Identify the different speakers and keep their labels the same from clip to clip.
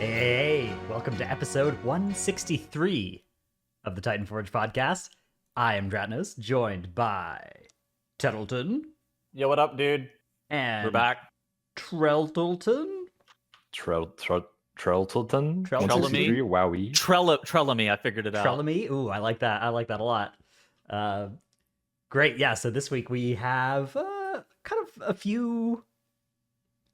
Speaker 1: Hey, welcome to episode 163 of the Titanforge podcast. I am Dratnos, joined by Tettleton
Speaker 2: Yo, what up, dude?
Speaker 1: and
Speaker 2: We're back.
Speaker 1: Treltleton.
Speaker 3: Trelton?
Speaker 1: Trellamy?
Speaker 3: 163? Wowie.
Speaker 2: Trellamy, I figured it out.
Speaker 1: Trellamy. Ooh, I like that. I like that a lot. Great. Yeah. So this week we have kind of a few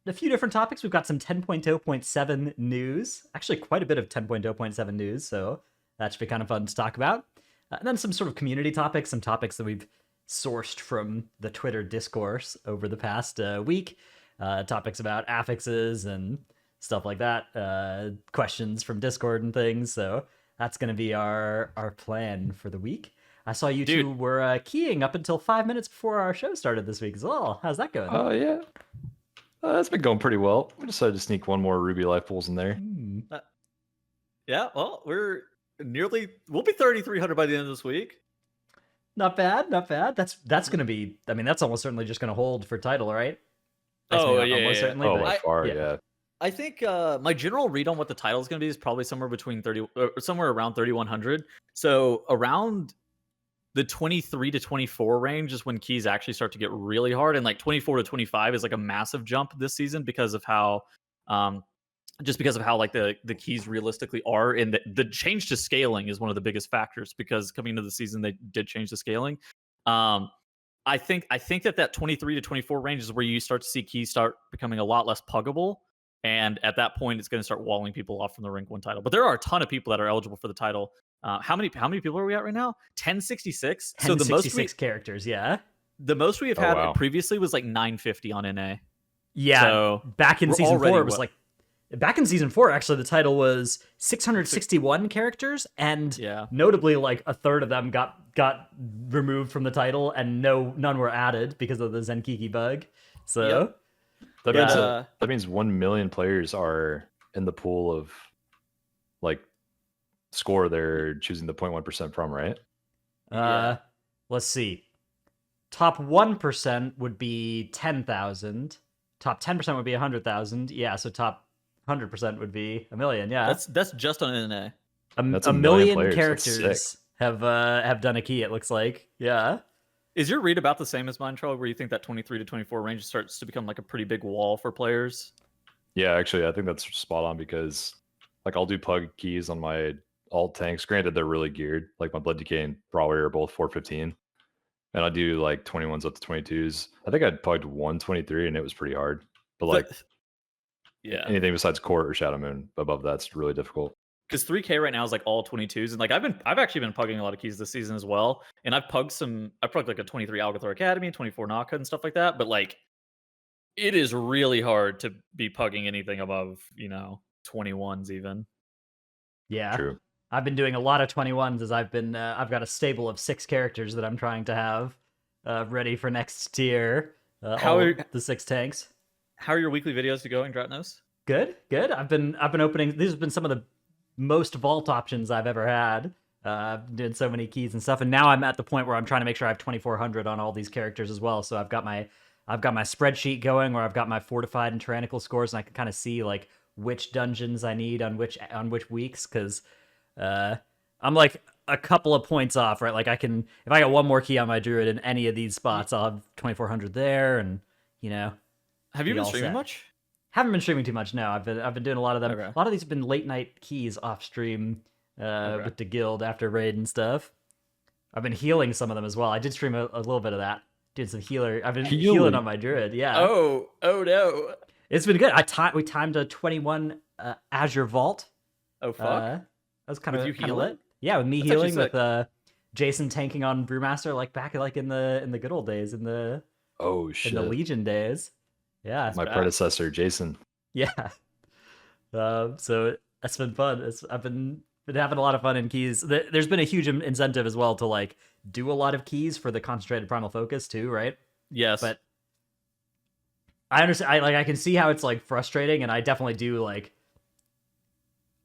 Speaker 1: different topics. We've got some 10.0.7 news, actually quite a bit of 10.0.7 news, so that should be kind of fun to talk about. And then some sort of community topics, some topics that we've sourced from the Twitter discourse over the past week, topics about affixes and stuff like that, questions from Discord and things. So that's going to be our plan for the week. I saw you two were keying up until 5 minutes before our show started this week as well. How's that going?
Speaker 3: Oh, yeah. That's been going pretty well. We decided to sneak one more Ruby Life Pools in there.
Speaker 2: Yeah, well, we'll be 3,300 by the end of this week.
Speaker 1: Not bad, not bad. That's going to be, I mean, that's almost certainly just going to hold for title, right?
Speaker 2: Certainly.
Speaker 3: Oh, by far, yeah.
Speaker 2: I think my general read on what the title is going to be is probably somewhere between somewhere around 3,100. So around the 23 to 24 range is when keys actually start to get really hard, and like 24 to 25 is like a massive jump this season because of how like the keys realistically are, and the change to scaling is one of the biggest factors, because coming into the season they did change the scaling. I think that 23 to 24 range is where you start to see keys start becoming a lot less puggable, and at that point it's going to start walling people off from the rank 1 title. But there are a ton of people that are eligible for the title. How many people are we at right now? 1066.
Speaker 1: So the most characters, yeah.
Speaker 2: The most we have had previously was like 950 on NA.
Speaker 1: Yeah, so back in season 4 it was like, back in season 4 actually the title was 661 characters, and notably like a third of them got removed from the title, and none were added because of the Zenkiki bug. So
Speaker 3: that means 1 million players are in the pool of like score they're choosing the 0.1% from, right?
Speaker 1: Let's see. Top 1% would be 10,000. Top 10% would be 100,000. Yeah, so top 100% would be a million. Yeah,
Speaker 2: that's just on NA.
Speaker 1: A million characters have done a key. It looks like. Yeah.
Speaker 2: Is your read about the same as mine, Troll, where you think that 23 to 24 range starts to become like a pretty big wall for players?
Speaker 3: Yeah, actually, I think that's spot on, because like I'll do pug keys on my alt tanks. Granted, they're really geared. Like my Blood Decay and Brawl Warrior are both 415. And I do like 21s up to 22s. I think I'd pugged 123 and it was pretty hard. But like anything besides Court or Shadow Moon above that's really difficult.
Speaker 2: Because 3K right now is like all 22s, and like I've actually been pugging a lot of keys this season as well. And I pugged like a 23 Algathor Academy, 24 Naka and stuff like that. But like it is really hard to be pugging anything above, 21s even.
Speaker 1: Yeah.
Speaker 3: True.
Speaker 1: I've been doing a lot of 21s as I've got a stable of 6 characters that I'm trying to have ready for next tier. The 6 tanks.
Speaker 2: How are your weekly videos going, Dratnos?
Speaker 1: Good. I've been opening. These have been some of the most vault options I've ever had. Doing so many keys and stuff, and now I'm at the point where I'm trying to make sure I have 2,400 on all these characters as well. So I've got my spreadsheet going, where I've got my fortified and tyrannical scores, and I can kind of see like which dungeons I need on which weeks, because I'm like a couple of points off, right? Like if I got one more key on my druid in any of these spots, I'll have 2,400 there, and
Speaker 2: Have you been streaming much?
Speaker 1: Haven't been streaming too much. No, I've been doing a lot of them. Okay. A lot of these have been late night keys off stream with the guild after raid and stuff. I've been healing some of them as well. I did stream a little bit of that. Did some healer. I've been healing on my druid. Yeah.
Speaker 2: Oh no.
Speaker 1: It's been good. We timed a 21 Azure Vault.
Speaker 2: Oh fuck.
Speaker 1: That was kind of
Speaker 2: heal
Speaker 1: lit. Yeah, with me healing, with Jason tanking on Brewmaster, like back like in the good old days, in the Legion days. Yeah,
Speaker 3: my predecessor, Jason.
Speaker 1: Yeah. So that's been fun. I've been having a lot of fun in keys. There's been a huge incentive as well to like do a lot of keys for the concentrated primal focus too, right?
Speaker 2: Yes.
Speaker 1: But I understand. I can see how it's like frustrating, and I definitely do like.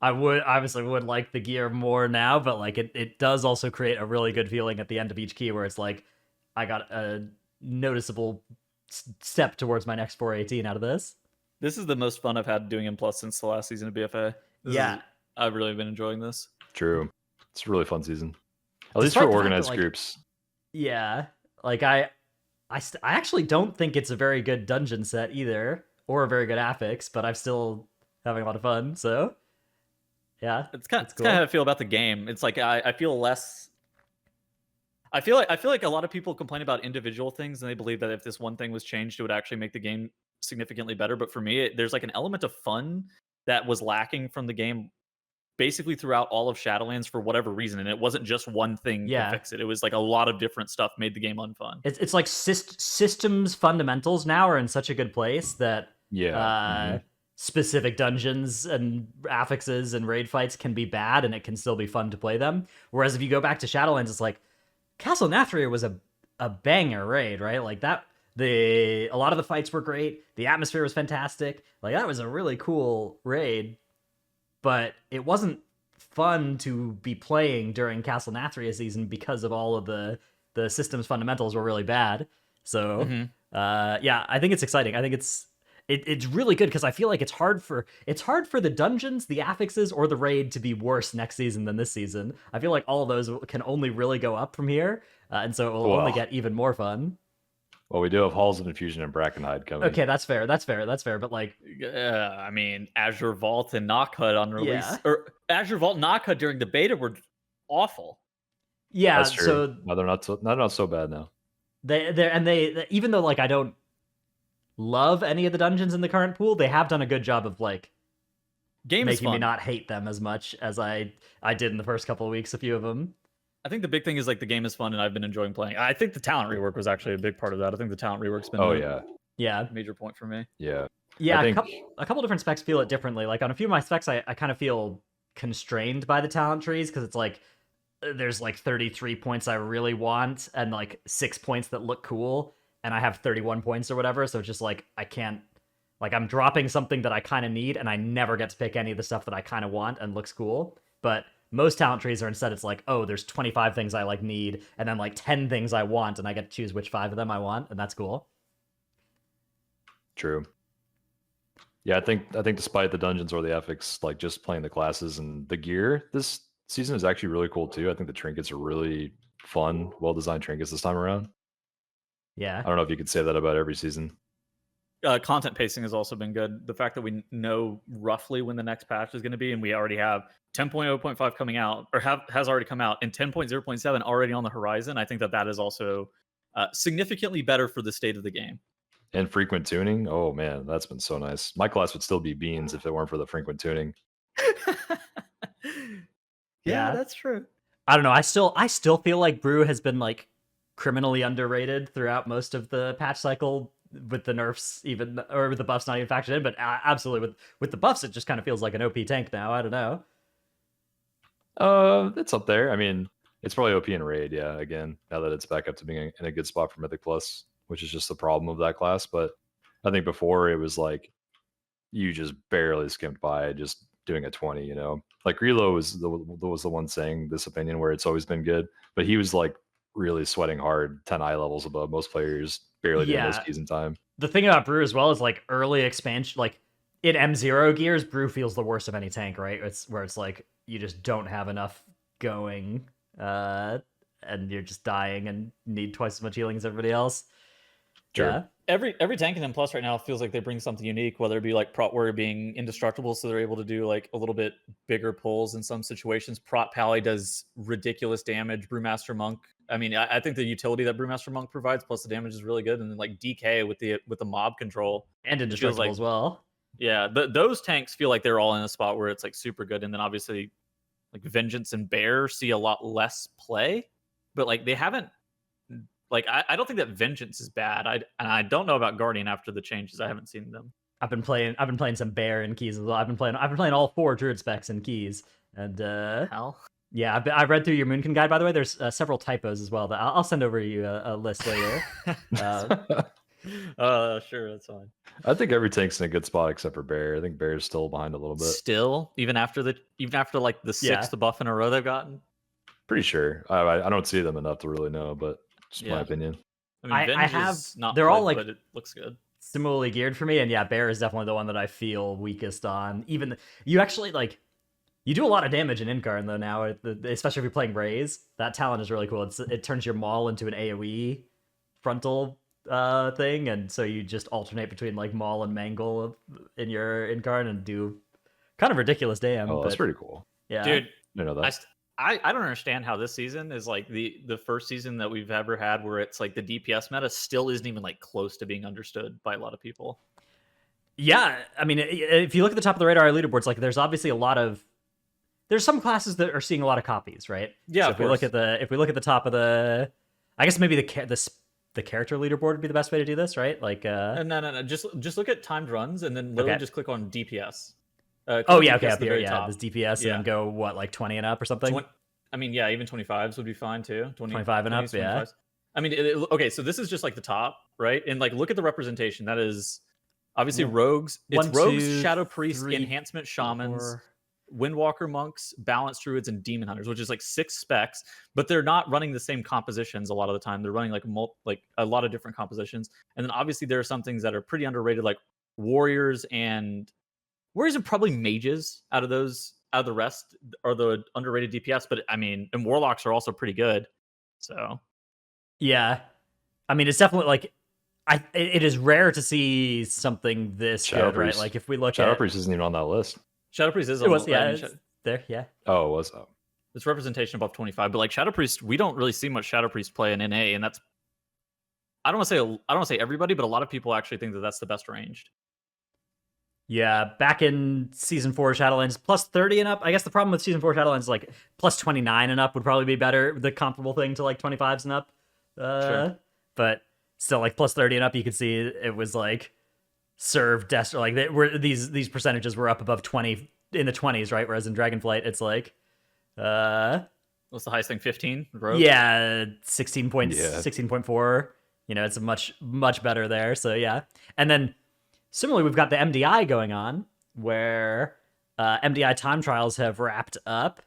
Speaker 1: I obviously would like the gear more now, but like it does also create a really good feeling at the end of each key where it's like I got a noticeable step towards my next 418 out of this.
Speaker 2: This is the most fun I've had doing M+ since the last season of BFA. I've really been enjoying this.
Speaker 3: True. It's a really fun season. At least
Speaker 1: Despite
Speaker 3: for
Speaker 1: the fact that,
Speaker 3: organized
Speaker 1: like,
Speaker 3: groups.
Speaker 1: Yeah, like I actually don't think it's a very good dungeon set either, or a very good affix, but I'm still having a lot of fun. So yeah,
Speaker 2: It's kind
Speaker 1: it's
Speaker 2: of
Speaker 1: cool.
Speaker 2: how I feel about the game. It's like I feel less. I feel like a lot of people complain about individual things, and they believe that if this one thing was changed, it would actually make the game significantly better. But for me, there's like an element of fun that was lacking from the game basically throughout all of Shadowlands for whatever reason, and it wasn't just one thing to
Speaker 1: Yeah,
Speaker 2: fix it. It was like a lot of different stuff made the game unfun.
Speaker 1: it's like systems fundamentals now are in such a good place that
Speaker 3: Yeah.
Speaker 1: specific dungeons and affixes and raid fights can be bad, and it can still be fun to play them. Whereas if you go back to Shadowlands, it's like Castle Nathria was a banger raid, right? Like that. A lot of the fights were great. The atmosphere was fantastic. Like that was a really cool raid, but it wasn't fun to be playing during Castle Nathria season because of all of the systems fundamentals were really bad. So yeah, I think it's exciting. I think it's really good because I feel like it's hard for the dungeons, the affixes, or the raid to be worse next season than this season. I feel like all of those can only really go up from here, and so it will only get even more fun.
Speaker 3: Well, we do have Halls of Infusion and Brackenhide coming.
Speaker 1: Okay, that's fair. But like,
Speaker 2: I mean, Azure Vault and Knockhood on release,
Speaker 1: Yeah.
Speaker 2: or Azure Vault and Knockhood during the beta were awful.
Speaker 1: yeah,
Speaker 3: That's true.
Speaker 1: so
Speaker 3: No, they're not so bad now.
Speaker 1: they even though like I don't love any of the dungeons in the current pool, they have done a good job of like
Speaker 2: Game is
Speaker 1: making me
Speaker 2: fun.
Speaker 1: not hate them as much as I did in the first couple of weeks. A few of them.
Speaker 2: I think the big thing is like the game is fun, and I've been enjoying playing. I think the talent rework was actually a big part of that. I think the talent rework's been
Speaker 1: Yeah,
Speaker 2: a major point for me.
Speaker 3: Yeah.
Speaker 1: yeah.
Speaker 3: I think
Speaker 1: A couple different specs feel it differently. Like on a few of my specs, I kind of feel constrained by the talent trees because it's like there's like 33 points I really want and like 6 points that look cool, and I have 31 points or whatever. So it's just like I can't. Like I'm dropping something that I kind of need, and I never get to pick any of the stuff that I kind of want and looks cool. But most talent trees are instead it's like, oh, there's 25 things I like need, and then like 10 things I want, and I get to choose which 5 of them I want, and that's cool.
Speaker 3: True. Yeah, I think despite the dungeons or the ethics, like just playing the classes and the gear this season is actually really cool too. I think the trinkets are really fun, well-designed trinkets this time around.
Speaker 1: Yeah.
Speaker 3: I don't know if you could say that about every season.
Speaker 2: Content pacing has also been good. The fact that we know roughly when the next patch is going to be, and we already have 10.0.5 coming out, or has already come out, and 10.0.7 already on the horizon. I think that is also significantly better for the state of the game.
Speaker 3: And frequent tuning, oh man, that's been so nice. My class would still be beans if it weren't for the frequent tuning.
Speaker 1: Yeah.
Speaker 2: That's true.
Speaker 1: I don't know. I still feel like Brew has been like criminally underrated throughout most of the patch cycle, with the nerfs even, or with the buffs not even factored in. But absolutely with the buffs, it just kind of feels like an OP tank now. I don't know.
Speaker 3: It's up there. I mean, it's probably OP in raid. Yeah, again, now that it's back up to being in a good spot for Mythic Plus, which is just the problem of that class. But I think before it was like you just barely skimmed by just doing a 20. You know, like Relo was the one saying this opinion where it's always been good, but he was like really sweating hard, 10 eye levels above most players, barely doing those keys in time.
Speaker 1: The thing about Brew as well is like early expansion, like in M0 gears, Brew feels the worst of any tank, right? It's where it's like you just don't have enough going, and you're just dying and need twice as much healing as everybody else.
Speaker 3: Sure.
Speaker 1: Yeah.
Speaker 2: Every tank in M Plus right now feels like they bring something unique, whether it be like Prot Warrior being indestructible, so they're able to do like a little bit bigger pulls in some situations. Prot Pally does ridiculous damage. Brewmaster Monk, I mean, I think the utility that Brewmaster Monk provides plus the damage is really good, and then like DK with the mob control
Speaker 1: And indestructible as well.
Speaker 2: Yeah, those tanks feel like they're all in a spot where it's like super good, and then obviously like Vengeance and Bear see a lot less play, but like they haven't. Like I don't think that Vengeance is bad. I don't know about Guardian after the changes. I haven't seen them.
Speaker 1: I've been playing some Bear and Keys as well. I've been playing all 4 Druid specs and Keys. And
Speaker 2: Hell.
Speaker 1: Yeah, I read through your Moonkin guide, by the way. There's several typos as well. That I'll send over you a list later.
Speaker 2: Sure, that's fine.
Speaker 3: I think every tank's in a good spot except for Bear. I think Bear's still behind a little bit.
Speaker 2: Still, even after like the 6th buff in a row they've gotten.
Speaker 3: Pretty sure. I don't see them enough to really know, but just my opinion.
Speaker 2: I mean,
Speaker 1: I have.
Speaker 2: Not
Speaker 1: they're
Speaker 2: good,
Speaker 1: all like,
Speaker 2: but it looks good.
Speaker 1: Similarly geared for me, and yeah, Bear is definitely the one that I feel weakest on. Even you actually like You do a lot of damage in Incarn though now, especially if you're playing Raze. That talent is really cool. It turns your Maul into an AoE frontal thing, and so you just alternate between like Maul and Mangle in your Incarn and do kind of ridiculous damage.
Speaker 3: Oh, that's pretty cool.
Speaker 1: Yeah,
Speaker 2: Dude,
Speaker 3: I know that.
Speaker 2: I don't understand how this season is like the first season that we've ever had where it's like the DPS meta still isn't even like close to being understood by a lot of people.
Speaker 1: Yeah, I mean, if you look at the top of the radar leaderboards, like there's obviously there's some classes that are seeing a lot of copies, right?
Speaker 2: Yeah,
Speaker 1: So
Speaker 2: of
Speaker 1: if we look at the top of the, I guess maybe the character leaderboard would be the best way to do this, right? Like,
Speaker 2: No. Just look at timed runs and then literally just click on DPS. Click
Speaker 1: oh
Speaker 2: on
Speaker 1: yeah,
Speaker 2: DPS
Speaker 1: okay,
Speaker 2: at
Speaker 1: up
Speaker 2: the
Speaker 1: here,
Speaker 2: very
Speaker 1: yeah,
Speaker 2: top.
Speaker 1: this DPS, and then go what, like 20 and up or something?
Speaker 2: I mean, yeah, even 25s would be fine too.
Speaker 1: 25 and up,
Speaker 2: 20s,
Speaker 1: yeah.
Speaker 2: 25s. I mean, okay, so this is just like the top, right? And like, look at the representation. That is obviously rogues. It's
Speaker 1: 1,
Speaker 2: rogues,
Speaker 1: 2,
Speaker 2: shadow priests,
Speaker 1: 3,
Speaker 2: enhancement shamans,
Speaker 1: 4.
Speaker 2: windwalker monks, balance druids, and demon hunters, which is like 6 specs. But they're not running the same compositions a lot of the time. They're running like a lot of different compositions. And then obviously there are some things that are pretty underrated, like warriors and probably mages out of the rest are the underrated DPS. But I mean, and warlocks are also pretty good. So
Speaker 1: Yeah, I mean, it's definitely like it is rare to see something this
Speaker 3: Shadow
Speaker 1: good, right?
Speaker 3: Priest.
Speaker 1: Like if we look
Speaker 3: Shadow
Speaker 1: at
Speaker 3: Priest isn't even on that list.
Speaker 2: Shadow Priest is
Speaker 1: it was,
Speaker 2: on,
Speaker 1: yeah,
Speaker 2: I mean,
Speaker 1: it's there, yeah.
Speaker 3: Oh, it was. Oh.
Speaker 2: it's representation above 25, but like Shadow Priest, we don't really see much Shadow Priest play in NA, and that's I don't want to say everybody, but a lot of people actually think that that's the best ranged.
Speaker 1: Yeah, back in Season 4 Shadowlands, plus 30 and up. I guess the problem with Season 4 Shadowlands is like plus 29 and up would probably be better, the comparable thing to like 25s and up.
Speaker 2: Sure.
Speaker 1: But still, like plus 30 and up, you could see it was like serve Destro. Like these percentages were up above 20 in the 20s, right? Whereas in Dragonflight, it's like
Speaker 2: What's the highest thing? 15? Rogue?
Speaker 1: yeah, 16 points,
Speaker 3: Yeah.
Speaker 1: 16.4. You know, it's a much better there. So yeah, and then similarly, we've got the MDI going on, where MDI time trials have wrapped up,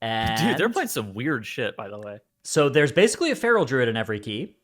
Speaker 1: and
Speaker 2: Dude, they're playing some weird shit, by the way.
Speaker 1: so there's basically a feral druid in every key,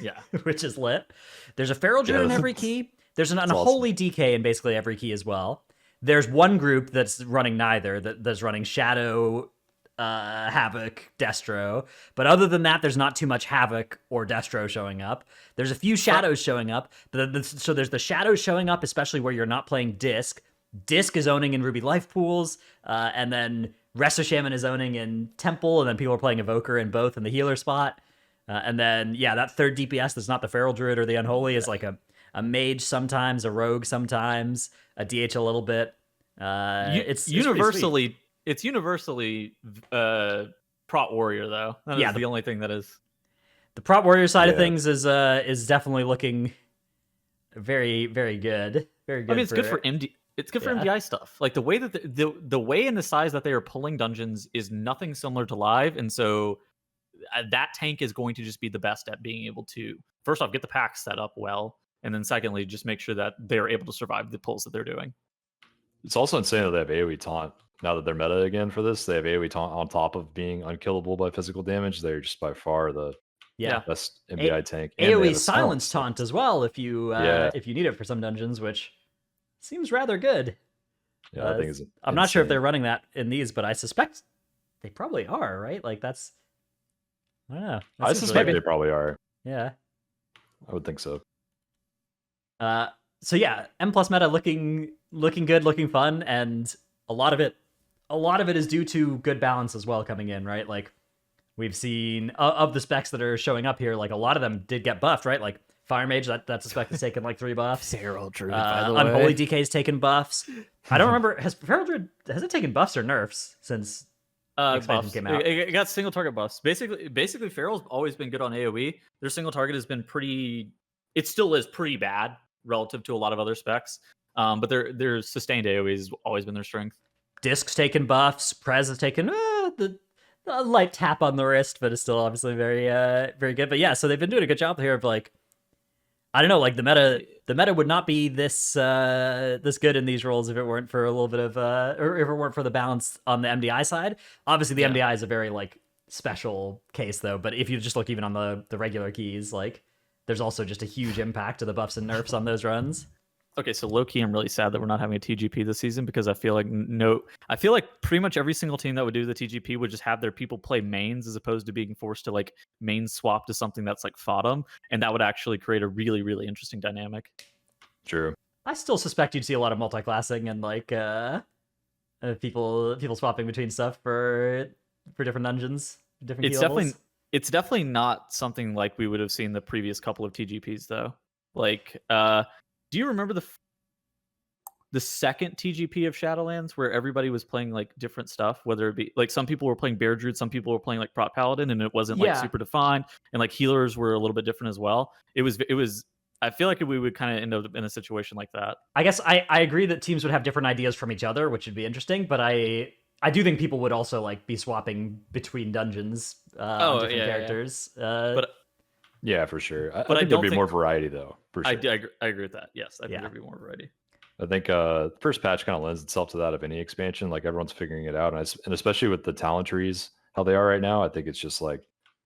Speaker 2: Yeah.
Speaker 1: which is lit. There's a feral druid in every key. There's an unholy DK in basically every key as well. There's one group that's running neither, that's running Shadow, Havoc, Destro. But other than that, there's not too much Havoc or Destro showing up. There's a few Shadows showing up. So there's the Shadows showing up, especially where you're not playing Disc. Disc is owning in Ruby Life Pools, and then Resto Shaman is owning in Temple, and then people are playing Evoker in both in the healer spot. And then, yeah, that third DPS that's not the Feral Druid or the Unholy is like a mage sometimes, a rogue sometimes, a DH a little bit. It's
Speaker 2: universally Prot Warrior though. That is the only thing that is.
Speaker 1: The Prot Warrior side of things is definitely looking very, very good. Very good.
Speaker 2: I mean, it's good for MD. It's good for MDI stuff. Like the way that the way and the size that they are pulling dungeons is nothing similar to live, and so that tank is going to just be the best at being able to first off get the pack set up well, and then secondly just make sure that they're able to survive the pulls that they're doing.
Speaker 3: It's also insane that they have AoE taunt. Now that they're meta again for this, they have AoE taunt on top of being unkillable by physical damage. They're just by far the best MDI tank. And they have
Speaker 1: AoE
Speaker 3: a
Speaker 1: silence taunt as well if you need it for some dungeons, which seems rather good.
Speaker 3: Yeah, I think it's
Speaker 1: I'm not sure if they're running that in these, but I suspect they probably are, right? Like that's I don't know.
Speaker 3: I suspect they probably are.
Speaker 1: Yeah.
Speaker 3: I would think so.
Speaker 1: So yeah, M plus meta looking good, looking fun, and a lot of it is due to good balance as well coming in, right? Like we've seen of the specs that are showing up here, like a lot of them did get buffed, right? Like Fire Mage, that's a spec that's taken like 3 buffs.
Speaker 2: Feral Druid, by the way.
Speaker 1: Unholy DK's taken buffs. I don't remember, has Feral Druid, has it taken buffs or nerfs since expansion came out?
Speaker 2: It got single target buffs. Basically, Feral's always been good on AoE. Their single target has been pretty. It still is pretty bad relative to a lot of other specs. But their sustained AoE has always been their strength.
Speaker 1: Disc's taken buffs. Prez has taken a light tap on the wrist, but it's still obviously very very good. But yeah, so they've been doing a good job here of like, I don't know, like the meta would not be this good in these roles if it weren't for a little bit of or if it weren't for the balance on the MDI side. Obviously, the MDI is a very like special case though. But if you just look even on the regular keys, like there's also just a huge impact to the buffs and nerfs on those runs.
Speaker 2: Okay, so low key, I'm really sad that we're not having a TGP this season because I feel like pretty much every single team that would do the TGP would just have their people play mains as opposed to being forced to like main swap to something that's like FOTM, and that would actually create a really, really interesting dynamic.
Speaker 3: True.
Speaker 1: I still suspect you'd see a lot of multi-classing and like people swapping between stuff for different dungeons, different key levels.
Speaker 2: It's definitely not something like we would have seen the previous couple of TGPs though. Like, do you remember the second TGP of Shadowlands where everybody was playing like different stuff, whether it be like some people were playing Bear Druid, some people were playing like Prot Paladin, and it wasn't like super defined, and like healers were a little bit different as well. It was I feel like we would kind of end up in a situation like that.
Speaker 1: I guess I agree that teams would have different ideas from each other, which would be interesting, but I do think people would also like be swapping between dungeons on different characters.
Speaker 2: But
Speaker 3: yeah, for sure.
Speaker 2: But
Speaker 3: I think there'd be more variety though. For sure.
Speaker 2: I agree with that. Yes, I think there'd be more variety.
Speaker 3: I think the first patch kind of lends itself to that of any expansion. Like everyone's figuring it out, and especially with the talent trees how they are right now, I think it's just like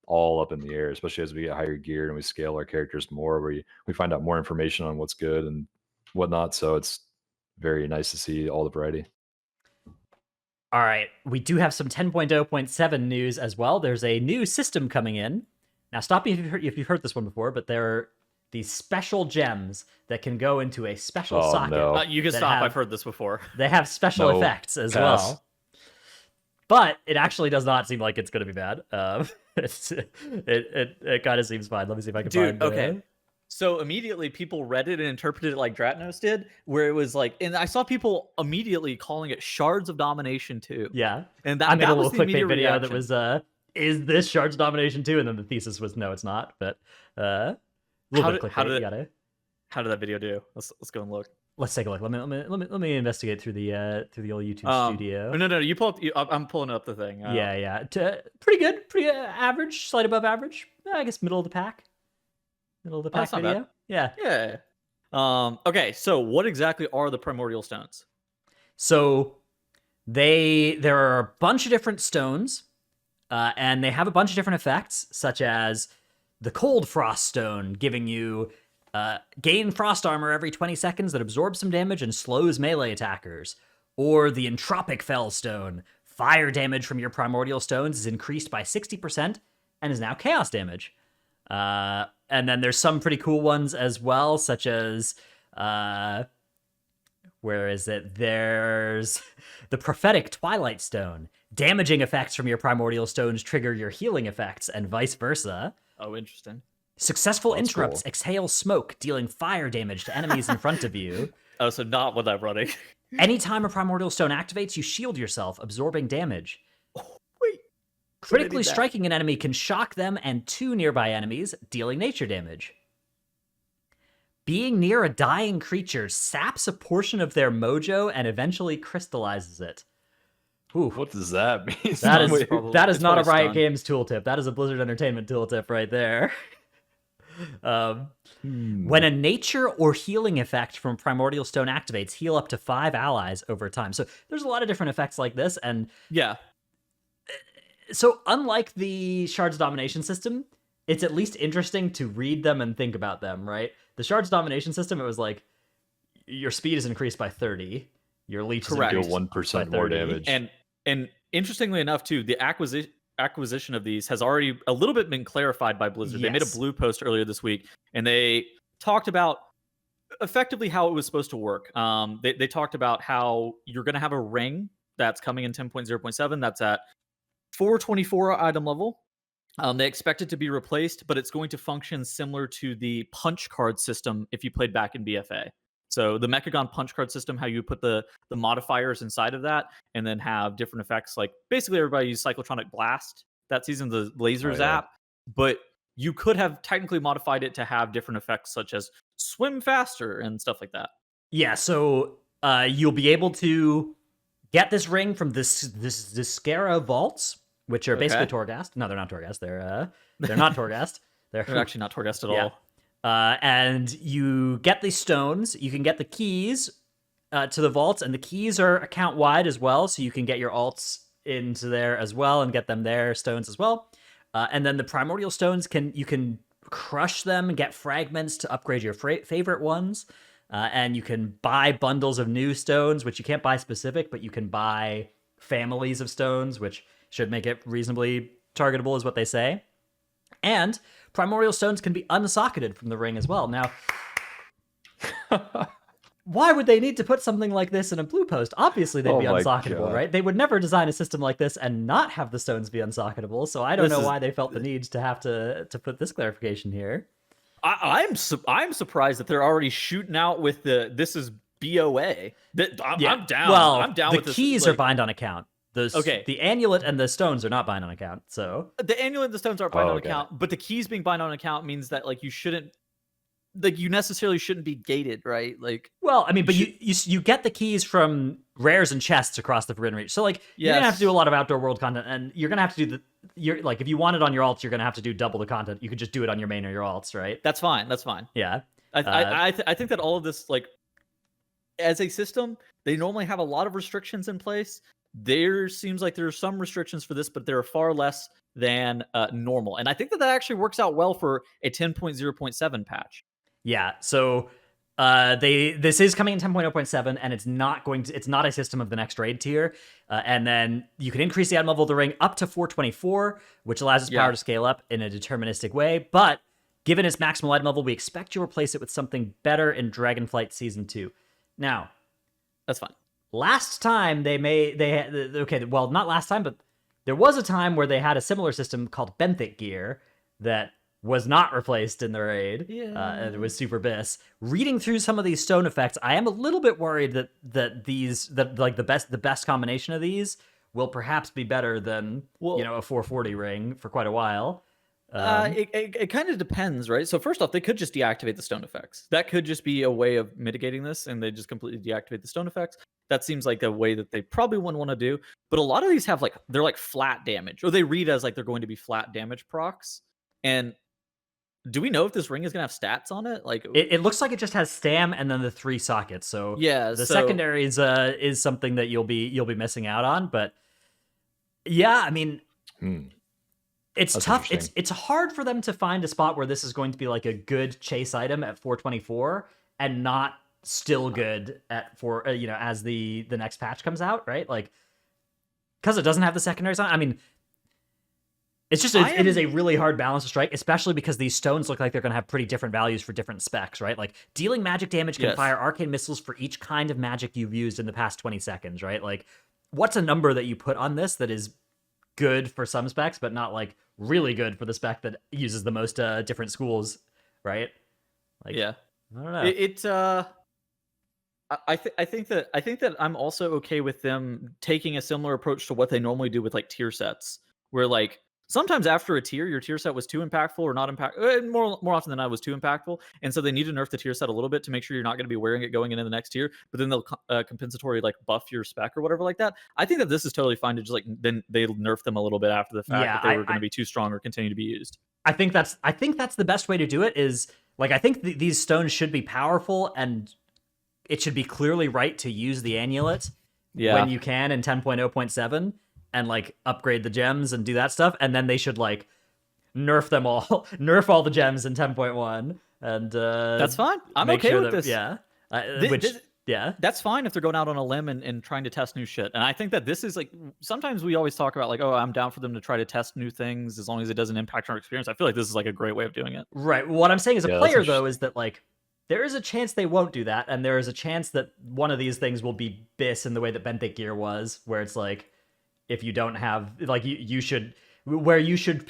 Speaker 3: all up in the air. Especially as we get higher geared and we scale our characters more, we find out more information on what's good and whatnot. So it's very nice to see all the variety.
Speaker 1: All right, we do have some 10.0.7 news as well. There's a new system coming in. Now, stop me if you've heard this one before, but there are these special gems that can go into a special socket.
Speaker 3: No.
Speaker 2: You can stop. I've heard this before.
Speaker 1: They have special effects as well. But it actually does not seem like it's going to be bad. It kind of seems fine. Let me see if I can find
Speaker 2: okay. So immediately people read it and interpreted it like Dratnos did, where it was like, and I saw people immediately calling it Shards of Domination 2.
Speaker 1: Yeah.
Speaker 2: And that,
Speaker 1: I made
Speaker 2: that
Speaker 1: a little
Speaker 2: was the
Speaker 1: clickbait video
Speaker 2: reaction.
Speaker 1: that was, is this Shards of Domination 2? And then the thesis was, no, it's not. But how did
Speaker 2: that video do? Let's go and look.
Speaker 1: Let's take a look. Let me investigate through the old YouTube studio.
Speaker 2: No. You pull up. I'm pulling up the thing.
Speaker 1: Yeah. Pretty good. Pretty average. Slight above average. I guess middle of the pack. Middle of the pack video.
Speaker 2: Bad. Yeah. Okay. So what exactly are the primordial stones?
Speaker 1: So there are a bunch of different stones, and they have a bunch of different effects, such as the Cold Frost Stone, giving you gain frost armor every 20 seconds that absorbs some damage and slows melee attackers. Or the Entropic Fell Stone. Fire damage from your primordial stones is increased by 60% and is now chaos damage. And then there's some pretty cool ones as well, such as where is it? There's the Prophetic Twilight Stone. Damaging effects from your primordial stones trigger your healing effects, and vice versa.
Speaker 2: Oh, interesting.
Speaker 1: Successful interrupts exhale smoke, dealing fire damage to enemies in front of you.
Speaker 2: Oh, so not what I'm running.
Speaker 1: Anytime a primordial stone activates, you shield yourself, absorbing damage.
Speaker 2: Oh, wait.
Speaker 1: Critically striking an enemy can shock them and 2 nearby enemies, dealing nature damage. Being near a dying creature saps a portion of their mojo and eventually crystallizes it. Ooh.
Speaker 3: What does that mean?
Speaker 1: That is not a Riot Games tooltip. That is a Blizzard Entertainment tooltip right there. When a nature or healing effect from Primordial Stone activates, heal up to 5 allies over time. So there's a lot of different effects like this, and
Speaker 2: yeah.
Speaker 1: So unlike the Shards Domination system, it's at least interesting to read them and think about them, right? The Shards Domination system, it was like your speed is increased by 30, your leech is increased
Speaker 3: 1% more damage,
Speaker 2: and interestingly enough, too, the acquisition of these has already a little bit been clarified by Blizzard. Yes. They made a blue post earlier this week, and they talked about effectively how it was supposed to work. They talked about how you're going to have a ring that's coming in 10.0.7 that's at 424 item level. They expect it to be replaced, but it's going to function similar to the punch card system if you played back in BFA. So the Mechagon punch card system, how you put the modifiers inside of that and then have different effects. Like basically everybody used Cyclotronic Blast that season, the laser zap, but you could have technically modified it to have different effects such as swim faster and stuff like that.
Speaker 1: Yeah, so you'll be able to get this ring from this Discara vaults, which are basically Torghast. No, they're not Torghast. They're not Torghast.
Speaker 2: They're actually not Torghast at all.
Speaker 1: And you get these stones. You can get the keys to the vaults, and the keys are account wide as well, so you can get your alts into there as well and get them there stones as well. And then the primordial stones you can crush them and get fragments to upgrade your favorite ones. and you can buy bundles of new stones, which you can't buy specific, but you can buy families of stones, which should make it reasonably targetable, is what they say. And primordial stones can be unsocketed from the ring as well. Now, why would they need to put something like this in a blue post? Obviously, they'd be
Speaker 3: my
Speaker 1: unsocketable,
Speaker 3: God.
Speaker 1: right? They would never design a system like this and not have the stones be unsocketable. So I don't know why they felt the need to have to put this clarification here.
Speaker 2: I'm surprised that they're already shooting out with this is BOA. I'm down.
Speaker 1: Well,
Speaker 2: I'm down with
Speaker 1: the
Speaker 2: this.
Speaker 1: keys are bind on account.
Speaker 2: Okay.
Speaker 1: The amulet and the stones are not bind on account. So
Speaker 2: The amulet and the stones aren't bind on
Speaker 3: okay.
Speaker 2: account, but the keys being bind on account means that like you necessarily shouldn't be gated, right? Like,
Speaker 1: well, I mean, but you get the keys from rares and chests across the Forbidden Reach. So like you're gonna have to
Speaker 2: Yes.
Speaker 1: do a lot of outdoor world content, and you're gonna have to do you're like if you want it on your alts, you're gonna have to do double the content. You could just do it on your main or your alts, right?
Speaker 2: that's fine. That's fine.
Speaker 1: Yeah.
Speaker 2: I think that all of this, like, as a system, they normally have a lot of restrictions in place. There seems like there are some restrictions for this, but there are far less than normal. And I think that actually works out well for a 10.0.7 patch.
Speaker 1: Yeah. So this is coming in 10.0.7, and it's not a system of the next raid tier. And then you can increase the item level of the ring up to 424, which allows its power to scale up in a deterministic way. But given its maximal item level, we expect you replace it with something better in Dragonflight Season 2. Now,
Speaker 2: That's fine.
Speaker 1: last time not last time, but there was a time where they had a similar system called Benthic Gear that was not replaced in the raid. And it was super bis. Reading through some of these stone effects, I am a little bit worried that the best combination of these will perhaps be better than a 440 ring for quite a while.
Speaker 2: It kind of depends, right? So first off, they could just deactivate the stone effects. That could just be a way of mitigating this, and they just completely deactivate the stone effects. That seems like a way that they probably wouldn't want to do. But a lot of these have they're like flat damage, or they read as like they're going to be flat damage procs. And do we know if this ring is going to have stats on it? Like
Speaker 1: it looks like it just has stam and then the 3 sockets. So
Speaker 2: yeah,
Speaker 1: the secondaries is something that you'll be missing out on. But yeah, I mean, it's
Speaker 3: That's
Speaker 1: tough.
Speaker 3: interesting.
Speaker 1: It's hard for them to find a spot where this is going to be like a good chase item at 424 and not still good at as the next patch comes out, right? Like because it doesn't have the secondaries on. I mean, it's just it is a really hard balance to strike, especially because these stones look like they're going to have pretty different values for different specs, right? Like dealing magic damage can fire arcane missiles for each kind of magic you've used in the past 20 seconds, right? Like what's a number that you put on this that is good for some specs, but not like really good for the spec that uses the most different schools, right? Like,
Speaker 2: yeah,
Speaker 1: I don't know.
Speaker 2: I think that I'm also okay with them taking a similar approach to what they normally do with like tier sets, where like sometimes after a tier, your tier set was too impactful or not impactful. More often than not, it was too impactful, and so they need to nerf the tier set a little bit to make sure you're not going to be wearing it going into the next tier. But then they'll compensatory like buff your spec or whatever like that. I think that this is totally fine to just like then they nerf them a little bit after the fact that they were going to be too strong or continue to be used.
Speaker 1: I think that's the best way to do it. Is like I think these stones should be powerful, and it should be clearly right to use the amulet when you can in 10.0.7. And like upgrade the gems and do that stuff, and then they should like nerf them all, nerf all the gems in 10.1, and
Speaker 2: that's fine. I'm okay with this.
Speaker 1: Yeah,
Speaker 2: that's fine if they're going out on a limb and trying to test new shit. And I think that this is like sometimes we always talk about like, oh, I'm down for them to try to test new things as long as it doesn't impact our experience. I feel like this is like a great way of doing it.
Speaker 1: Right. What I'm saying as a player though is that like there is a chance they won't do that, and there is a chance that one of these things will be bis in the way that Benthic Gear was, where it's like, if you don't have like you should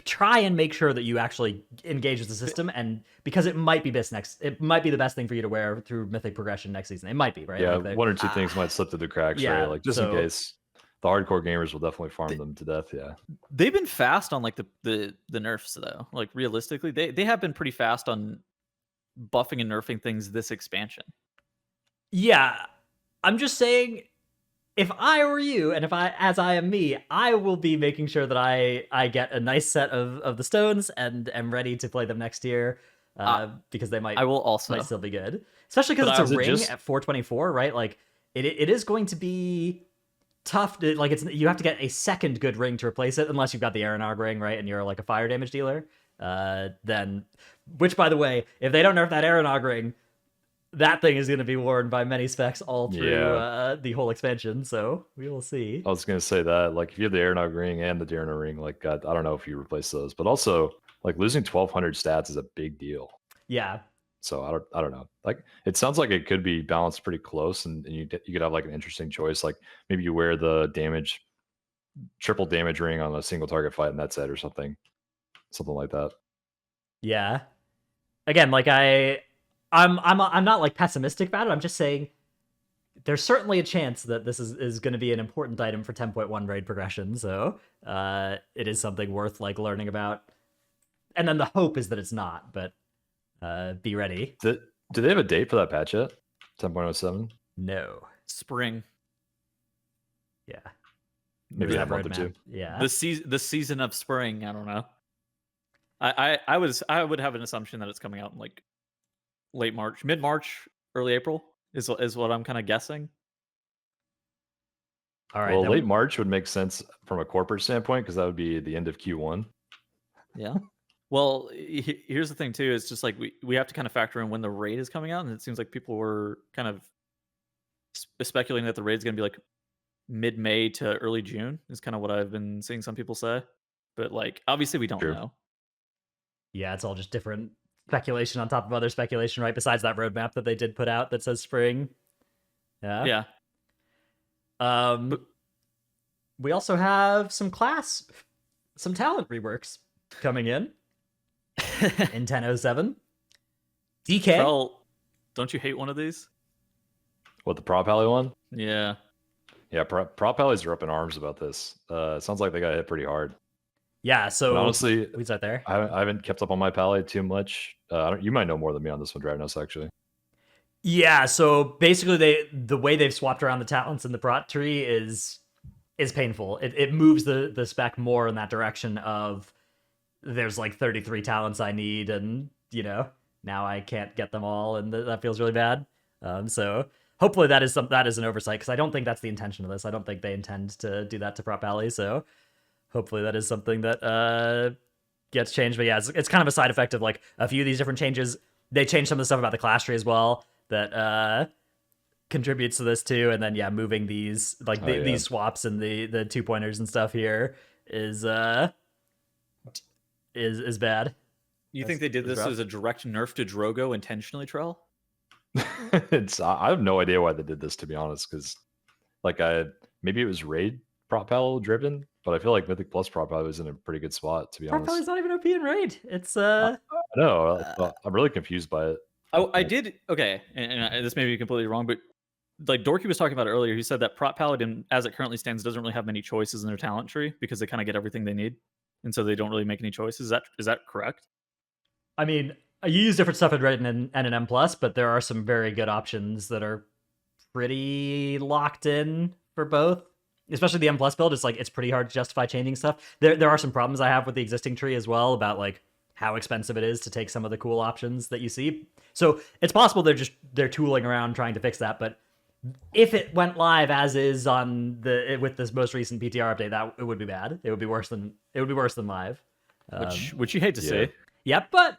Speaker 1: try and make sure that you actually engage with the system, and because it might be it might be the best thing for you to wear through mythic progression next season. It might be, right?
Speaker 3: Yeah,
Speaker 1: like
Speaker 3: one or two things might slip through the cracks, right? Like just in case. The hardcore gamers will definitely farm them to death. Yeah,
Speaker 2: they've been fast on like the nerfs though. Like realistically, they have been pretty fast on buffing and nerfing things this expansion.
Speaker 1: Yeah, I'm just saying, if I were you, and as I am me, I will be making sure that I get a nice set of the stones and am ready to play them next year, because they might still be good, especially because it's a ring at 424, right? Like it is going to be tough to like you have to get a second good ring to replace it, unless you've got the Aeronog ring, right? And you're like a fire damage dealer. Then, which by the way, if they don't nerf that Aeronog ring, that thing is going to be worn by many specs all through
Speaker 3: Yeah.
Speaker 1: the whole expansion. So we will see.
Speaker 3: I was gonna say that, like, if you have the Aeronaut ring and the Darino ring, like, I don't know if you replace those, but also, like, losing 1,200 stats is a big deal.
Speaker 1: Yeah,
Speaker 3: So I don't know. Like, it sounds like it could be balanced pretty close, and you could have like an interesting choice. Like maybe you wear the triple damage ring on a single target fight, and that's it, or something like that.
Speaker 1: yeah. Again, like I'm not like pessimistic about it. I'm just saying there's certainly a chance that this is going to be an important item for 10.1 raid progression. So it is something worth like learning about. And then the hope is that it's not, but be ready.
Speaker 3: Do they have a date for that patch yet? 10.07?
Speaker 1: No.
Speaker 2: Spring.
Speaker 1: Yeah.
Speaker 3: Maybe
Speaker 1: That
Speaker 3: a month or
Speaker 1: roadmap.
Speaker 3: two.
Speaker 1: Yeah.
Speaker 2: The season of spring. I don't know. I would have an assumption that it's coming out in like late March, mid March, early April is what I'm kind of guessing.
Speaker 1: All right.
Speaker 3: Well,
Speaker 1: then
Speaker 3: late March would make sense from a corporate standpoint because that would be the end of Q1.
Speaker 2: Yeah. Well, here's the thing too. It's just like we have to kind of factor in when the raid is coming out, and it seems like people were kind of speculating that the raid is going to be like mid-May to early June. Is kind of what I've been seeing some people say, but like obviously we don't
Speaker 3: True.
Speaker 2: know.
Speaker 1: yeah, it's all just different speculation on top of other speculation, right? Besides that roadmap that they did put out that says spring. Yeah.
Speaker 2: Yeah.
Speaker 1: We also have some talent reworks coming in 10.07. DK.
Speaker 2: Trell, don't you hate one of these?
Speaker 3: What, the Prop Alley one?
Speaker 2: Yeah.
Speaker 3: Yeah, Prop Alleys are up in arms about this. It sounds like they got hit pretty hard.
Speaker 1: Yeah, so
Speaker 3: And honestly,
Speaker 1: we start there.
Speaker 3: I haven't kept up on my Pally too much. You might know more than me on this one, Dravenus, actually.
Speaker 1: Yeah, so basically the way they've swapped around the talents in the prot tree is painful. It moves the spec more in that direction of there's like 33 talents I need, and now I can't get them all, and that feels really bad. So hopefully that is an oversight, because I don't think that's the intention of this. I don't think they intend to do that to Prop Alley. So hopefully that is something that gets changed. But yeah, it's kind of a side effect of like a few of these different changes. They changed some of the stuff about the class tree as well that contributes to this too. And then yeah, moving these these swaps and the 2-pointers and stuff here is bad.
Speaker 2: You think they did this as a direct nerf to Drogo intentionally, Trell?
Speaker 3: I have no idea why they did this, to be honest, because like maybe it was raid Prop Pal driven, but I feel like Mythic Plus Prop Pal was in a pretty good spot, to be honest.
Speaker 1: Prop Pal is not even OP in raid. It's
Speaker 3: I know. I'm really confused by it.
Speaker 2: I did okay, and this may be completely wrong, but like Dorky was talking about earlier, he said that Prop Paladin, as it currently stands, doesn't really have many choices in their talent tree because they kind of get everything they need, and so they don't really make any choices. Is that correct?
Speaker 1: I mean, you use different stuff in Red and in M+, but there are some very good options that are pretty locked in for both. Especially the M+ build, it's pretty hard to justify changing stuff. There are some problems I have with the existing tree as well about like how expensive it is to take some of the cool options that you see. So it's possible they're tooling around trying to fix that, but if it went live as is with this most recent PTR update, that it would be bad. It would be worse than live.
Speaker 2: Which you hate to see.
Speaker 1: Yep, but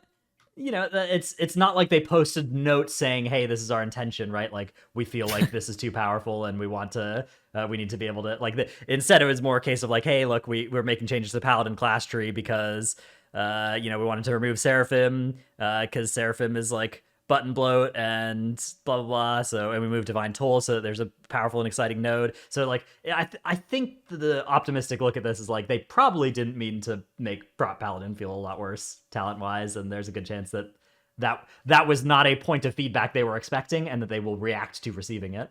Speaker 1: it's not like they posted notes saying, "Hey, this is our intention," right? Like we feel like this is too powerful and we need to be able to instead it was more a case of like, "Hey, look, we're making changes to the Paladin class tree because we wanted to remove Seraphim because Seraphim is like button bloat and blah blah blah." So and we moved Divine Toll so that there's a powerful and exciting node. So like I think the optimistic look at this is like they probably didn't mean to make Prop Paladin feel a lot worse talent wise, and there's a good chance that was not a point of feedback they were expecting, and that they will react to receiving it.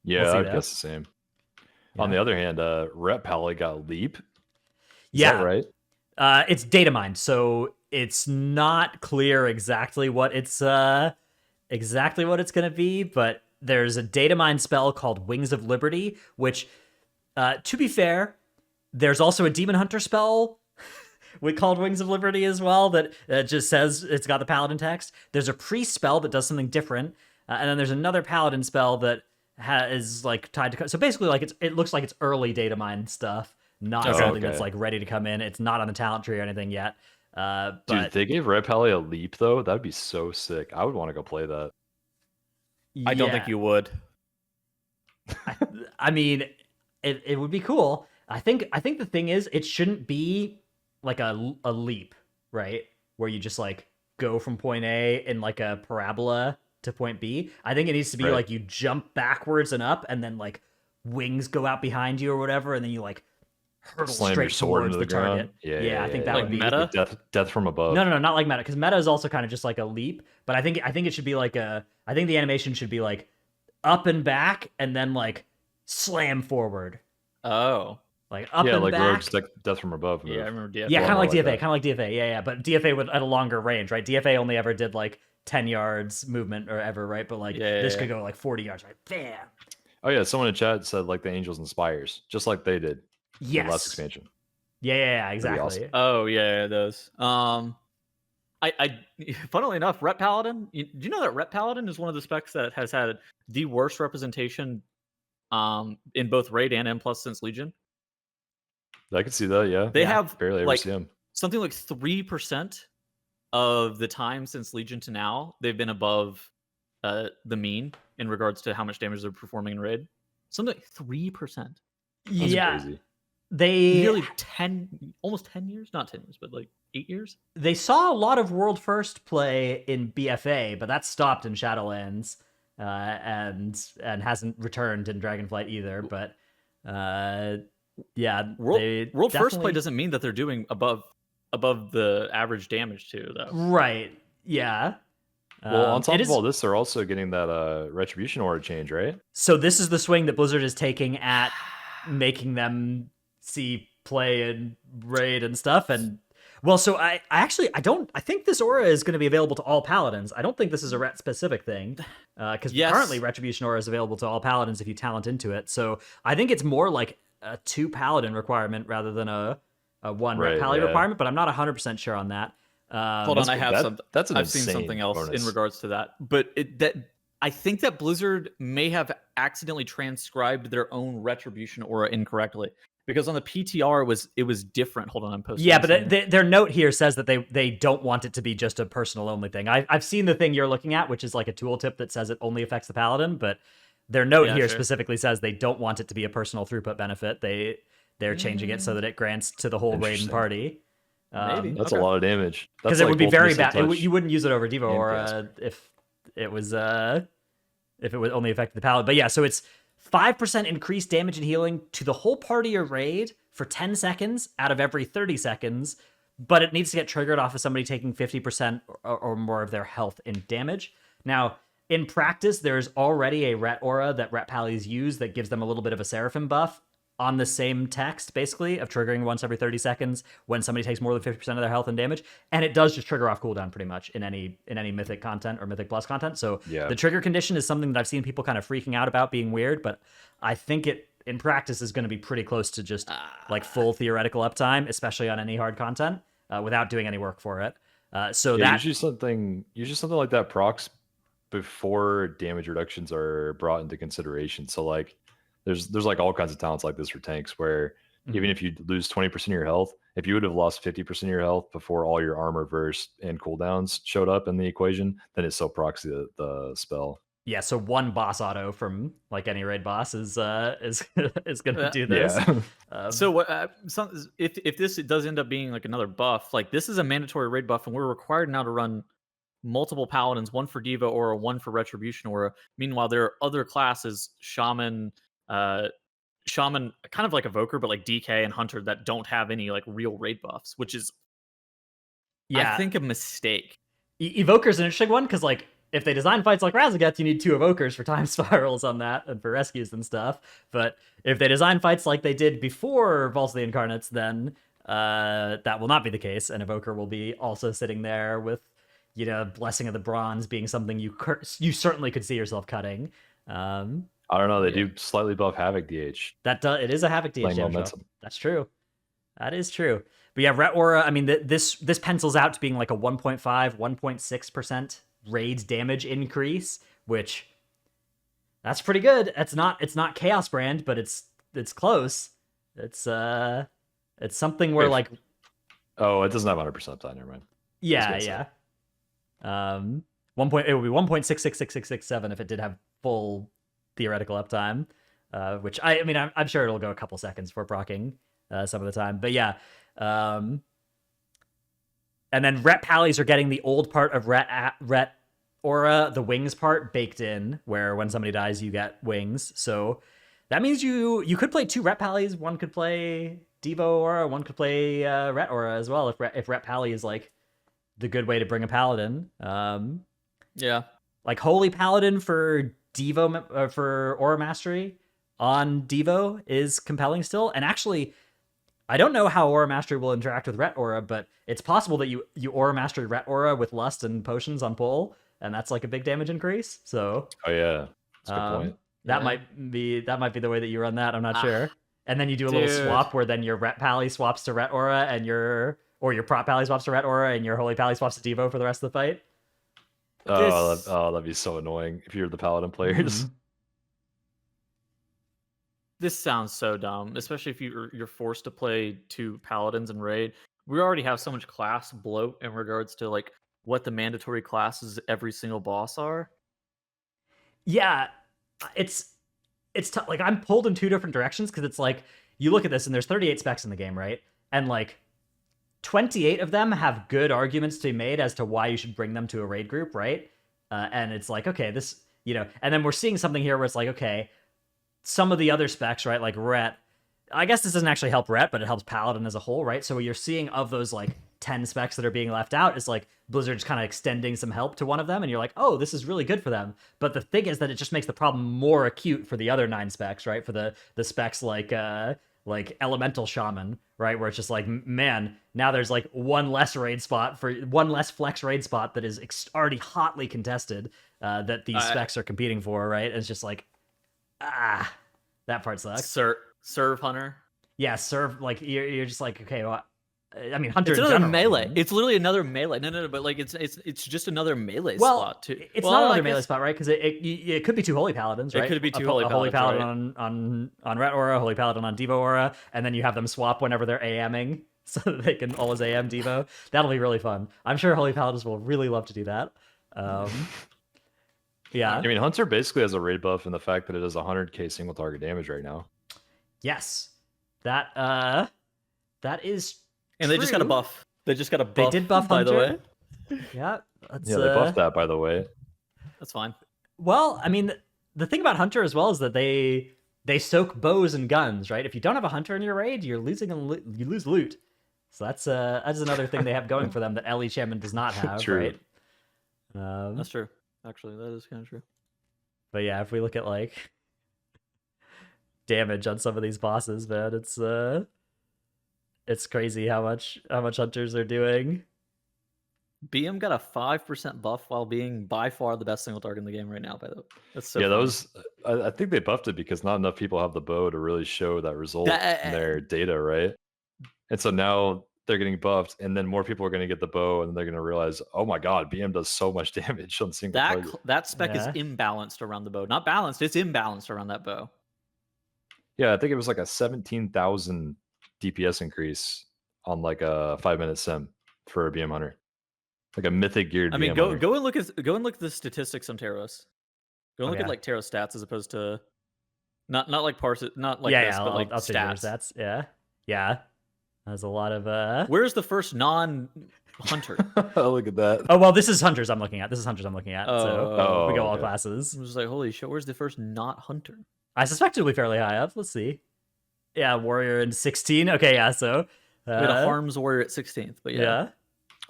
Speaker 3: Yeah,
Speaker 1: we'll
Speaker 3: I guess the same. Yeah. On the other hand, Rep Pally got Leap. Is that right?
Speaker 1: It's data mined, so it's not clear exactly what it's gonna be, but there's a data mine spell called Wings of Liberty, which, to be fair, there's also a Demon Hunter spell called Wings of Liberty as well that just says it's got the Paladin text. There's a priest spell that does something different, and then there's another Paladin spell that is like tied to. So basically, like it looks like it's early data mine stuff, not something that's like ready to come in. It's not on the talent tree or anything yet. But
Speaker 3: dude, if they gave Red Pally a Leap though, that'd be so sick. I would want to go play that.
Speaker 2: I don't think you would.
Speaker 1: I mean, it would be cool. I think the thing is, it shouldn't be like a leap, right? Where you just like go from point A in like a parabola to point B. I think it needs to be
Speaker 3: Right.
Speaker 1: like you jump backwards and up, and then like wings go out behind you or whatever, and then you like hurdle
Speaker 3: Slam your
Speaker 1: straight
Speaker 3: sword
Speaker 1: towards
Speaker 3: into
Speaker 1: the
Speaker 3: the ground.
Speaker 1: target.
Speaker 3: Yeah,
Speaker 1: I think that
Speaker 2: Like
Speaker 1: would be
Speaker 2: meta?
Speaker 3: Death from above.
Speaker 1: No, not like meta, because meta is also kind of just like a leap. But I think it should be like a. I think the animation should be like up and back, and then like slam forward,
Speaker 2: Oh.
Speaker 1: like up
Speaker 3: Yeah,
Speaker 1: and
Speaker 3: like
Speaker 1: back.
Speaker 3: Rogue's Death from above move.
Speaker 2: Yeah, I remember DFA.
Speaker 1: Yeah, kind of like DFA,
Speaker 3: that.
Speaker 1: kind of like DFA. Yeah. But DFA would at a longer range, right? DFA only ever did like 10 yards movement or ever, right? But like this could go like 40 yards, right? Bam.
Speaker 3: Oh yeah, someone in chat said like the Angels and Spires, just like they did in the last
Speaker 1: Yes.
Speaker 3: expansion.
Speaker 1: Yeah, exactly.
Speaker 3: awesome.
Speaker 2: Oh yeah, those. I funnily enough, Rep Paladin. Do you know that Rep Paladin is one of the specs that has had the worst representation, in both Raid and M+ since Legion?
Speaker 3: I can see that. Yeah,
Speaker 2: They have
Speaker 3: barely ever
Speaker 2: like
Speaker 3: see them.
Speaker 2: something like 3% of the time since Legion to now they've been above the mean in regards to how much damage they're performing in Raid. Something like 3%.
Speaker 3: That's
Speaker 1: Yeah.
Speaker 3: crazy.
Speaker 1: They
Speaker 2: Nearly 10, almost 10 years, not 10 years, but like 8 years.
Speaker 1: they saw a lot of world first play in BFA, but that stopped in Shadowlands, and hasn't returned in Dragonflight either. But yeah,
Speaker 2: World first play
Speaker 1: definitely-
Speaker 2: doesn't mean that they're doing above the average damage too, though.
Speaker 1: right. Yeah.
Speaker 3: Well, on top
Speaker 1: it
Speaker 3: of
Speaker 1: is-
Speaker 3: all this, they're also getting that Retribution aura change, right?
Speaker 1: So this is the swing that Blizzard is taking at making them see play and raid and stuff. And well, so I think this aura is going to be available to all paladins. I don't think this is a ret specific thing, because
Speaker 2: Yes.
Speaker 1: currently Retribution aura is available to all paladins if you talent into it. So I think it's more like a 2 paladin requirement rather than a 1
Speaker 3: Right,
Speaker 1: ret paladin
Speaker 3: yeah.
Speaker 1: requirement. But I'm not 100% sure on that.
Speaker 2: Hold on, I have
Speaker 3: that-
Speaker 2: some.
Speaker 3: that's an
Speaker 2: I've seen
Speaker 3: insane
Speaker 2: something else
Speaker 3: bonus.
Speaker 2: in regards to that, but I think that Blizzard may have accidentally transcribed their own Retribution aura incorrectly, because on the PTR it was different. Hold on, I'm posting.
Speaker 1: Yeah,
Speaker 2: this
Speaker 1: but
Speaker 2: in.
Speaker 1: their note here says that they don't want it to be just a personal only thing. I've seen the thing you're looking at, which is like a tooltip that says it only affects the paladin, but their note
Speaker 2: Yeah,
Speaker 1: here
Speaker 2: sure.
Speaker 1: specifically says they don't want it to be a personal throughput benefit. They're changing it so that it grants to the whole raid and
Speaker 3: Interesting.
Speaker 1: party.
Speaker 2: Maybe.
Speaker 3: That's
Speaker 2: Okay.
Speaker 3: a lot of damage.
Speaker 1: Because
Speaker 3: That's
Speaker 1: it
Speaker 3: like
Speaker 1: would be
Speaker 3: both
Speaker 1: very
Speaker 3: missile
Speaker 1: bad.
Speaker 3: touch
Speaker 1: You wouldn't use it over Diva
Speaker 3: and
Speaker 1: Aura if it was only affected the paladin. But yeah, so it's 5% increased damage and healing to the whole party or raid for 10 seconds out of every 30 seconds, but it needs to get triggered off of somebody taking 50% or more of their health in damage. Now, in practice, there's already a ret aura that ret pallies use that gives them a little bit of a seraphim buff on the same text, basically, of triggering once every 30 seconds when somebody takes more than 50% of their health and damage. And it does just trigger off cooldown pretty much in any mythic content or mythic plus content. So
Speaker 3: Yeah.
Speaker 1: the trigger condition is something that I've seen people kind of freaking out about being weird, but I think it in practice is going to be pretty close to just like full theoretical uptime, especially on any hard content, without doing any work for it. So
Speaker 3: Yeah,
Speaker 1: that
Speaker 3: usually something like that procs before damage reductions are brought into consideration. So like there's like all kinds of talents like this for tanks where even if you lose 20% of your health, if you would have lost 50% of your health before all your armor verse and cooldowns showed up in the equation, then it still procs the spell.
Speaker 1: yeah, so one boss auto from like any raid boss is going to do this.
Speaker 3: Yeah.
Speaker 2: So what? If this does end up being like another buff, like this is a mandatory raid buff, and we're required now to run multiple paladins, one for Diva Aura, one for Retribution Aura. Meanwhile, there are other classes, Shaman, kind of like Evoker, but like DK and Hunter that don't have any like real raid buffs, which is,
Speaker 1: Yeah,
Speaker 2: I think, a mistake.
Speaker 1: Evoker's an interesting one because like if they design fights like Razageth, you need 2 Evokers for time spirals on that and for rescues and stuff. But if they design fights like they did before Vaults of the Incarnates, then that will not be the case, and Evoker will be also sitting there with Blessing of the Bronze being something you certainly could see yourself cutting.
Speaker 3: I don't know. They do slightly buff Havoc DH.
Speaker 1: It is a Havoc DH
Speaker 3: Playing
Speaker 1: damage
Speaker 3: momentum.
Speaker 1: buff. That's true. That is true. But yeah, Ret Aura, I mean, this pencils out to being like a 1.5, 1.6% raid damage increase, which that's pretty good. It's not Chaos Brand, but it's close. It's something where
Speaker 3: Wait,
Speaker 1: like
Speaker 3: Oh, it doesn't have 100% uptime. Never mind.
Speaker 1: yeah,
Speaker 3: gonna say.
Speaker 1: yeah. It would be 1.666667 if it did have full theoretical uptime, which I mean, I'm sure it'll go a couple seconds before proccing some of the time. But yeah. And then ret pallies are getting the old part of ret aura, the wings part, baked in, where when somebody dies, you get wings. So that means you could play 2 ret pallies. One could play Devo aura, one could play ret aura as well, if ret pally is like the good way to bring a paladin.
Speaker 2: Yeah.
Speaker 1: Like Holy Paladin for Devo, for aura mastery on Devo is compelling still. And actually, I don't know how Aura Mastery will interact with Ret Aura, but it's possible that you Aura Mastery Ret Aura with Lust and Potions on pull, and that's like a big damage increase. So,
Speaker 3: Oh yeah, that's a good point.
Speaker 1: That
Speaker 2: Yeah.
Speaker 1: might be the way that you run that. I'm not sure. And then you do a little swap where then your Ret Pally swaps to Ret Aura, and your Prop Pally swaps to Ret Aura, and your Holy Pally swaps to Devo for the rest of the fight.
Speaker 3: That'd be so annoying if you're the Paladin players.
Speaker 1: Mhm.
Speaker 2: This sounds so dumb, especially if you're forced to play 2 paladins in raid. We already have so much class bloat in regards to like what the mandatory classes every single boss are.
Speaker 1: Yeah, it's tough. Like I'm pulled in 2 different directions because it's like you look at this and there's 38 specs in the game, right? And like 28 of them have good arguments to be made as to why you should bring them to a raid group, right? And it's like, okay, this, and then we're seeing something here where it's like, okay, some of the other specs, right, like Ret, I guess this doesn't actually help Ret, but it helps Paladin as a whole, right? So what you're seeing of those like 10 specs that are being left out is like Blizzard's kind of extending some help to one of them, and you're like, oh, this is really good for them. But the thing is that it just makes the problem more acute for the other 9 specs, right? For the specs like Elemental Shaman, right? Where it's just like, man, now there's like one less flex raid spot that is already hotly contested that these specs are competing for, right? And it's just like, that part sucks.
Speaker 2: Serve Hunter.
Speaker 1: Yeah, serve, like you're just like, okay, well, I mean, Hunter.
Speaker 2: It's
Speaker 1: in
Speaker 2: another
Speaker 1: general,
Speaker 2: melee.
Speaker 1: man.
Speaker 2: It's literally another melee. No, but like it's just another melee
Speaker 1: Well,
Speaker 2: slot too.
Speaker 1: It's
Speaker 2: Well,
Speaker 1: not
Speaker 2: I
Speaker 1: another
Speaker 2: guess-
Speaker 1: melee spot, right? Because it could be 2 Holy Paladins, right?
Speaker 2: It could be 2
Speaker 1: A
Speaker 2: Holy
Speaker 1: Holy
Speaker 2: Paladins,
Speaker 1: Paladin on Ret Aura, a Holy Paladin on Devo Aura, and then you have them swap whenever they're AMing, so that they can always AM Devo. That'll be really fun. I'm sure Holy Paladins will really love to do that. Yeah.
Speaker 3: I mean, Hunter basically has a raid buff in the fact that it does 100k single target damage right now.
Speaker 1: Yes. That is.
Speaker 2: And they just got a
Speaker 1: true.
Speaker 2: buff. They just got a buff.
Speaker 1: They did buff
Speaker 2: by the
Speaker 1: Hunter.
Speaker 2: way.
Speaker 1: Yeah.
Speaker 3: Yeah, they buffed that, by the way.
Speaker 2: That's fine.
Speaker 1: Well, I mean, the thing about Hunter as well is that they soak bows and guns, right? If you don't have a Hunter in your raid, you're losing you lose loot. So that's another thing they have going for them that Ellie Shaman does not have,
Speaker 3: True.
Speaker 1: right?
Speaker 2: That's true. Actually, that is kind of true.
Speaker 1: But yeah, if we look at like damage on some of these bosses, man, it's crazy how much Hunters are doing.
Speaker 2: BM got a 5% buff while being by far the best single target in the game right now. By the way, that's so.
Speaker 3: Yeah,
Speaker 2: funny.
Speaker 3: those. I think they buffed it because not enough people have the bow to really show that result in their data, right? And so now they're getting buffed, and then more people are going to get the bow, and then they're going to realize, oh my god, BM does so much damage on single target.
Speaker 2: That spec is
Speaker 1: Yeah.
Speaker 2: imbalanced around the bow. Not balanced, it's imbalanced around that bow.
Speaker 3: Yeah, I think it was like a 17,000 DPS increase on like a 5-minute sim for a BM Hunter, like a mythic geared.
Speaker 2: I mean,
Speaker 3: BM
Speaker 2: go
Speaker 3: Hunter.
Speaker 2: go and look at the statistics on Teros. Go and look
Speaker 1: yeah.
Speaker 2: at like Teros stats as opposed to not like parse it, not like
Speaker 1: yeah,
Speaker 2: this,
Speaker 1: yeah,
Speaker 2: but like
Speaker 1: I'll see your
Speaker 2: stats.
Speaker 1: stats. Yeah, yeah. There's a lot of
Speaker 2: Where's the first non-hunter?
Speaker 3: Oh, look at that.
Speaker 1: Oh well, this is Hunters I'm looking at. So
Speaker 2: Oh,
Speaker 1: we go all
Speaker 3: okay.
Speaker 1: classes.
Speaker 2: I was like, holy shit, where's the first not hunter?
Speaker 1: I suspect it'll be fairly high up. Let's see. Yeah, Warrior in 16. Okay, yeah. So
Speaker 2: We had a Harms Warrior at 16th, but yeah,
Speaker 1: yeah.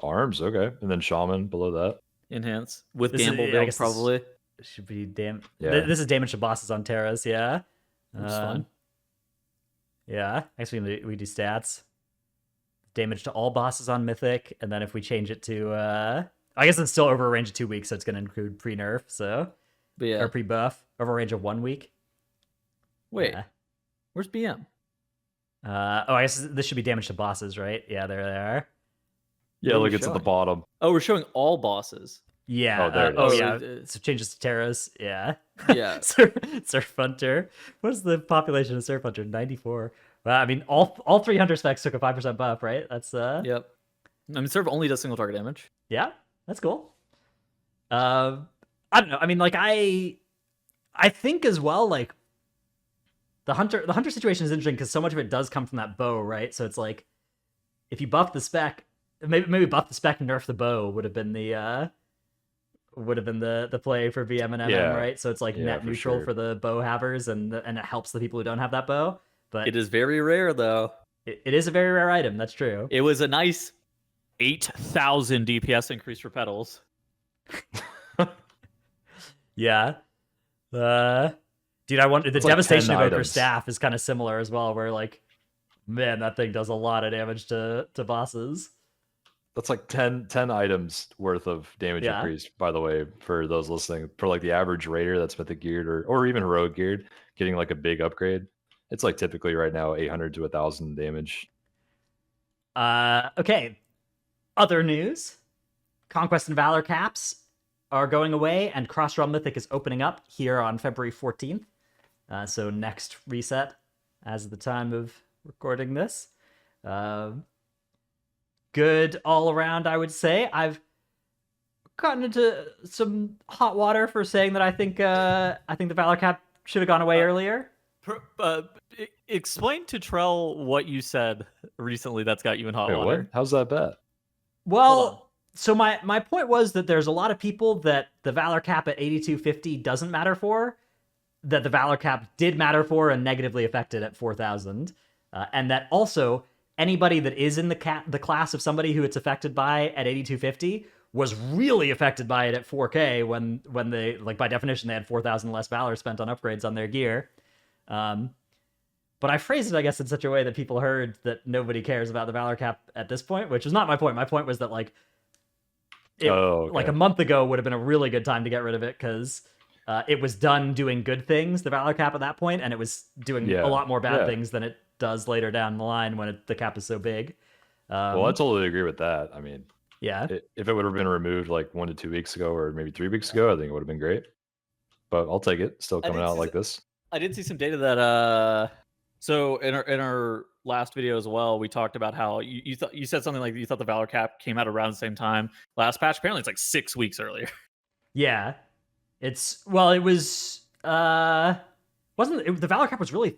Speaker 3: Arms, okay, and then Shaman below that.
Speaker 2: enhance with
Speaker 1: This is-
Speaker 2: gamble
Speaker 1: I
Speaker 2: build
Speaker 1: guess this-
Speaker 2: probably.
Speaker 1: Should be damn.
Speaker 3: Yeah.
Speaker 1: This is damage to bosses on Terras. Yeah.
Speaker 2: That's fine.
Speaker 1: Yeah. Actually, we do stats. Damage to all bosses on Mythic, and then if we change it to, I guess it's still over a range of 2 weeks, so it's going to include pre-nerf, so
Speaker 2: But yeah,
Speaker 1: or pre-buff over a range of 1 week.
Speaker 2: wait,
Speaker 1: Yeah.
Speaker 2: where's BM?
Speaker 1: I guess this should be damage to bosses, right? Yeah, there they are.
Speaker 3: Yeah,
Speaker 2: What are
Speaker 3: look,
Speaker 2: we
Speaker 3: it's at the
Speaker 2: showing?
Speaker 3: bottom.
Speaker 2: Oh, we're showing all bosses.
Speaker 1: Yeah.
Speaker 3: Oh, there it
Speaker 1: oh
Speaker 3: is.
Speaker 1: yeah.
Speaker 2: Uh,
Speaker 1: So changes to Terras. Yeah.
Speaker 2: Yeah.
Speaker 1: Surf Hunter. What's the population of Surf Hunter? 94. Well, I mean, all 3 Hunter specs took a 5% buff, right? That's
Speaker 2: Yep. I mean, Serve only does single target damage.
Speaker 1: yeah, that's cool. I don't know. I mean, like I think as well, like the hunter situation is interesting because so much of it does come from that bow, right? So it's like if you buff the spec, maybe buff the spec and nerf the bow would have been the play for VM and MM,
Speaker 3: Yeah.
Speaker 1: right? So it's like
Speaker 3: Yeah,
Speaker 1: net
Speaker 3: for
Speaker 1: neutral
Speaker 3: sure.
Speaker 1: for the bow havers, and it helps the people who don't have that bow. But
Speaker 2: It is very rare though.
Speaker 1: it is a very rare item. That's true.
Speaker 2: It was a nice 8,000 DPS increase for petals.
Speaker 1: Yeah. Dude, I wonder the
Speaker 3: It's like 10
Speaker 1: devastation of Ochre
Speaker 3: items.
Speaker 1: Staff is kind of similar as well, where like, man, that thing does a lot of damage to bosses.
Speaker 3: That's like 10 items worth of damage
Speaker 1: Yeah.
Speaker 3: increase, by the way, for those listening. For like the average raider that's mythic geared or even heroic geared, getting like a big upgrade. It's like typically right now 800 to 1,000 damage.
Speaker 1: Okay. Other news: Conquest and Valor caps are going away, and Cross Realm Mythic is opening up here on February 14th. So next reset, as of the time of recording this. Good all around, I would say. I've gotten into some hot water for saying that I think the Valor cap should have gone away earlier.
Speaker 2: Explain to Trell what you said recently that's got you in hot
Speaker 3: Wait,
Speaker 2: water.
Speaker 3: what? How's that bad?
Speaker 1: Well, so my point was that there's a lot of people that the Valor cap at 8250 doesn't matter for, that the Valor cap did matter for and negatively affected at 4000, and that also anybody that is in the class of somebody who it's affected by at 8250 was really affected by it at 4K when they, like, by definition they had 4000 less Valor spent on upgrades on their gear. But I phrased it, I guess, in such a way that people heard that nobody cares about the Valor cap at this point, which was not my point. My point was that, like, like a month ago would have been a really good time to get rid of it because it was done doing good things, the Valor cap at that point, and it was doing a lot more bad things than it does later down the line when the cap is so big.
Speaker 3: Well, I totally agree with that. I mean,
Speaker 1: yeah,
Speaker 3: if it would have been removed like 1 to 2 weeks ago or maybe 3 weeks ago, I think it would have been great. But I'll take it. Still coming out like this.
Speaker 2: I did see some data that so in our last video as well, we talked about how you said something like you thought the Valor cap came out around the same time last patch. Apparently, it's like 6 weeks earlier.
Speaker 1: Yeah, it was wasn't it, the Valor cap was really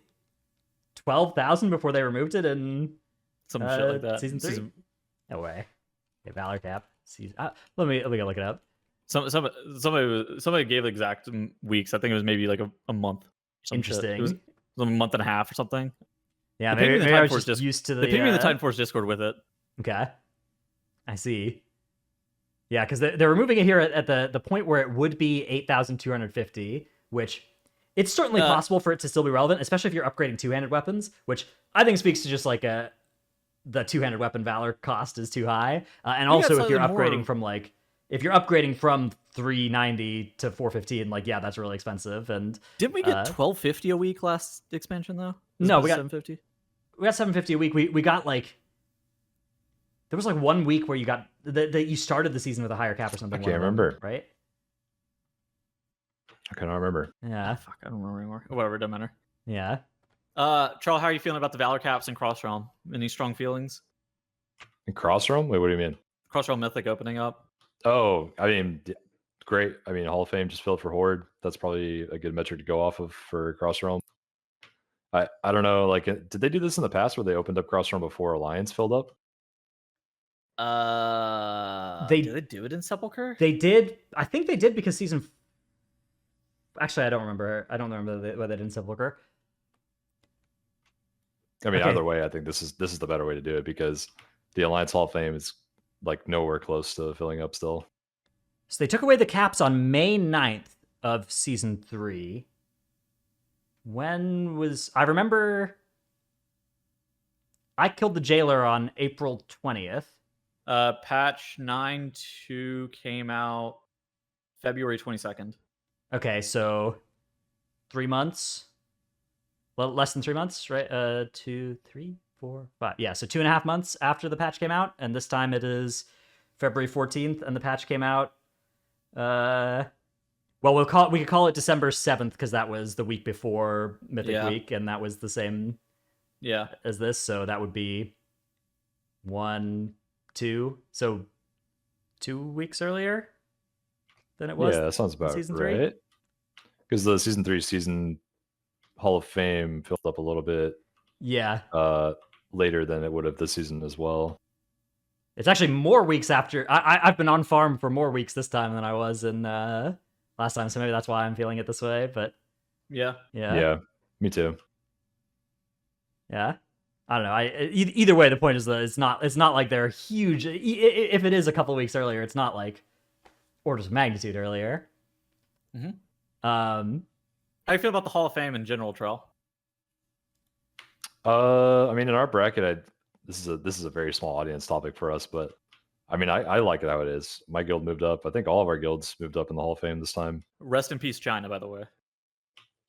Speaker 1: 12,000 before they removed it in
Speaker 2: some shit like that.
Speaker 1: Season 3. No way. Okay, Valor cap season. Let me go look it up.
Speaker 2: Somebody gave exact weeks. I think it was maybe like a month.
Speaker 1: Interesting.
Speaker 2: It was a month and a half or something.
Speaker 1: Yeah, maybe I was just used to the.
Speaker 2: They pinged me in the Titanforge Discord with it.
Speaker 1: Okay, I see. Yeah, because they're removing it here at the point where it would be 8,250, which it's certainly possible for it to still be relevant, especially if you're upgrading two-handed weapons, which I think speaks to just like the two-handed weapon Valor cost is too high, and also if you're upgrading from like. If you're upgrading from 390 to 415, like, yeah, that's really expensive. And
Speaker 2: didn't we get 1250 a week last expansion though?
Speaker 1: No, we got
Speaker 2: 750.
Speaker 1: We got 750 a week. We got like there was like 1 week where you got that you started the season with a higher cap or something.
Speaker 3: I can't remember.
Speaker 1: Right?
Speaker 3: I cannot remember.
Speaker 1: Yeah.
Speaker 2: Fuck, I don't remember anymore. Whatever, doesn't matter.
Speaker 1: Yeah.
Speaker 2: Charles, how are you feeling about the Valor caps and Cross Realm? Any strong feelings?
Speaker 3: In Cross Realm? Wait, what do you mean?
Speaker 2: Cross Realm Mythic opening up.
Speaker 3: Oh, I mean, great. I mean, Hall of Fame just filled for Horde. That's probably a good metric to go off of for Cross Realm. I don't know. Like, did they do this in the past where they opened up Cross Realm before Alliance filled up?
Speaker 2: Did they do it in Sepulchre?
Speaker 1: They did. I think they did because season. Actually, I don't remember. I don't remember whether they did in Sepulchre.
Speaker 3: I mean, either way, I think this is the better way to do it because the Alliance Hall of Fame is like nowhere close to filling up still.
Speaker 1: So they took away the caps on May 9th of season 3. When was I remember I killed the jailer on April 20th.
Speaker 2: Patch 9.2 came out February 22nd.
Speaker 1: Okay, so 3 months. Well, less than 3 months, right? 2, 3, 4, 5. Yeah, so 2.5 months after the patch came out, and this time it is February 14th, and the patch came out. Well, we could call it December 7th because that was the week before Mythic Week, and that was the same as this. So that would be 1, 2. So 2 weeks earlier than it was.
Speaker 3: Yeah, that sounds about
Speaker 1: season 3?
Speaker 3: right. Because the season 3 season Hall of Fame filled up a little bit
Speaker 1: Yeah.
Speaker 3: later than it would have this season as well.
Speaker 1: It's actually more weeks after. I've been on farm for more weeks this time than I was in last time, so maybe that's why I'm feeling it this way. But
Speaker 2: Yeah.
Speaker 3: Yeah, me too.
Speaker 1: Yeah, I don't know. Either way, the point is that it's not like they're huge. If it is a couple weeks earlier, it's not like orders of magnitude earlier.
Speaker 2: Mhm.
Speaker 1: How
Speaker 2: do you feel about the Hall of Fame in general, Trell?
Speaker 3: I mean, in our bracket, this is a very small audience topic for us, but I mean, I like it how it is. My guild moved up. I think all of our guilds moved up in the Hall of Fame this time.
Speaker 2: Rest in peace, China, by the way.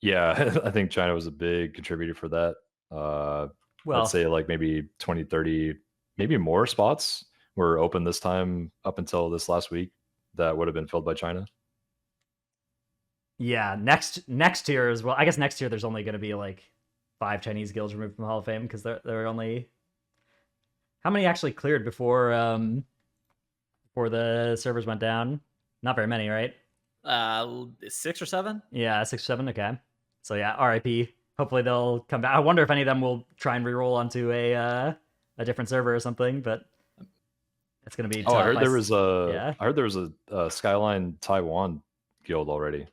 Speaker 3: Yeah, I think China was a big contributor for that. I'd say like maybe 20, 30, maybe more spots were open this time up until this last week that would have been filled by China.
Speaker 1: Yeah, next year as well. I guess next year there's only going to be like 5 Chinese guilds removed from the Hall of Fame because there were only how many actually cleared before the servers went down? Not very many, right?
Speaker 2: 6 or 7.
Speaker 1: Yeah, 6 or 7. Okay, so yeah, RIP. Hopefully they'll come back. I wonder if any of them will try and reroll onto a different server or something, but it's gonna be tough.
Speaker 3: I heard there was a Skyline Taiwan guild already.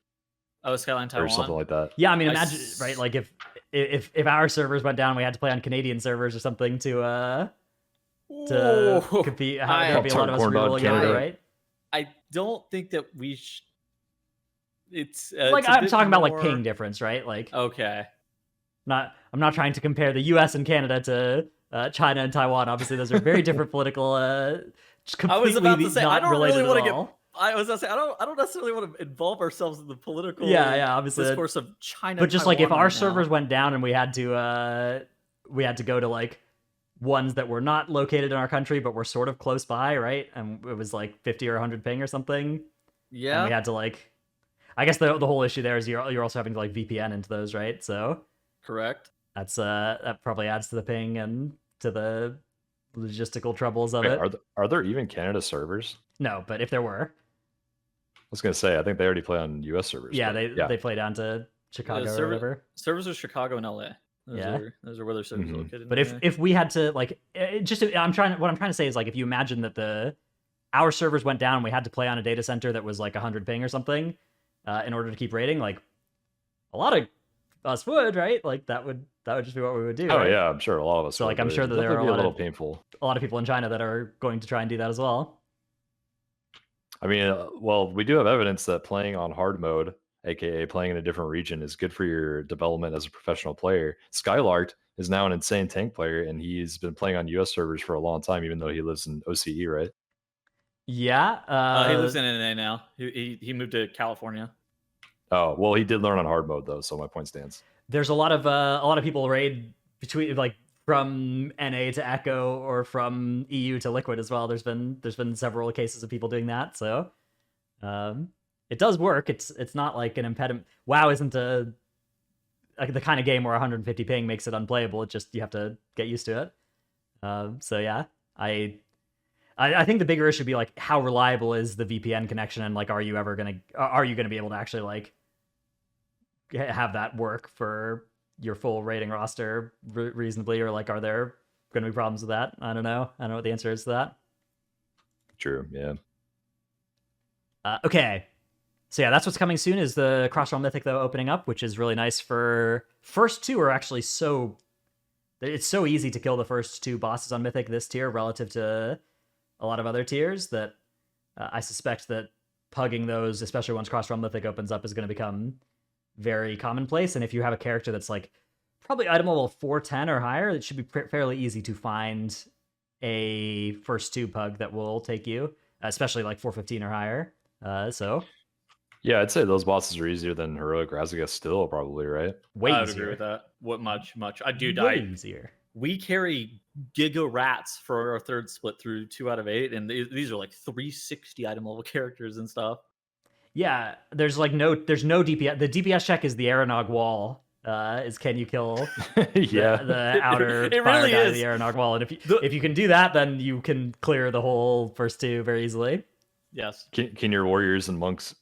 Speaker 2: Oh, Skyline Taiwan,
Speaker 3: or something like that.
Speaker 1: Yeah, I mean, imagine right, like if our servers went down, we had to play on Canadian servers or something to compete. There'd be a lot of us rerolling over, right?
Speaker 2: I don't think that we. It's
Speaker 1: like I'm talking about like ping difference, right? Like
Speaker 2: okay.
Speaker 1: I'm not trying to compare the U.S. and Canada to China and Taiwan. Obviously, those are very different political.
Speaker 2: I was about to say I don't really want to get.
Speaker 1: I
Speaker 2: was gonna say I don't necessarily want to involve ourselves in the political
Speaker 1: obviously
Speaker 2: discourse of China.
Speaker 1: But just
Speaker 2: Taiwan
Speaker 1: like if our
Speaker 2: right
Speaker 1: servers
Speaker 2: now.
Speaker 1: went down and we had to go to like ones that were not located in our country but were sort of close by, right? And it was like 50 or 100 ping or something.
Speaker 2: Yeah.
Speaker 1: And we had to like, I guess the whole issue there is you're also having to like VPN into those, right? So
Speaker 2: correct.
Speaker 1: That's that probably adds to the ping and to the logistical troubles of it.
Speaker 3: Are there even Canada servers?
Speaker 1: No, but if there were,
Speaker 3: I was gonna say I think they already play on US servers.
Speaker 1: Yeah, they play down to Chicago or whatever.
Speaker 2: Servers are Chicago and LA. Those are where their servers are located.
Speaker 1: But if we had to like what I'm trying to say is like if you imagine that our servers went down and we had to play on a data center that was like 100 ping or something in order to keep rating, like a lot of us would, right? Like that would just be what we would do.
Speaker 3: Oh
Speaker 1: right?
Speaker 3: Yeah, I'm sure a lot of us.
Speaker 1: So
Speaker 3: would,
Speaker 1: like I'm sure that there are a
Speaker 3: little painful.
Speaker 1: A lot of people in China that are going to try and do that as well.
Speaker 3: I mean, well, we do have evidence that playing on hard mode, aka playing in a different region, is good for your development as a professional player. Skylark is now an insane tank player, and he's been playing on US servers for a long time, even though he lives in OCE, right?
Speaker 1: Yeah,
Speaker 2: he lives in NA now. He moved to California.
Speaker 3: Oh well, he did learn on hard mode though, so my point stands.
Speaker 1: There's a lot of people raid between like from NA to Echo or from EU to Liquid as well. There's been several cases of people doing that, so it does work. It's not like an impediment. WoW isn't the kind of game where 150 ping makes it unplayable. It just you have to get used to it. So yeah, I think the bigger issue would be like how reliable is the VPN connection, and like are you gonna be able to actually like have that work for your full rating roster reasonably, or like are there going to be problems with that? I don't know what the answer is to that.
Speaker 3: True. Yeah.
Speaker 1: Okay, so yeah, that's what's coming soon is the Crossrealm Mythic though opening up, which is really nice. For first two are actually it's so easy to kill the first two bosses on Mythic this tier relative to a lot of other tiers that I suspect that pugging those, especially once Crossrealm Mythic opens up, is going to become very commonplace. And if you have a character that's like probably item level 410 or higher, it should be fairly easy to find a first two pug that will take you, especially like 415 or higher. So
Speaker 3: yeah, I'd say those bosses are easier than Heroic Razagast still, probably, right?
Speaker 1: Way
Speaker 2: I would
Speaker 1: easier.
Speaker 2: agree with that. What much? I do
Speaker 1: way easier.
Speaker 2: We carry Giga Rats for our third split through 2 out of 8, and these are like 360 item level characters and stuff.
Speaker 1: Yeah, there's no DPS. The DPS check is the Aranog wall. Is can you kill the outer
Speaker 2: it
Speaker 1: fire
Speaker 2: really
Speaker 1: guy
Speaker 2: is.
Speaker 1: of the Aranog wall? And if you can do that, then you can clear the whole first two very easily.
Speaker 2: Yes.
Speaker 3: Can your warriors and monks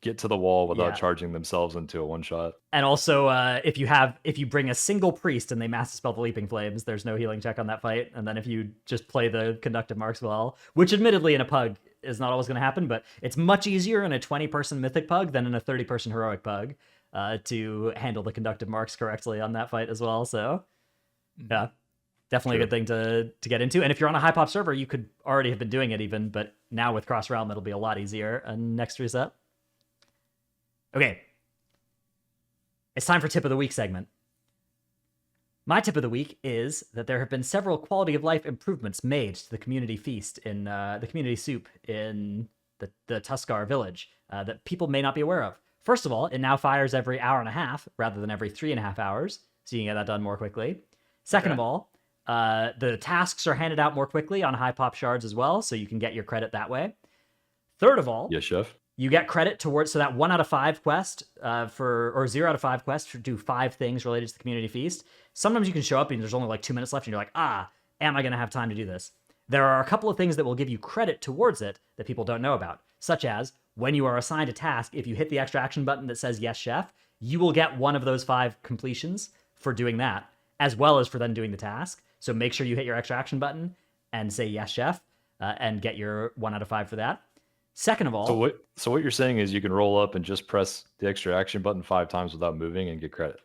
Speaker 3: get to the wall without
Speaker 1: Yeah.
Speaker 3: charging themselves into a one shot.
Speaker 1: And also, if you bring a single priest and they mass dispel the Leaping Flames, there's no healing check on that fight. And then if you just play the Conductive Marks well, which admittedly in a pug is not always going to happen, but it's much easier in a 20-person Mythic pug than in a 30-person Heroic pug to handle the Conductive Marks correctly on that fight as well. So, yeah, definitely a good thing to get into. And if you're on a high pop server, you could already have been doing it even, but now with Cross Realm, it'll be a lot easier. And next reset. Okay. It's time for Tip of the Week segment. My tip of the week is that there have been several quality of life improvements made to the community feast in the community soup in the Tuskar village that people may not be aware of. First of all, it now fires every hour and a half rather than every 3.5 hours, so you can get that done more quickly. Second of all, the tasks are handed out more quickly on high pop shards as well, so you can get your credit that way. Third of all,
Speaker 3: Yes, chef.
Speaker 1: you get credit towards, so that 1 out of 5 quest or 0 out of 5 quests to do 5 things related to the community feast. Sometimes you can show up and there's only like 2 minutes left and you're like, am I going to have time to do this? There are a couple of things that will give you credit towards it that people don't know about, such as when you are assigned a task, if you hit the extra action button that says yes, chef, you will get one of those 5 completions for doing that, as well as for then doing the task. So make sure you hit your extra action button and say yes, chef, and get your 1 out of 5 for that. Second of all,
Speaker 3: so what you're saying is you can roll up and just press the extra action button 5 times without moving and get credit.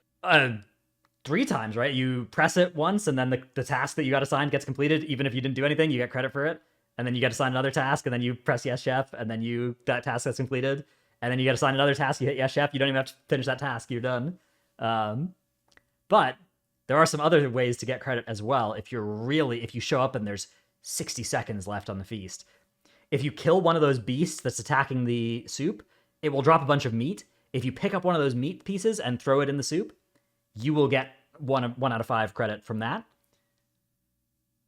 Speaker 1: 3 times, right? You press it once, and then the task that you got assigned gets completed. Even if you didn't do anything, you get credit for it. And then you get assigned another task, and then you press yes, chef, and then that task gets completed. And then you get assigned another task, you hit yes, chef. You don't even have to finish that task. You're done. But there are some other ways to get credit as well. If you show up and there's 60 seconds left on the feast. If you kill one of those beasts that's attacking the soup, it will drop a bunch of meat. If you pick up one of those meat pieces and throw it in the soup, you will get 1 out of 5 credit from that.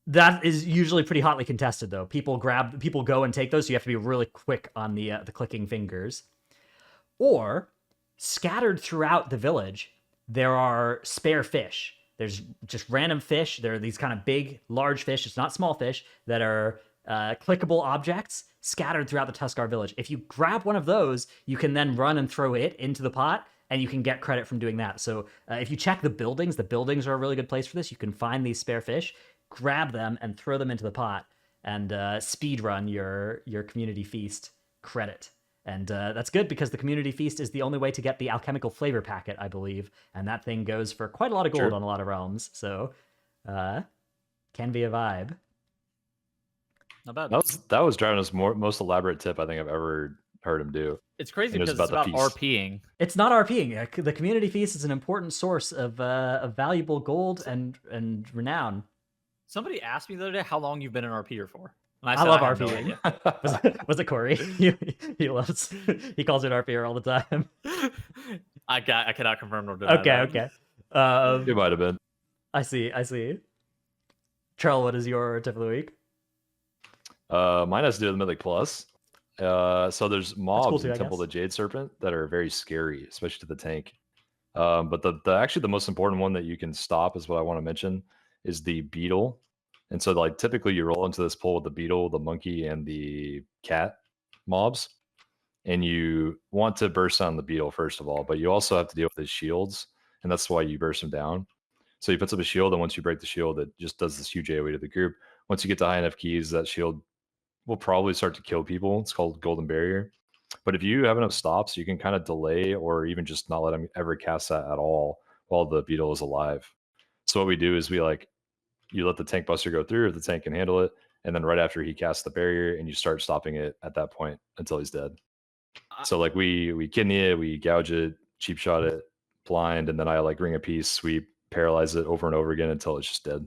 Speaker 1: That is usually pretty hotly contested, though. People go and take those, so you have to be really quick on the clicking fingers. Or, scattered throughout the village, there are spare fish. There's just random fish. There are these kind of big, large fish. It's not small fish that are clickable objects scattered throughout the Tuskar village. If you grab one of those, you can then run and throw it into the pot, and you can get credit from doing that. So if you check the buildings are a really good place for this. You can find these spare fish, grab them, and throw them into the pot, and speed run your community feast credit. And that's good because the community feast is the only way to get the alchemical flavor packet, I believe, and that thing goes for quite a lot of gold on a lot of realms. So can be a vibe.
Speaker 2: Not bad.
Speaker 3: That was Draven's most elaborate tip I think I've ever heard him do.
Speaker 2: It's crazy because
Speaker 3: about
Speaker 2: it's about
Speaker 3: the feast.
Speaker 2: RPing.
Speaker 1: It's not RPing. The community feast is an important source of valuable gold and renown.
Speaker 2: Somebody asked me the other day how long you've been an RPer for. And
Speaker 1: I
Speaker 2: said,
Speaker 1: love
Speaker 2: have no
Speaker 1: RPing.
Speaker 2: idea.
Speaker 1: Was it Corey? He calls it RPer all the time.
Speaker 2: I cannot confirm nor deny that.
Speaker 1: Okay.
Speaker 3: It might have been.
Speaker 1: I see. Charles, what is your tip of the week?
Speaker 3: Mine has to do with Mythic Plus. So there's mobs
Speaker 1: cool too,
Speaker 3: in
Speaker 1: I
Speaker 3: Temple
Speaker 1: guess.
Speaker 3: of the Jade Serpent that are very scary, especially to the tank. But actually the most important one that you can stop is what I want to mention is the beetle. And so like typically you roll into this pool with the beetle, the monkey, and the cat mobs. And you want to burst down the beetle first of all, but you also have to deal with his shields, and that's why you burst him down. So he puts up a shield, and once you break the shield, it just does this huge AoE to the group. Once you get to high enough keys, that shield will probably start to kill people. It's called Golden Barrier. But if you have enough stops, you can kind of delay or even just not let him ever cast that at all while the beetle is alive. So what we do is you let the tank buster go through if the tank can handle it, and then right after he casts the barrier, and you start stopping it at that point until he's dead. So like we kidney it, we gouge it, cheap shot it, blind, and then I like ring a piece, sweep, paralyze it over and over again until it's just dead.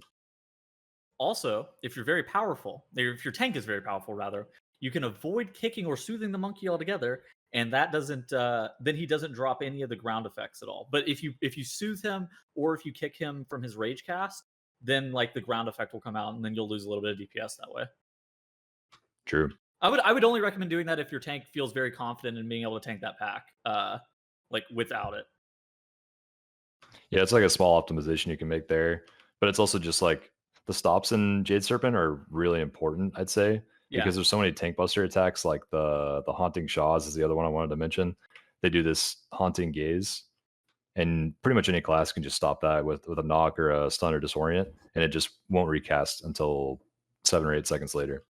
Speaker 2: Also, if you're very powerful, if your tank is very powerful, rather, you can avoid kicking or soothing the monkey altogether, and that doesn't. Then he doesn't drop any of the ground effects at all. But if you soothe him or if you kick him from his rage cast, then like the ground effect will come out, and then you'll lose a little bit of DPS that way.
Speaker 3: True.
Speaker 2: I would only recommend doing that if your tank feels very confident in being able to tank that pack, like without it.
Speaker 3: Yeah, it's like a small optimization you can make there, but it's also just like the stops in Jade Serpent are really important, I'd say,
Speaker 2: Yeah.
Speaker 3: because there's so many tank buster attacks. Like the haunting Shaws is the other one I wanted to mention. They do this haunting gaze, and pretty much any class can just stop that with a knock or a stun or disorient, and it just won't recast until 7 or 8 seconds later.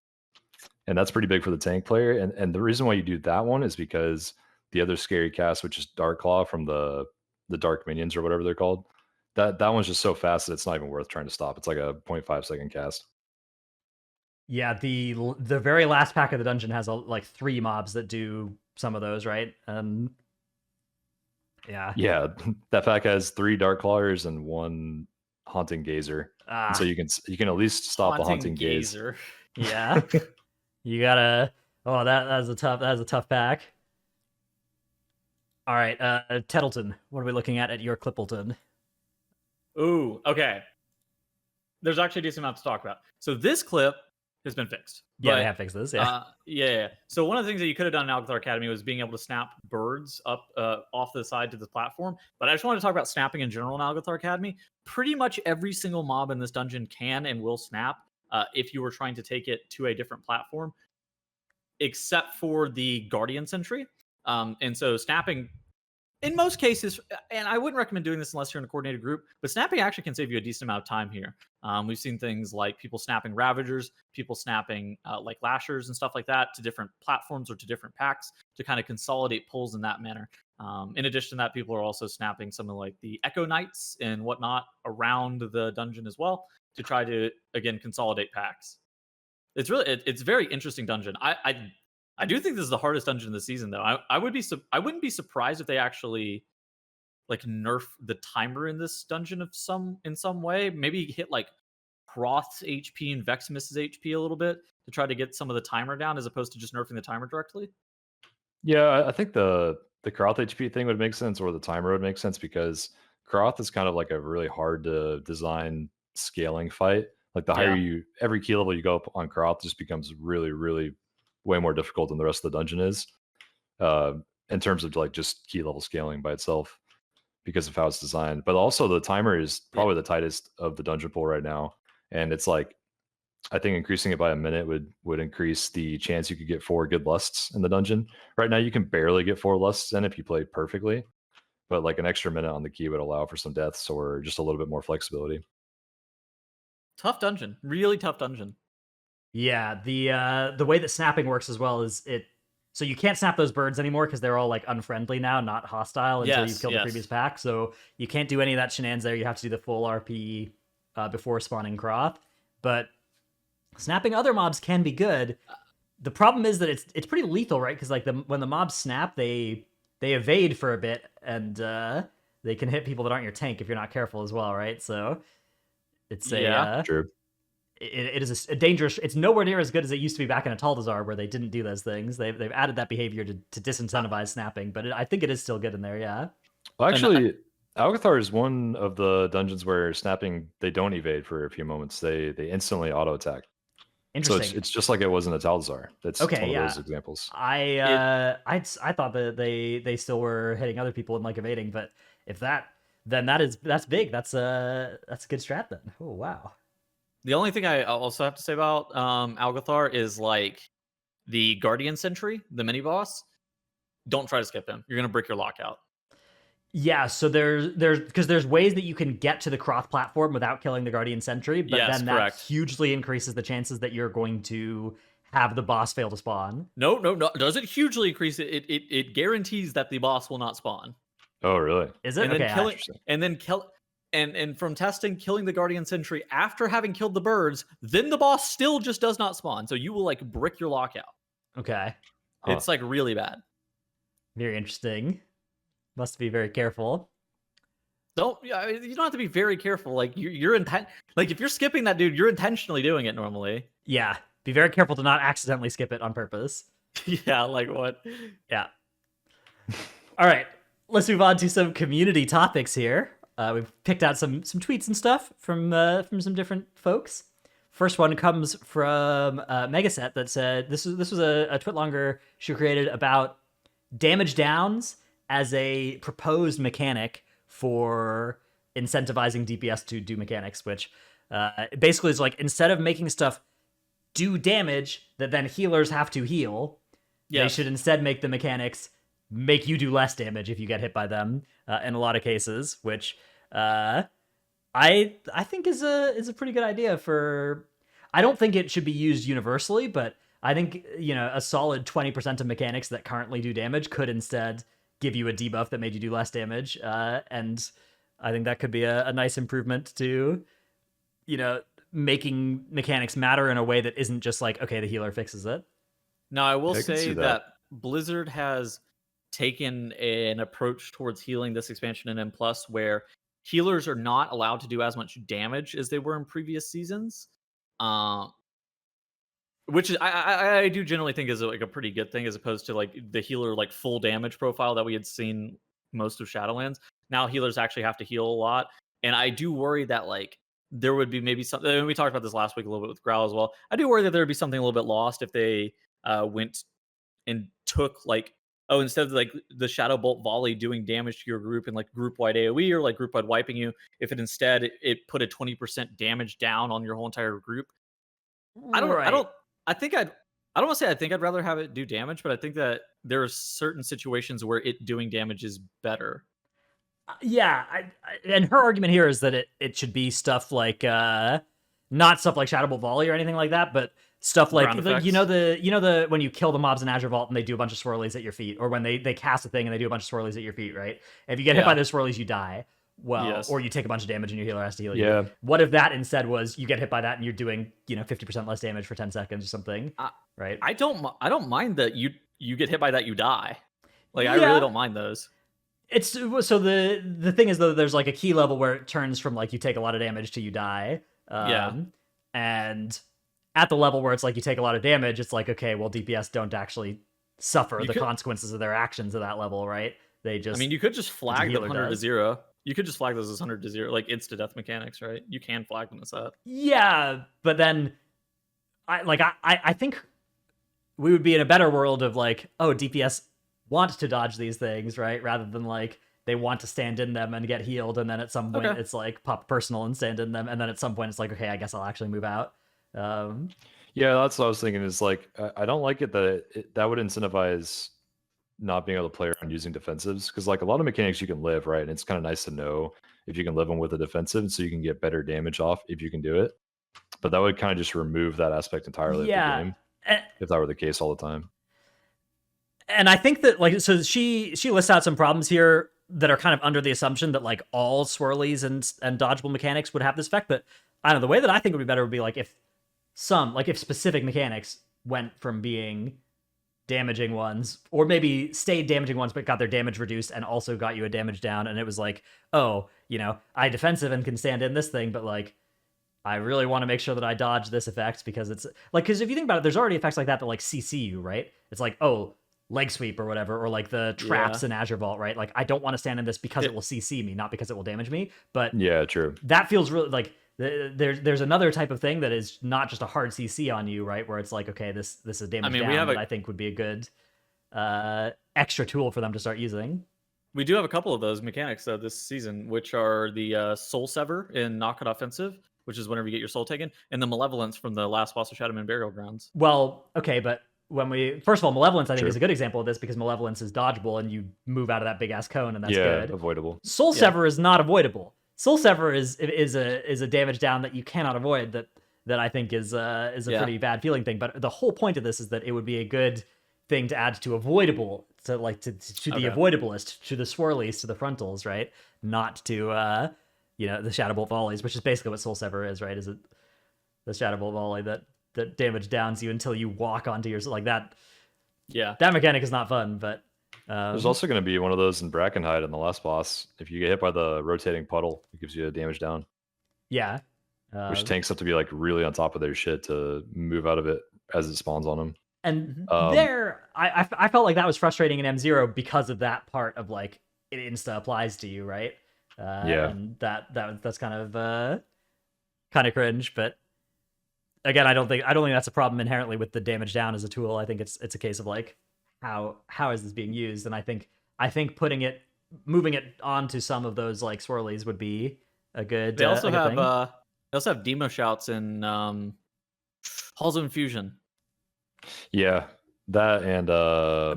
Speaker 3: And that's pretty big for the tank player. And the reason why you do that one is because the other scary cast, which is Dark Claw from the Dark Minions or whatever they're called, that one's just so fast that it's not even worth trying to stop. It's like a 0.5 second cast.
Speaker 1: Yeah, the very last pack of the dungeon has like 3 mobs that do some of those, right? Yeah.
Speaker 3: Yeah, that pack has 3 Dark Clawers and 1 Haunting Gazer. And so
Speaker 1: Ah,
Speaker 3: you can at least stop the Haunting Gaze.
Speaker 2: Gazer.
Speaker 1: yeah. You gotta. Oh, that's a tough pack. All right, Tettleton, what are we looking at your Clippleton?
Speaker 2: Ooh, okay. There's actually a decent amount to talk about. So this clip has been fixed.
Speaker 1: Yeah,
Speaker 2: but,
Speaker 1: they have fixed this. Yeah.
Speaker 2: yeah. So one of the things that you could have done in Alcathar Academy was being able to snap birds up off the side to the platform. But I just wanted to talk about snapping in general in Alcathar Academy. Pretty much every single mob in this dungeon can and will snap if you were trying to take it to a different platform, except for the Guardian Sentry. And so snapping, in most cases, and I wouldn't recommend doing this unless you're in a coordinated group, but snapping actually can save you a decent amount of time here. We've seen things like people snapping Ravagers, people snapping like Lashers and stuff like that to different platforms or to different packs to kind of consolidate pulls in that manner. In addition to that, people are also snapping something like the Echo Knights and whatnot around the dungeon as well to try to, again, consolidate packs. It's really, it's a very interesting dungeon. I do think this is the hardest dungeon of the season, though. I wouldn't be surprised if they actually like nerf the timer in this dungeon in some way. Maybe hit like Croth's HP and Veximus's HP a little bit to try to get some of the timer down, as opposed to just nerfing the timer directly.
Speaker 3: Yeah, I think the Croth HP thing would make sense, or the timer would make sense, because Croth is kind of like a really hard to design scaling fight. Like the higher every key level you go up on Croth just becomes really, really way more difficult than the rest of the dungeon is, uh, in terms of like just key level scaling by itself because of how it's designed. But also the timer is probably the tightest of the dungeon pool right now, and it's like, I think increasing it by a minute would increase the chance you could get 4 good lusts in the dungeon. Right now, you can barely get 4 lusts in if you play perfectly, but like an extra minute on the key would allow for some deaths or just a little bit more flexibility.
Speaker 2: Tough dungeon, really tough dungeon.
Speaker 1: Yeah, the way that snapping works as well is so you can't snap those birds anymore because they're all like unfriendly now, not hostile until you've killed the previous pack. So you can't do any of that shenanigans there. You have to do the full RP before spawning Croth. But snapping other mobs can be good. The problem is that it's pretty lethal, right? Because like when the mobs snap, they evade for a bit, and they can hit people that aren't your tank if you're not careful as well, right? So it's
Speaker 3: True.
Speaker 1: It is a dangerous. It's nowhere near as good as it used to be back in Ataldazar, where they didn't do those things. They've added that behavior to disincentivize snapping, but I think it is still good in there. Yeah.
Speaker 3: Well, actually, Alcathar is one of the dungeons where snapping, they don't evade for a few moments. They instantly auto attack.
Speaker 1: Interesting.
Speaker 3: So it's just like it was in Ataldazar. That's
Speaker 1: okay.
Speaker 3: one
Speaker 1: Yeah.
Speaker 3: of those examples.
Speaker 1: I thought that they still were hitting other people and like evading, but if then that's big. That's a good strat then. Oh wow.
Speaker 2: The only thing I also have to say about Algathar is like the Guardian Sentry, the mini boss. Don't try to skip him. You're gonna break your lockout.
Speaker 1: Yeah, so there's ways that you can get to the Croth platform without killing the Guardian Sentry, but then that hugely increases the chances that you're going to have the boss fail to spawn.
Speaker 2: No. Doesn't hugely increase it. It guarantees that the boss will not spawn.
Speaker 3: Oh, really?
Speaker 1: Is it?
Speaker 2: And then and from testing, killing the Guardian Sentry after having killed the birds, then the boss still just does not spawn. So you will like brick your lockout.
Speaker 1: Okay.
Speaker 2: It's like really bad.
Speaker 1: Very interesting. Must be very careful.
Speaker 2: You don't have to be very careful. Like you're like if you're skipping that dude, you're intentionally doing it normally.
Speaker 1: Yeah. Be very careful to not accidentally skip it on purpose.
Speaker 2: Yeah, like what?
Speaker 1: Yeah. All right. Let's move on to some community topics here. We've picked out some tweets and stuff from some different folks. First one comes from Megaset that said this was a twit longer she created about damage downs as a proposed mechanic for incentivizing DPS to do mechanics, which basically is like, instead of making stuff do damage that then healers have to heal. They
Speaker 2: Yes.
Speaker 1: should instead make the mechanics make you do less damage if you get hit by them in a lot of cases, which I think is a pretty good idea for. I don't think it should be used universally, but I think a solid 20% of mechanics that currently do damage could instead give you a debuff that made you do less damage, and I think that could be a nice improvement to making mechanics matter in a way that isn't just like, okay, the healer fixes it.
Speaker 2: Now, I will
Speaker 3: I can see
Speaker 2: say
Speaker 3: that.
Speaker 2: that Blizzard has taken an approach towards healing this expansion in M Plus where healers are not allowed to do as much damage as they were in previous seasons. Which is I do generally think is like a pretty good thing as opposed to like the healer like full damage profile that we had seen most of Shadowlands. Now healers actually have to heal a lot, and I do worry that like there would be maybe something. And we talked about this last week a little bit with Growl as well. I do worry that there would be something a little bit lost if they went and took like instead of like the Shadow Bolt volley doing damage to your group and like group wide AOE or like group wide wiping you, if it instead it put a 20% damage down on your whole entire group. I don't want to say I think I'd rather have it do damage, but I think that there are certain situations where it doing damage is better.
Speaker 1: Yeah, and her argument here is that it should be stuff like not stuff like Shadow Bolt Volley or anything like that, but stuff like
Speaker 2: Ground
Speaker 1: the when you kill the mobs in Azure Vault and they do a bunch of swirlies at your feet, or when they cast a thing and they do a bunch of swirlies at your feet, right? If you get hit by those swirlies, you die. Well,
Speaker 2: Yes.
Speaker 1: or you take a bunch of damage and your healer has to heal
Speaker 3: Yeah.
Speaker 1: you. What if that instead was you get hit by that and you're doing 50% less damage for 10 seconds or something, right?
Speaker 2: I don't mind that you get hit by that, you die. Like I
Speaker 1: Yeah.
Speaker 2: really don't mind those.
Speaker 1: It's so the thing is though, there's like a key level where it turns from like you take a lot of damage to you die. And at the level where it's like you take a lot of damage, it's like, okay, well, DPS don't actually suffer the consequences of their actions at that level, right? They just.
Speaker 2: I mean, you could just flag them
Speaker 1: healer
Speaker 2: 100 to
Speaker 1: does.
Speaker 2: 0. You could just flag those as 100 to 0, like insta death mechanics, right? You can flag them as that.
Speaker 1: Yeah, but then I think we would be in a better world of like, oh, DPS want to dodge these things, right? Rather than like they want to stand in them and get healed, and then at some point it's like pop personal and stand in them, and then at some point it's like, okay, I guess I'll actually move out.
Speaker 3: Yeah, that's what I was thinking. Is like I don't like it that that would incentivize not being able to play around using defensives, because like a lot of mechanics you can live, right? And it's kind of nice to know if you can live them with a defensive, so you can get better damage off if you can do it. But that would kind of just remove that aspect entirely of the game if that were the case all the time.
Speaker 1: And I think that like, so she lists out some problems here that are kind of under the assumption that like all swirlies and dodgeable mechanics would have this effect. But I don't know, the way that I think would be better would be like if specific mechanics went from being damaging ones, or maybe stayed damaging ones but got their damage reduced and also got you a damage down, and it was like, oh, I defensive and can stand in this thing, but like I really want to make sure that I dodge this effect because it's like, because if you think about it, there's already effects like that like CC you, right? It's like, oh, leg sweep or whatever, or like the traps in Azure Vault, right? Like I don't want to stand in this because it will CC me, not because it will damage me. But
Speaker 3: yeah, true.
Speaker 1: That feels really like there's another type of thing that is not just a hard CC on you, right? Where it's like, okay, this is damage down that I think would be a good extra tool for them to start using.
Speaker 2: We do have a couple of those mechanics though this season, which are the Soul Sever in Knockout Offensive, which is whenever you get your soul taken, and the Malevolence from the last boss of Shadowman Burial Grounds.
Speaker 1: Well, okay, but first of all, Malevolence I think is a good example of this because Malevolence is dodgeable and you move out of that big ass cone and that's good.
Speaker 3: Avoidable.
Speaker 1: Soul Sever is not avoidable. Soul Sever is a damage down that you cannot avoid that I think is a pretty bad feeling thing. But the whole point of this is that it would be a good thing to add to avoidable, to the avoidablest, to the swirlies, to the frontals, right? Not to the Shadow Bolt volleys, which is basically what Soul Sever is, right? Is it the Shadow Bolt volley that damage downs you until you walk onto your like that?
Speaker 2: Yeah,
Speaker 1: that mechanic is not fun, but.
Speaker 3: There's also going to be one of those in Brackenhide in the last boss. If you get hit by the rotating puddle, it gives you a damage down.
Speaker 1: Yeah.
Speaker 3: Which tanks have to be like really on top of their shit to move out of it as it spawns on them.
Speaker 1: And I felt like that was frustrating in M0 because of that part of like it insta applies to you, right? And that's kind of cringe, but again, I don't think that's a problem inherently with the damage down as a tool. I think it's a case of like how is this being used, and I think moving it onto some of those like swirlies would be a good.
Speaker 2: They also have demo shouts in Halls of Infusion.
Speaker 3: Yeah, that and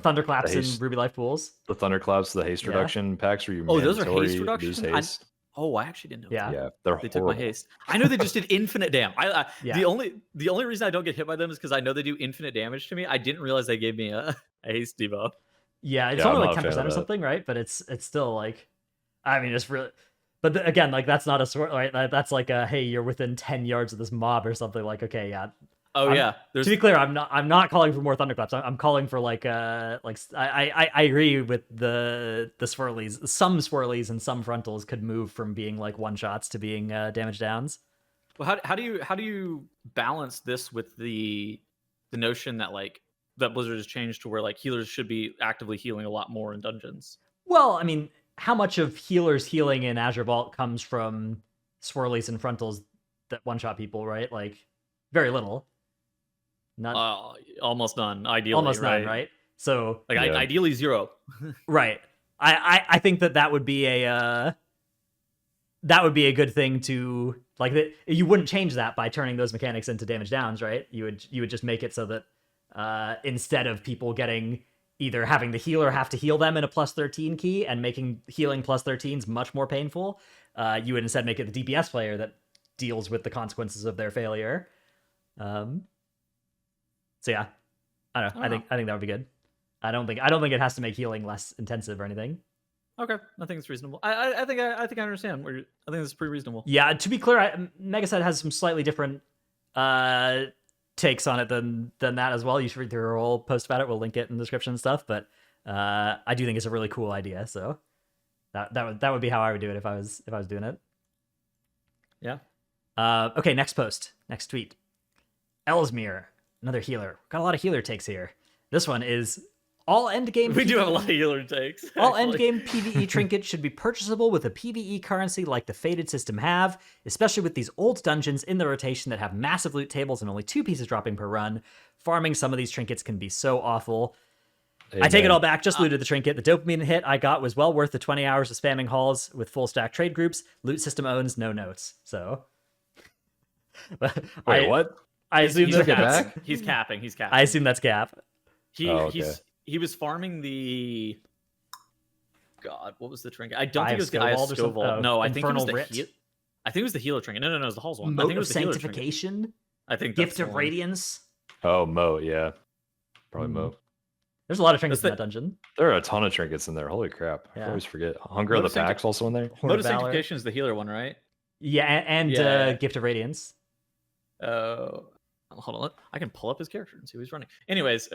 Speaker 1: Thunderclaps
Speaker 3: haste-
Speaker 1: and Ruby Life Pools.
Speaker 3: the Thunderclaps, the haste
Speaker 1: Yeah.
Speaker 3: reduction packs where you
Speaker 2: Oh, those are
Speaker 3: mandatory
Speaker 2: haste
Speaker 3: lose
Speaker 2: reduction?
Speaker 3: haste.
Speaker 2: I actually didn't know.
Speaker 1: Yeah.
Speaker 3: Yeah, they're
Speaker 2: They
Speaker 3: horrible.
Speaker 2: took my haste. I know they just did infinite damage.
Speaker 1: Yeah.
Speaker 2: The only reason I don't get hit by them is because I know they do infinite damage to me. I didn't realize they gave me a haste debuff.
Speaker 1: Yeah, it's
Speaker 3: Yeah,
Speaker 1: only
Speaker 3: I'm
Speaker 1: like
Speaker 3: not a fan
Speaker 1: 10%
Speaker 3: of
Speaker 1: or
Speaker 3: that.
Speaker 1: something, right? But it's still like, I mean, it's really. But again, like that's not a sword, right? That's like a hey, you're within 10 yards of this mob or something. Like, okay, yeah.
Speaker 2: Oh yeah,
Speaker 1: To be clear, I'm not calling for more thunderclaps. I'm calling for like I agree with the swirlies. Some swirlies and some frontals could move from being like one shots to being damage downs.
Speaker 2: Well, how do you balance this with the notion that like that Blizzard has changed to where like healers should be actively healing a lot more in dungeons?
Speaker 1: Well, I mean, how much of healers healing in Azure Vault comes from swirlies and frontals that one shot people, right? Like very little. Not
Speaker 2: Almost none. Ideally,
Speaker 1: almost
Speaker 2: right?
Speaker 1: none, right? So
Speaker 2: Like
Speaker 3: Yeah.
Speaker 2: ideally 0.
Speaker 1: right. I think that would be a good thing to like that. You wouldn't change that by turning those mechanics into damage downs, right? You would just make it so that instead of people getting either having the healer have to heal them in a +13 key and making healing +13s much more painful, you would instead make it the DPS player that deals with the consequences of their failure. So yeah, I don't know. I think that would be good. I don't think it has to make healing less intensive or anything.
Speaker 2: Okay, I think it's reasonable. I think I understand. I think it's pretty reasonable.
Speaker 1: Yeah, to be clear, Megaset has some slightly different takes on it than that as well. You should read through her whole post about it. We'll link it in the description and stuff. But I do think it's a really cool idea. So that would be how I would do it if I was doing it.
Speaker 2: Yeah.
Speaker 1: Okay, next post, next tweet. Ellesmere, another healer. Got a lot of healer takes here. This one is all endgame.
Speaker 2: We do have a lot of healer takes.
Speaker 1: All
Speaker 2: actually.
Speaker 1: endgame PvE trinkets should be purchasable with a PvE currency like the Fated system have, especially with these old dungeons in the rotation that have massive loot tables and only 2 pieces dropping per run. Farming some of these trinkets can be so awful. I take it all back, just looted the trinket. The dopamine hit I got was well worth the 20 hours of spamming halls with full stack trade groups. Loot system owns no notes. So
Speaker 3: Wait, what?
Speaker 1: I assume
Speaker 2: He's
Speaker 1: that's
Speaker 3: capping.
Speaker 2: He's capping. He's capping.
Speaker 1: I assume that's cap.
Speaker 2: He was farming the. God, what was the trinket? I don't
Speaker 1: Eye
Speaker 2: think it
Speaker 1: of
Speaker 2: was the Eye of
Speaker 1: Scovald or something?
Speaker 2: Scovald.
Speaker 1: Oh,
Speaker 2: No, I think it was
Speaker 1: Infernal
Speaker 2: the
Speaker 1: Writ?
Speaker 2: I think it was the healer trinket. No, it was the Halls one. I
Speaker 1: Moat
Speaker 2: think it
Speaker 1: of
Speaker 2: was the healer trinket.
Speaker 1: Sanctification,
Speaker 2: I think
Speaker 1: Gift
Speaker 2: that's the
Speaker 1: of
Speaker 2: one.
Speaker 1: Radiance.
Speaker 3: Oh, Moat, yeah. Probably
Speaker 1: Hmm.
Speaker 3: Moat.
Speaker 1: There's a lot of trinkets
Speaker 2: That's
Speaker 1: in that dungeon.
Speaker 3: There are a ton of trinkets in there. Holy crap. I
Speaker 1: Yeah.
Speaker 3: always forget. Hunger of the
Speaker 2: Moat of
Speaker 3: Pack's also in there.
Speaker 1: Horn
Speaker 2: Mode
Speaker 1: of
Speaker 2: of
Speaker 1: Valor.
Speaker 2: Sanctification is the healer one, right?
Speaker 1: Yeah, and
Speaker 2: Yeah.
Speaker 1: Gift of Radiance.
Speaker 2: Hold on. I can pull up his character and see who he's running. Anyways,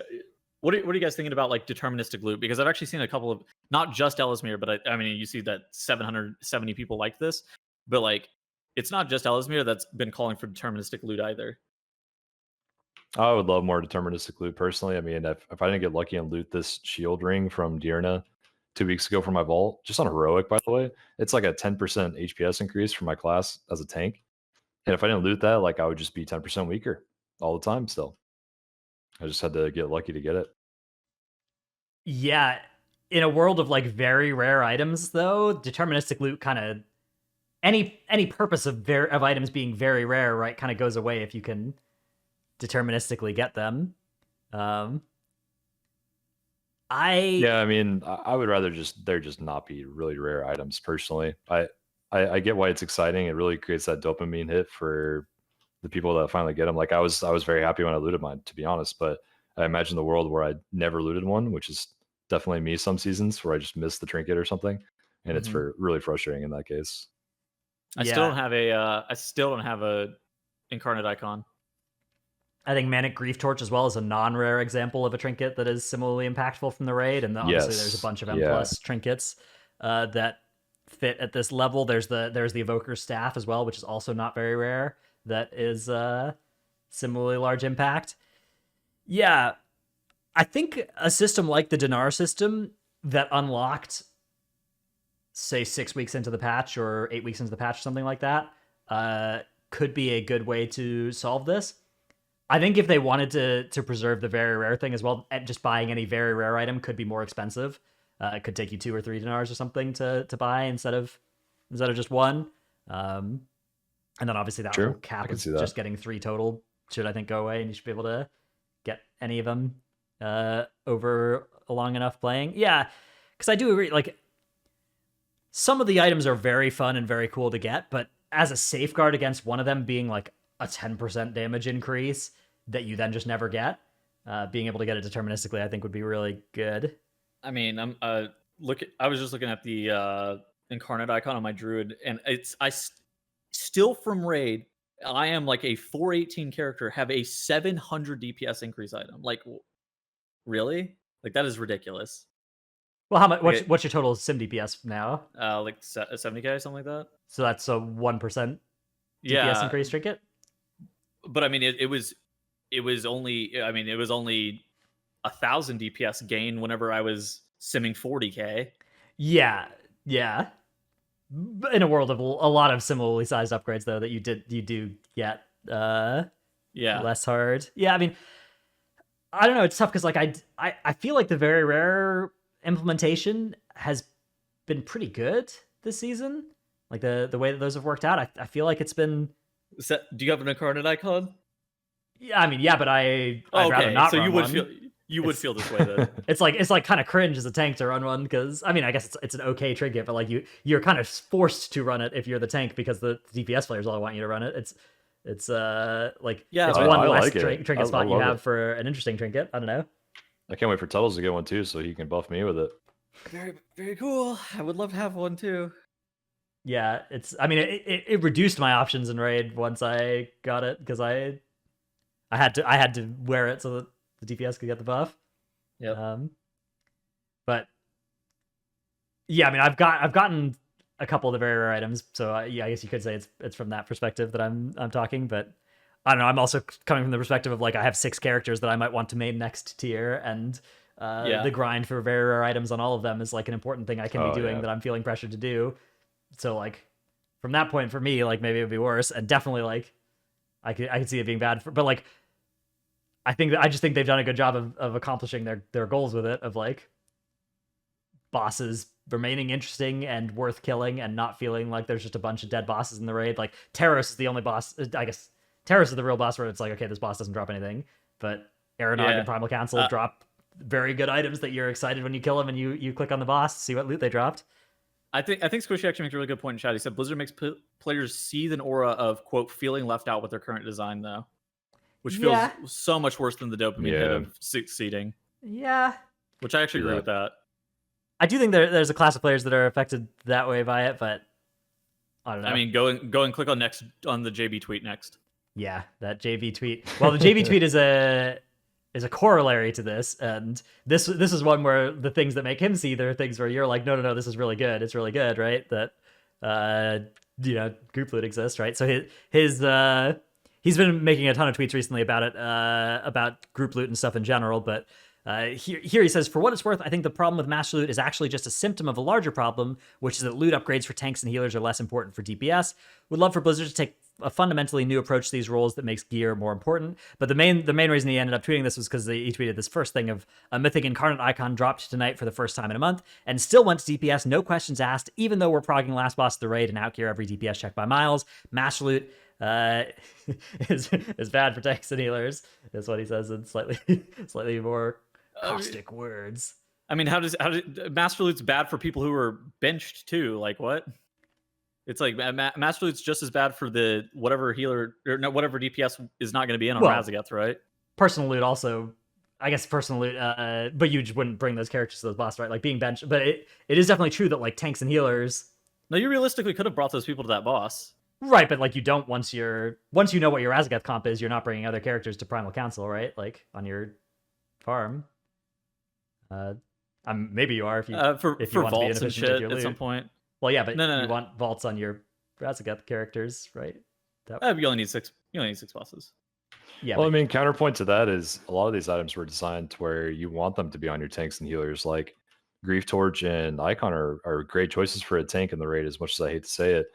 Speaker 2: what are you guys thinking about like deterministic loot? Because I've actually seen a couple of not just Ellesmere, but I mean you see that 770 people like this, but like it's not just Ellesmere that's been calling for deterministic loot either.
Speaker 3: I would love more deterministic loot personally. I mean, if I didn't get lucky and loot this shield ring from Diurna 2 weeks ago for my vault, just on heroic, by the way, it's like a 10% HPS increase for my class as a tank. And if I didn't loot that, like I would just be 10% weaker all the time still. I just had to get lucky to get it.
Speaker 1: Yeah, in a world of like very rare items, though, deterministic loot kind of any purpose of items being very rare, right, kind of goes away if you can deterministically get them.
Speaker 3: Yeah, I mean, I would rather there just not be really rare items personally. I get why it's exciting. It really creates that dopamine hit for the people that finally get them. Like I was very happy when I looted mine, to be honest. But I imagine the world where I never looted one, which is definitely me some seasons where I just missed the trinket or something, and it's really frustrating in that case.
Speaker 2: I still don't have a incarnate icon.
Speaker 1: I think Manic Grief Torch as well is a non-rare example of a trinket that is similarly impactful from the raid, and obviously
Speaker 3: Yes,
Speaker 1: there's a bunch of M+
Speaker 3: yeah.
Speaker 1: trinkets that fit at this level. There's the Evoker's Staff as well, which is also not very rare. That is similarly large impact. Yeah, I think a system like the Dinar system that unlocked, say, 6 weeks into the patch or 8 weeks into the patch, something like that, could be a good way to solve this. I think if they wanted to preserve the very rare thing as well, just buying any very rare item could be more expensive. It could take you 2 or 3 dinars or something to buy instead of just one. And then obviously that
Speaker 3: True.
Speaker 1: will cap
Speaker 3: I can
Speaker 1: with
Speaker 3: see that.
Speaker 1: just getting 3 total should I think go away, and you should be able to get any of them over a long enough playing. Yeah, because I do agree. Like, some of the items are very fun and very cool to get, but as a safeguard against one of them being like a 10% damage increase that you then just never get, being able to get it deterministically, I think would be really good.
Speaker 2: I mean, I was just looking at the incarnate icon on my druid, and still from raid. I am like a 418 character, have a 700 DPS increase item. Like, really? Like, that is ridiculous.
Speaker 1: Well, how much?
Speaker 2: Okay.
Speaker 1: What's your total sim DPS now?
Speaker 2: Like 70k, something like that.
Speaker 1: So that's a 1% DPS
Speaker 2: Yeah,
Speaker 1: increase trinket.
Speaker 2: but I mean, it was only 1,000 DPS gain whenever I was simming 40k.
Speaker 1: Yeah, yeah. In a world of a lot of similarly sized upgrades, though, that you do get
Speaker 2: Yeah,
Speaker 1: less hard. Yeah, I mean, I don't know. It's tough because like I feel like the very rare implementation has been pretty good this season. Like the way that those have worked out, I feel like it's been.
Speaker 2: do you have an incarnate icon?
Speaker 1: Yeah, I mean, yeah, but I'd rather not.
Speaker 2: So
Speaker 1: run
Speaker 2: you would
Speaker 1: one.
Speaker 2: feel this way then.
Speaker 1: It's like kind of cringe as a tank to run one because I mean I guess it's an okay trinket, but like you're kind of forced to run it if you're the tank because the DPS players all want you to run it. It's like
Speaker 2: Yeah,
Speaker 1: it's
Speaker 2: I
Speaker 1: one
Speaker 3: like
Speaker 1: less
Speaker 3: it.
Speaker 1: trinket spot you
Speaker 3: love
Speaker 1: have
Speaker 3: it.
Speaker 1: for an interesting trinket. I don't know.
Speaker 3: I can't wait for Tuttles to get one too, so he can buff me with it.
Speaker 2: Very, very cool. I would love to have one too.
Speaker 1: Yeah, I mean it reduced my options in raid once I got it because I had to wear it so that the DPS could get the buff.
Speaker 2: Yeah.
Speaker 1: But yeah, I mean I've gotten a couple of the very rare items, so yeah, I guess you could say it's from that perspective that I'm talking. But I don't know. I'm also coming from the perspective of like I have 6 characters that I might want to main next tier, and the grind for very rare items on all of them is like an important thing I can be doing that I'm feeling pressured to do. So like from that point for me, like maybe it would be worse, and definitely like I could see it being bad but like I just think they've done a good job of accomplishing their goals with it, of like bosses remaining interesting and worth killing and not feeling like there's just a bunch of dead bosses in the raid. Like Terrace is the only boss, I guess Terrace is the real boss where it's like, okay, this boss doesn't drop anything, but Aeronog and Primal Council drop very good items that you're excited when you kill them and you click on the boss to see what loot they dropped.
Speaker 2: I think Squishy actually makes a really good point in chat. He said Blizzard makes players see an aura of quote feeling left out with their current design though, which feels so much worse than the dopamine hit of succeeding.
Speaker 1: Yeah,
Speaker 2: which I actually agree with that.
Speaker 1: I do think there's a class of players that are affected that way by it, but I don't know.
Speaker 2: I mean, go and click on the JB tweet next.
Speaker 1: Yeah, that JV tweet. Well, the JV tweet is a corollary to this, and this is one where the things that make him see there are things where you're like, no, this is really good. It's really good, right? That group loot exists, right? So his he's been making a ton of tweets recently about it, about group loot and stuff in general, but. Here he says, for what it's worth, I think the problem with Master Loot is actually just a symptom of a larger problem, which is that loot upgrades for tanks and healers are less important for DPS. Would love for Blizzard to take a fundamentally new approach to these roles that makes gear more important. But the main reason he ended up tweeting this was because he tweeted this first thing of a Mythic Incarnate icon dropped tonight for the first time in a month, and still went to DPS, no questions asked, even though we're progging last boss of the raid and outgear every DPS check by miles. Master Loot is bad for tanks and healers, is what he says in slightly more caustic words.
Speaker 2: I mean, how does Master Loot's bad for people who are benched too? Like what? It's like Master Loot's just as bad for the whatever healer or no, whatever DPS is not going to be in on Razageth, right?
Speaker 1: Personal loot also, I guess personal loot, but you just wouldn't bring those characters to those bosses, right? Like being benched, but it is definitely true that like tanks and healers.
Speaker 2: No, you realistically could have brought those people to that boss.
Speaker 1: Right, but like you don't once you know what your Razageth comp is, you're not bringing other characters to Primal Council, right? Like on your farm. Maybe you are if you
Speaker 2: for
Speaker 1: want
Speaker 2: vaults
Speaker 1: to be
Speaker 2: and shit at some point.
Speaker 1: Well, yeah, but you want vaults on your Razageth characters, right?
Speaker 2: You only need 6. You only need 6 bosses.
Speaker 1: Yeah.
Speaker 3: Well, I mean, counterpoint to that is a lot of these items were designed to where you want them to be on your tanks and healers. Like Grief Torch and Icon are great choices for a tank in the raid. As much as I hate to say it,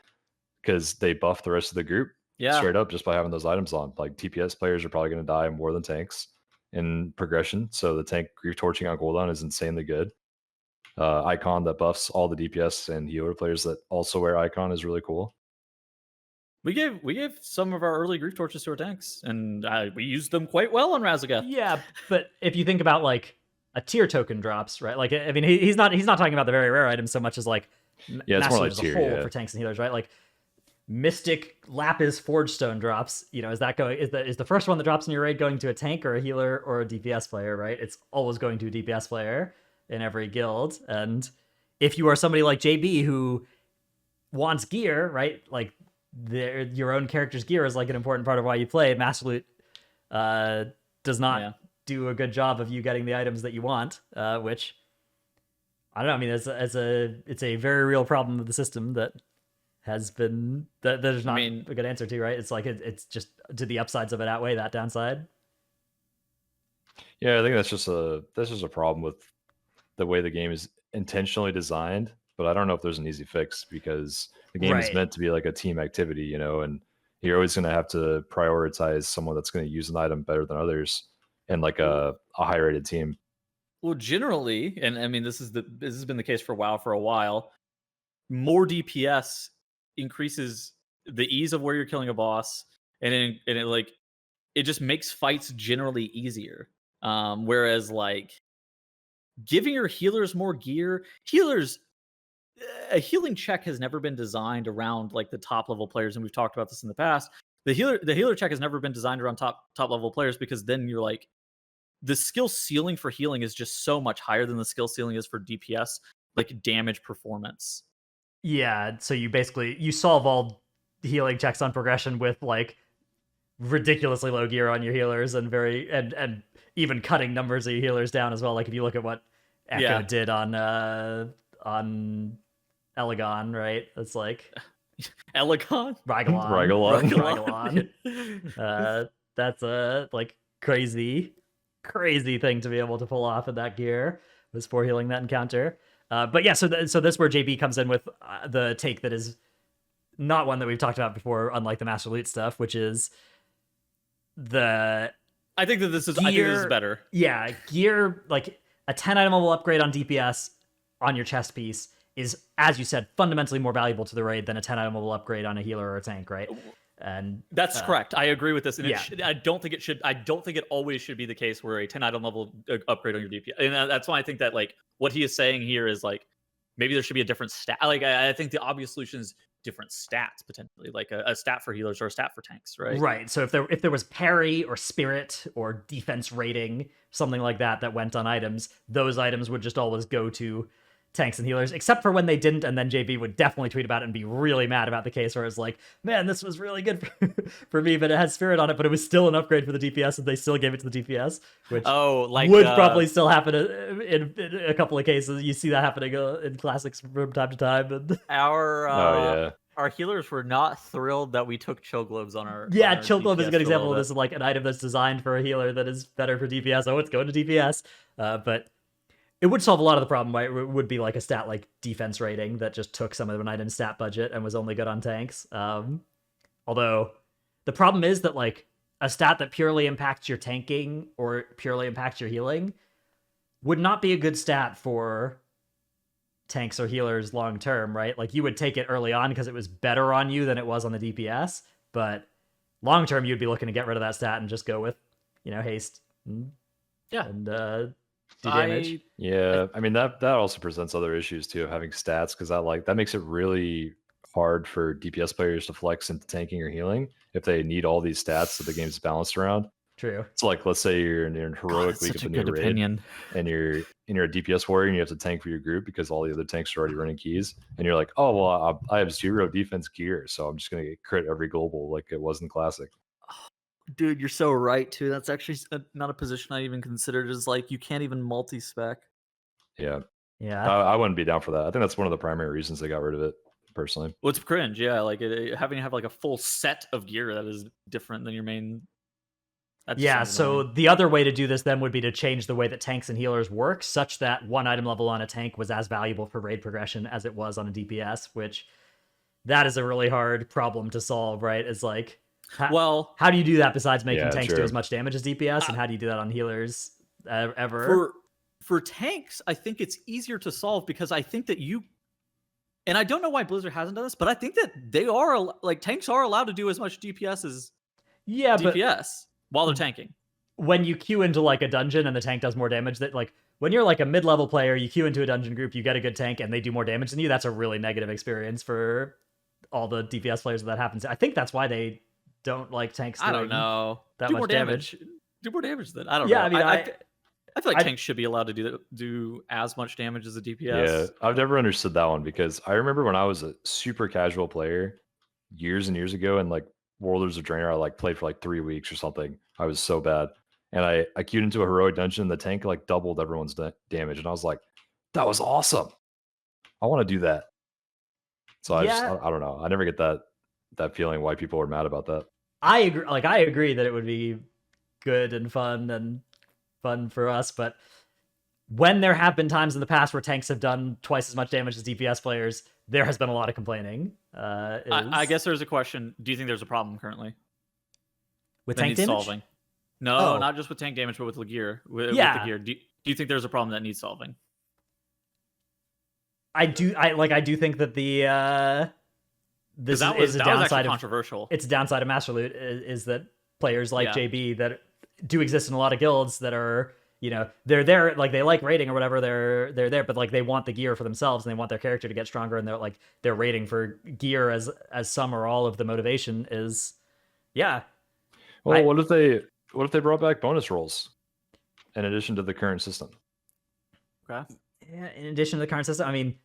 Speaker 3: because they buff the rest of the group straight up just by having those items on. Like TPS players are probably going to die more than tanks in progression, so the tank Grief Torching on cooldown is insanely good. Icon that buffs all the DPS and healer players that also wear Icon is really cool.
Speaker 2: We gave some of our early grief torches to our tanks, and we used them quite well on Razagath.
Speaker 1: Yeah, but if you think about like a tier token drops, right? Like, I mean, he's not talking about the very rare items so much as like
Speaker 3: Yeah, it's
Speaker 1: Master
Speaker 3: more
Speaker 1: Loot
Speaker 3: like
Speaker 1: as a
Speaker 3: tier,
Speaker 1: whole
Speaker 3: yeah.
Speaker 1: for tanks and healers, right? Like Mystic Lapis Forge Stone drops. You know, is the first one that drops in your raid going to a tank or a healer or a DPS player, right? It's always going to a DPS player in every guild. And if you are somebody like JB who wants gear, right? Like your own character's gear is like an important part of why you play. Master Loot does not do a good job of you getting the items that you want, which I don't know. I mean, it's a very real problem of the system that has been that there's not a good answer to, right? It's like it's just, do the upsides of it outweigh that downside?
Speaker 3: Yeah, I think that's just a problem with the way the game is intentionally designed. But I don't know if there's an easy fix, because the game is meant to be like a team activity, you know, and you're always going to have to prioritize someone that's going to use an item better than others in like a high rated team.
Speaker 2: Well, generally, and I mean this has been the case for WoW for a while. More DPS increases the ease of where you're killing a boss, and it just makes fights generally easier. Whereas like giving your healers more gear, a healing check has never been designed around like the top level players, and we've talked about this in the past. The healer check has never been designed around top level players, because then you're like, the skill ceiling for healing is just so much higher than the skill ceiling is for DPS, like damage performance.
Speaker 1: Yeah, so you solve all healing checks on progression with like ridiculously low gear on your healers, and and even cutting numbers of your healers down as well. Like if you look at what Echo did on Elegon, right? It's like
Speaker 2: Elegon?
Speaker 1: Rygolon. That's a like crazy thing to be able to pull off in that gear, was for healing that encounter. But yeah, so that's where JB comes in with the take that is not one that we've talked about before, unlike the Master Loot stuff, which is
Speaker 2: I think this is better.
Speaker 1: Yeah, gear, like a 10 item level upgrade on DPS on your chest piece is, as you said, fundamentally more valuable to the raid than a 10 item level upgrade on a healer or a tank, right? And
Speaker 2: that's correct. I agree with this. And I don't think it always should be the case where a 10 item level upgrade on your DPS. And that's why I think that like what he is saying here is like, maybe there should be a different stat. Like I think the obvious solution is different stats, potentially, like a stat for healers or a stat for tanks, right?
Speaker 1: Right. So if there was parry or spirit or defense rating, something like that went on items, those items would just always go to tanks and healers, except for when they didn't, and then JB would definitely tweet about it and be really mad about the case where it's like, man, this was really good for me, but it had spirit on it, but it was still an upgrade for the DPS, and they still gave it to the DPS, which would probably still happen in a couple of cases. You see that happening in classics from time to time. And
Speaker 2: our healers were not thrilled that we took chill globes on our
Speaker 1: chill globe is a good example of this, like an item that's designed for a healer that is better for DPS. Oh, it's going to DPS, but it would solve a lot of the problem, right? It would be like a stat like defense rating that just took some of an item's stat budget and was only good on tanks. Although the problem is that like a stat that purely impacts your tanking or purely impacts your healing would not be a good stat for tanks or healers long term, right? Like you would take it early on because it was better on you than it was on the DPS, but long term you'd be looking to get rid of that stat and just go with, haste. And do damage.
Speaker 3: I mean that also presents other issues too of having stats, because that makes it really hard for DPS players to flex into tanking or healing if they need all these stats that the game's balanced around.
Speaker 1: True.
Speaker 3: So like let's say you're in a heroic week of a new raid, and you're a DPS warrior and you have to tank for your group because all the other tanks are already running keys, and you're like, oh well, I have 0 defense gear, so I'm just gonna get crit every global like it was in classic.
Speaker 2: Dude, you're so right too. That's actually not a position I even considered. Is like you can't even multi-spec.
Speaker 3: Yeah.
Speaker 1: I
Speaker 3: wouldn't be down for that. I think that's one of the primary reasons they got rid of it, personally.
Speaker 2: Well, it's cringe, yeah. Like having to have like a full set of gear that is different than your main.
Speaker 1: So the other way to do this then would be to change the way that tanks and healers work, such that one item level on a tank was as valuable for raid progression as it was on a DPS, which that is a really hard problem to solve, right? It's like, how do you do that besides making tanks do as much damage as DPS, and how do you do that on healers ever?
Speaker 2: For tanks, I think it's easier to solve because I think that And I don't know why Blizzard hasn't done this, but I think that they are like tanks are allowed to do as much DPS as
Speaker 1: Yeah, but
Speaker 2: DPS while they're tanking.
Speaker 1: when you queue into like a dungeon and the tank does more damage, that like when you're like a mid-level player, you queue into a dungeon group, you get a good tank, and they do more damage than you. That's a really negative experience for all the DPS players that happens. I think that's why they don't like tanks.
Speaker 2: I don't know.
Speaker 1: That
Speaker 2: do
Speaker 1: much
Speaker 2: more damage. Do more damage then. I don't
Speaker 1: Yeah,
Speaker 2: know.
Speaker 1: I mean,
Speaker 2: I feel like tanks should be allowed to do as much damage as a DPS.
Speaker 3: Yeah, I've never understood that one because I remember when I was a super casual player years and years ago, and like Warlords of Draenor, I like played for like 3 weeks or something. I was so bad, and I queued into a heroic dungeon. The tank like doubled everyone's damage, and I was like, that was awesome. I want to do that. So I don't know. I never get that feeling why people are mad about that.
Speaker 1: I agree. Like I agree that it would be good and fun for us, but when there have been times in the past where tanks have done twice as much damage as DPS players, there has been a lot of complaining.
Speaker 2: I guess there's a question. Do you think there's a problem currently
Speaker 1: with
Speaker 2: that
Speaker 1: tank
Speaker 2: needs
Speaker 1: damage?
Speaker 2: solving? No,
Speaker 1: Oh.
Speaker 2: not just with tank damage, but with the gear. With
Speaker 1: Yeah.
Speaker 2: the gear. Do you think there's a problem that needs solving?
Speaker 1: I do think that the this is a downside of
Speaker 2: controversial.
Speaker 1: It's a downside of Master Loot is that players like JB that do exist in a lot of guilds that are, you know, they're there, like they like raiding or whatever, they're there, but like they want the gear for themselves and they want their character to get stronger, and they're raiding for gear as some or all of the motivation is. Yeah.
Speaker 3: Well, what if they brought back bonus rolls in addition to the current system?
Speaker 2: Okay.
Speaker 1: Yeah, in addition to the current system, I mean,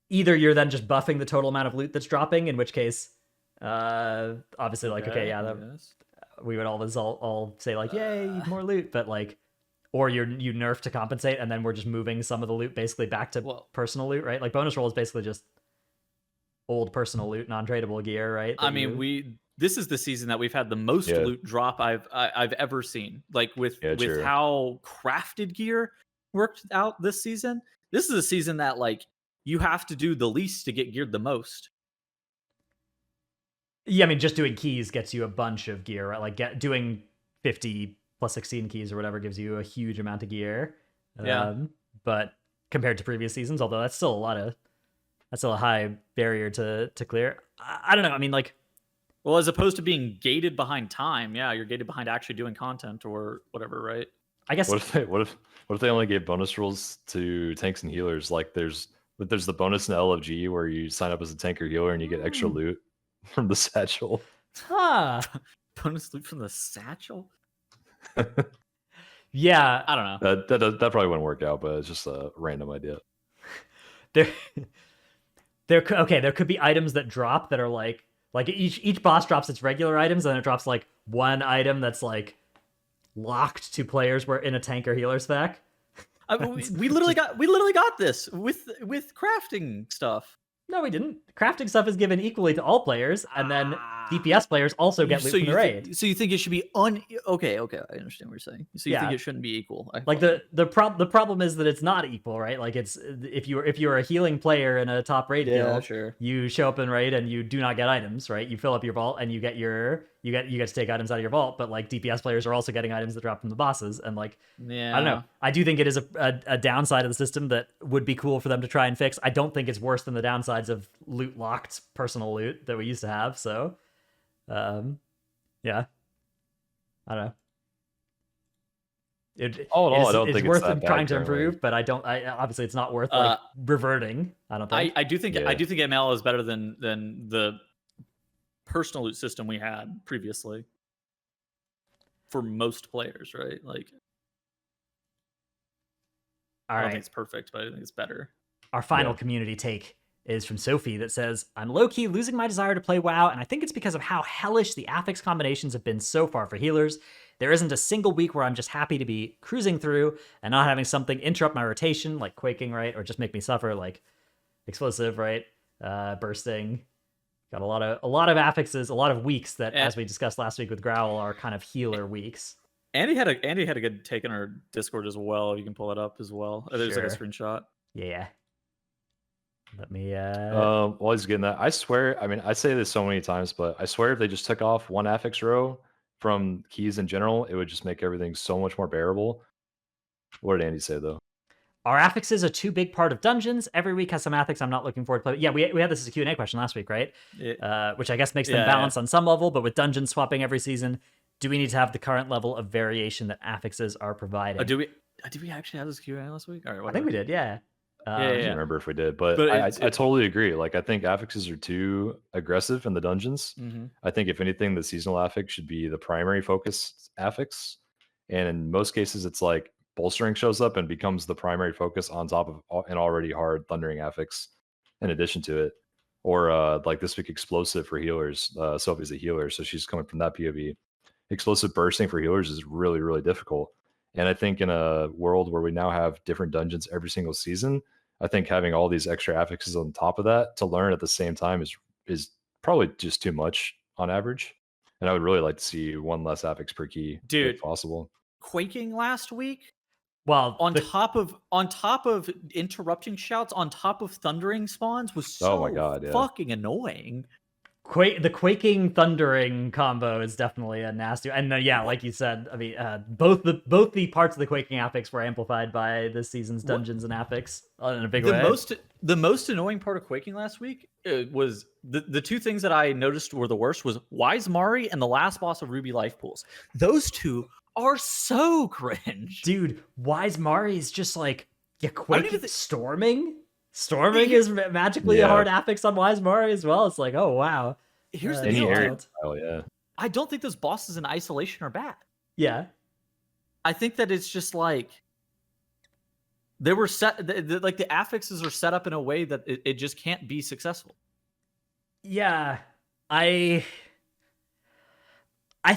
Speaker 1: either you're then just buffing the total amount of loot that's dropping, in which case, obviously, like, okay, yeah, we would always all say like, yay, more loot, but like, or you nerf to compensate, and then we're just moving some of the loot basically back to personal loot, right? Like bonus roll is basically just old personal loot, non-tradable gear, right?
Speaker 2: I mean, this is the season that we've had the most loot drop I've ever seen. Like with how crafted gear worked out this season. This is a season that like you have to do the least to get geared the most.
Speaker 1: Yeah, I mean, just doing keys gets you a bunch of gear, right? Like doing 50 plus 16 keys or whatever gives you a huge amount of gear.
Speaker 2: Yeah.
Speaker 1: But compared to previous seasons, although that's still a high barrier to clear. I don't know. I mean, like,
Speaker 2: well, as opposed to being gated behind time, yeah, you're gated behind actually doing content or whatever, right?
Speaker 1: I guess.
Speaker 3: What if they only gave bonus rules to tanks and healers? Like there's the bonus in LFG where you sign up as a tank or healer and you get extra loot from the satchel.
Speaker 1: Huh.
Speaker 2: Bonus loot from the satchel?
Speaker 1: Yeah.
Speaker 2: I don't know.
Speaker 3: That probably wouldn't work out, but it's just a random idea.
Speaker 1: There could be items that drop that are like each boss drops its regular items, and it drops like one item that's like locked to players where in a tank or healer spec.
Speaker 2: We literally got this with crafting stuff.
Speaker 1: No, we didn't. Crafting stuff is given equally to all players, and then DPS players also get loot from the raid.
Speaker 2: So you think it should be okay, I understand what you're saying. So you think it shouldn't be equal.
Speaker 1: Like the problem is that it's not equal, right? Like it's if you're a healing player in a top raid guild,
Speaker 2: sure.
Speaker 1: You show up in raid and you do not get items, right? You fill up your vault and you get to take items out of your vault, but like DPS players are also getting items that drop from the bosses, and like I don't know. I do think it is a downside of the system that would be cool for them to try and fix. I don't think it's worse than the downsides of loot locked personal loot that we used to have. So, yeah, I don't know.
Speaker 3: I don't think
Speaker 1: it's worth
Speaker 3: that bad
Speaker 1: trying to
Speaker 3: currently.
Speaker 1: improve, but I obviously it's not worth like reverting. I don't think.
Speaker 2: I do think ML is better than the personal loot system we had previously for most players, right? Like, I don't think it's perfect, but I think it's better.
Speaker 1: Our final community take is from Sophie that says, I'm low-key losing my desire to play WoW, and I think it's because of how hellish the affix combinations have been so far for healers. There isn't a single week where I'm just happy to be cruising through and not having something interrupt my rotation, like quaking, right? Or just make me suffer, like explosive, right? Bursting. Got a lot of affixes, a lot of weeks that, as we discussed last week with Growl, are kind of healer weeks.
Speaker 2: Andy had a good take in our Discord as well. You can pull it up as well. There's like a screenshot.
Speaker 1: Yeah. Let me
Speaker 3: while he's getting that, I swear, I mean, I say this so many times, but I swear if they just took off one affix row from keys in general, it would just make everything so much more bearable. What did Andy say though?
Speaker 1: Are affixes a too big part of dungeons? Every week has some affix I'm not looking forward to play. Yeah, we had this as a Q&A question last week, right? Which I guess makes them balanced on some level, but with dungeons swapping every season, do we need to have the current level of variation that affixes are providing?
Speaker 2: Do we actually have this Q&A last week? All right,
Speaker 1: I think we did, yeah.
Speaker 3: I can't remember if we did, but I totally agree. Like, I think affixes are too aggressive in the dungeons. I think if anything, the seasonal affix should be the primary focus affix. And in most cases, it's like bolstering shows up and becomes the primary focus on top of an already hard thundering affix in addition to it. Or like this week, explosive for healers. Sophie's a healer, so she's coming from that POV. Explosive bursting for healers is really, really difficult. And I think in a world where we now have different dungeons every single season, I think having all these extra affixes on top of that to learn at the same time is probably just too much on average. And I would really like to see one less affix per key, if possible.
Speaker 2: Quaking last week,
Speaker 1: well,
Speaker 2: on top of interrupting shouts, on top of thundering spawns, was so
Speaker 3: oh my God,
Speaker 2: fucking annoying.
Speaker 1: The quaking thundering combo is definitely a nasty, and like you said, I mean, both the parts of the quaking affix were amplified by this season's dungeons and affix in a big way.
Speaker 2: The most annoying part of quaking last week was the two things that I noticed were the worst was Wise Mari and the last boss of Ruby Life Pools. Those two are so cringe,
Speaker 1: dude. Wise Mari is just like quaking, Storming is magically a hard affix on Wise Mari as well. It's like, oh wow.
Speaker 2: Here's the deal. I don't think those bosses in isolation are bad.
Speaker 1: Yeah.
Speaker 2: I think that it's just like they were set, like the affixes are set up in a way that it just can't be successful.
Speaker 1: Yeah, I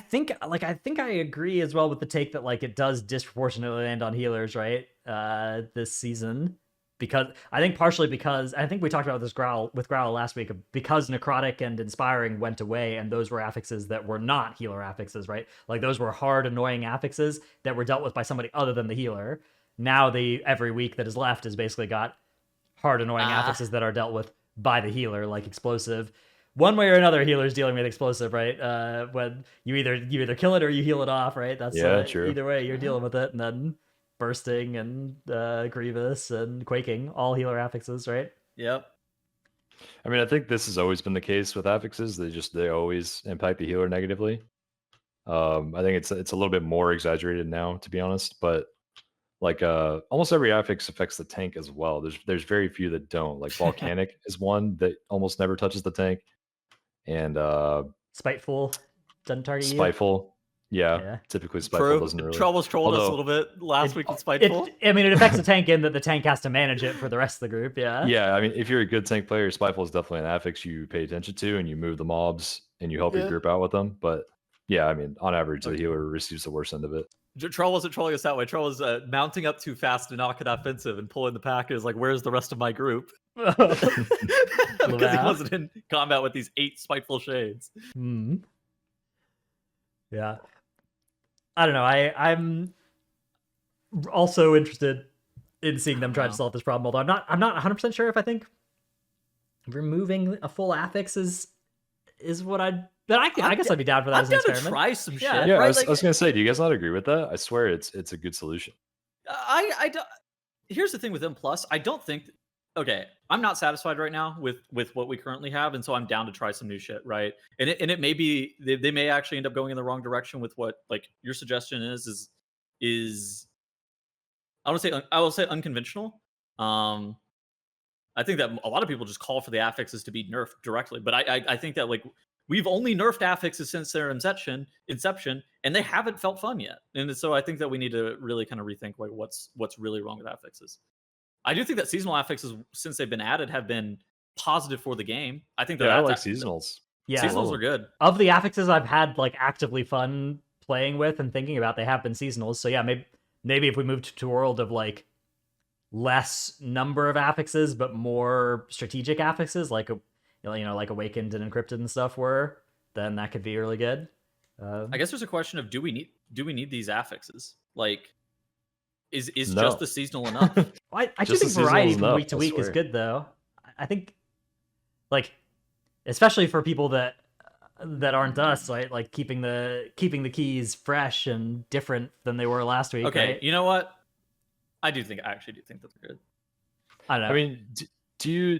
Speaker 1: think I agree as well with the take that like it does disproportionately land on healers, right? This season. Because I think partially because I think we talked about this with Growl last week, because Necrotic and Inspiring went away, and those were affixes that were not healer affixes, right? Like those were hard, annoying affixes that were dealt with by somebody other than the healer. Now every week that is left has basically got hard, annoying affixes that are dealt with by the healer, like Explosive. One way or another, healer's dealing with Explosive, right? When you either kill it or you heal it off, right? That's true. Either way, you're dealing with it, and then Bursting and Grievous and Quaking, all healer affixes, right?
Speaker 2: Yep.
Speaker 3: I mean, I think this has always been the case with affixes. They always impact the healer negatively. I think it's a little bit more exaggerated now, to be honest. But like almost every affix affects the tank as well. There's very few that don't. Like Volcanic is one that almost never touches the tank, and
Speaker 1: Spiteful doesn't target
Speaker 3: Spiteful. Yeah, typically Spiteful doesn't really.
Speaker 2: Troubles trolled us a little bit last week with Spiteful.
Speaker 1: It affects the tank in that the tank has to manage it for the rest of the group, yeah.
Speaker 3: Yeah, I mean, if you're a good tank player, Spiteful is definitely an affix you pay attention to, and you move the mobs, and you help your group out with them. But yeah, I mean, on average, the healer receives the worst end of it.
Speaker 2: Troll wasn't trolling us that way. Troll was mounting up too fast to knock it offensive and pulling the pack. Is like, where's the rest of my group? Because he wasn't in combat with these 8 Spiteful Shades.
Speaker 1: Yeah. I don't know. I'm also interested in seeing them try to solve this problem. Although I'm not 100% sure if I think removing a full affix is what I'd. But I guess I'd be down for that as an experiment.
Speaker 2: Try some shit.
Speaker 3: Yeah, right? I was gonna say, do you guys not agree with that? I swear it's a good solution.
Speaker 2: I don't. Here's the thing with M+. I don't think. Okay, I'm not satisfied right now with what we currently have, and so I'm down to try some new shit, right? And it may be they may actually end up going in the wrong direction with what like your suggestion is I will say unconventional. I think that a lot of people just call for the affixes to be nerfed directly, but I think that like we've only nerfed affixes since their inception, and they haven't felt fun yet, and so I think that we need to really kind of rethink like what's really wrong with affixes. I do think that seasonal affixes, since they've been added, have been positive for the game. I think that
Speaker 3: I like seasonals.
Speaker 1: Yeah,
Speaker 2: seasonals are good.
Speaker 1: Of the affixes I've had like actively fun playing with and thinking about, they have been seasonals. So yeah, maybe if we moved to a world of like less number of affixes but more strategic affixes, like like Awakened and Encrypted and stuff were, then that could be really good.
Speaker 2: I guess there's a question of do we need these affixes? Like, is
Speaker 3: No.
Speaker 2: just the seasonal enough?
Speaker 1: I do
Speaker 3: Just
Speaker 1: think
Speaker 3: the seasonal
Speaker 1: variety
Speaker 3: is
Speaker 1: from
Speaker 3: enough,
Speaker 1: week to
Speaker 3: I
Speaker 1: week is
Speaker 3: swear.
Speaker 1: good though. I think, like, especially for people that aren't us, right? Like keeping the keys fresh and different than they were last week.
Speaker 2: Okay,
Speaker 1: right?
Speaker 2: you know what? I actually do think that they're good.
Speaker 1: I don't know.
Speaker 3: I mean, do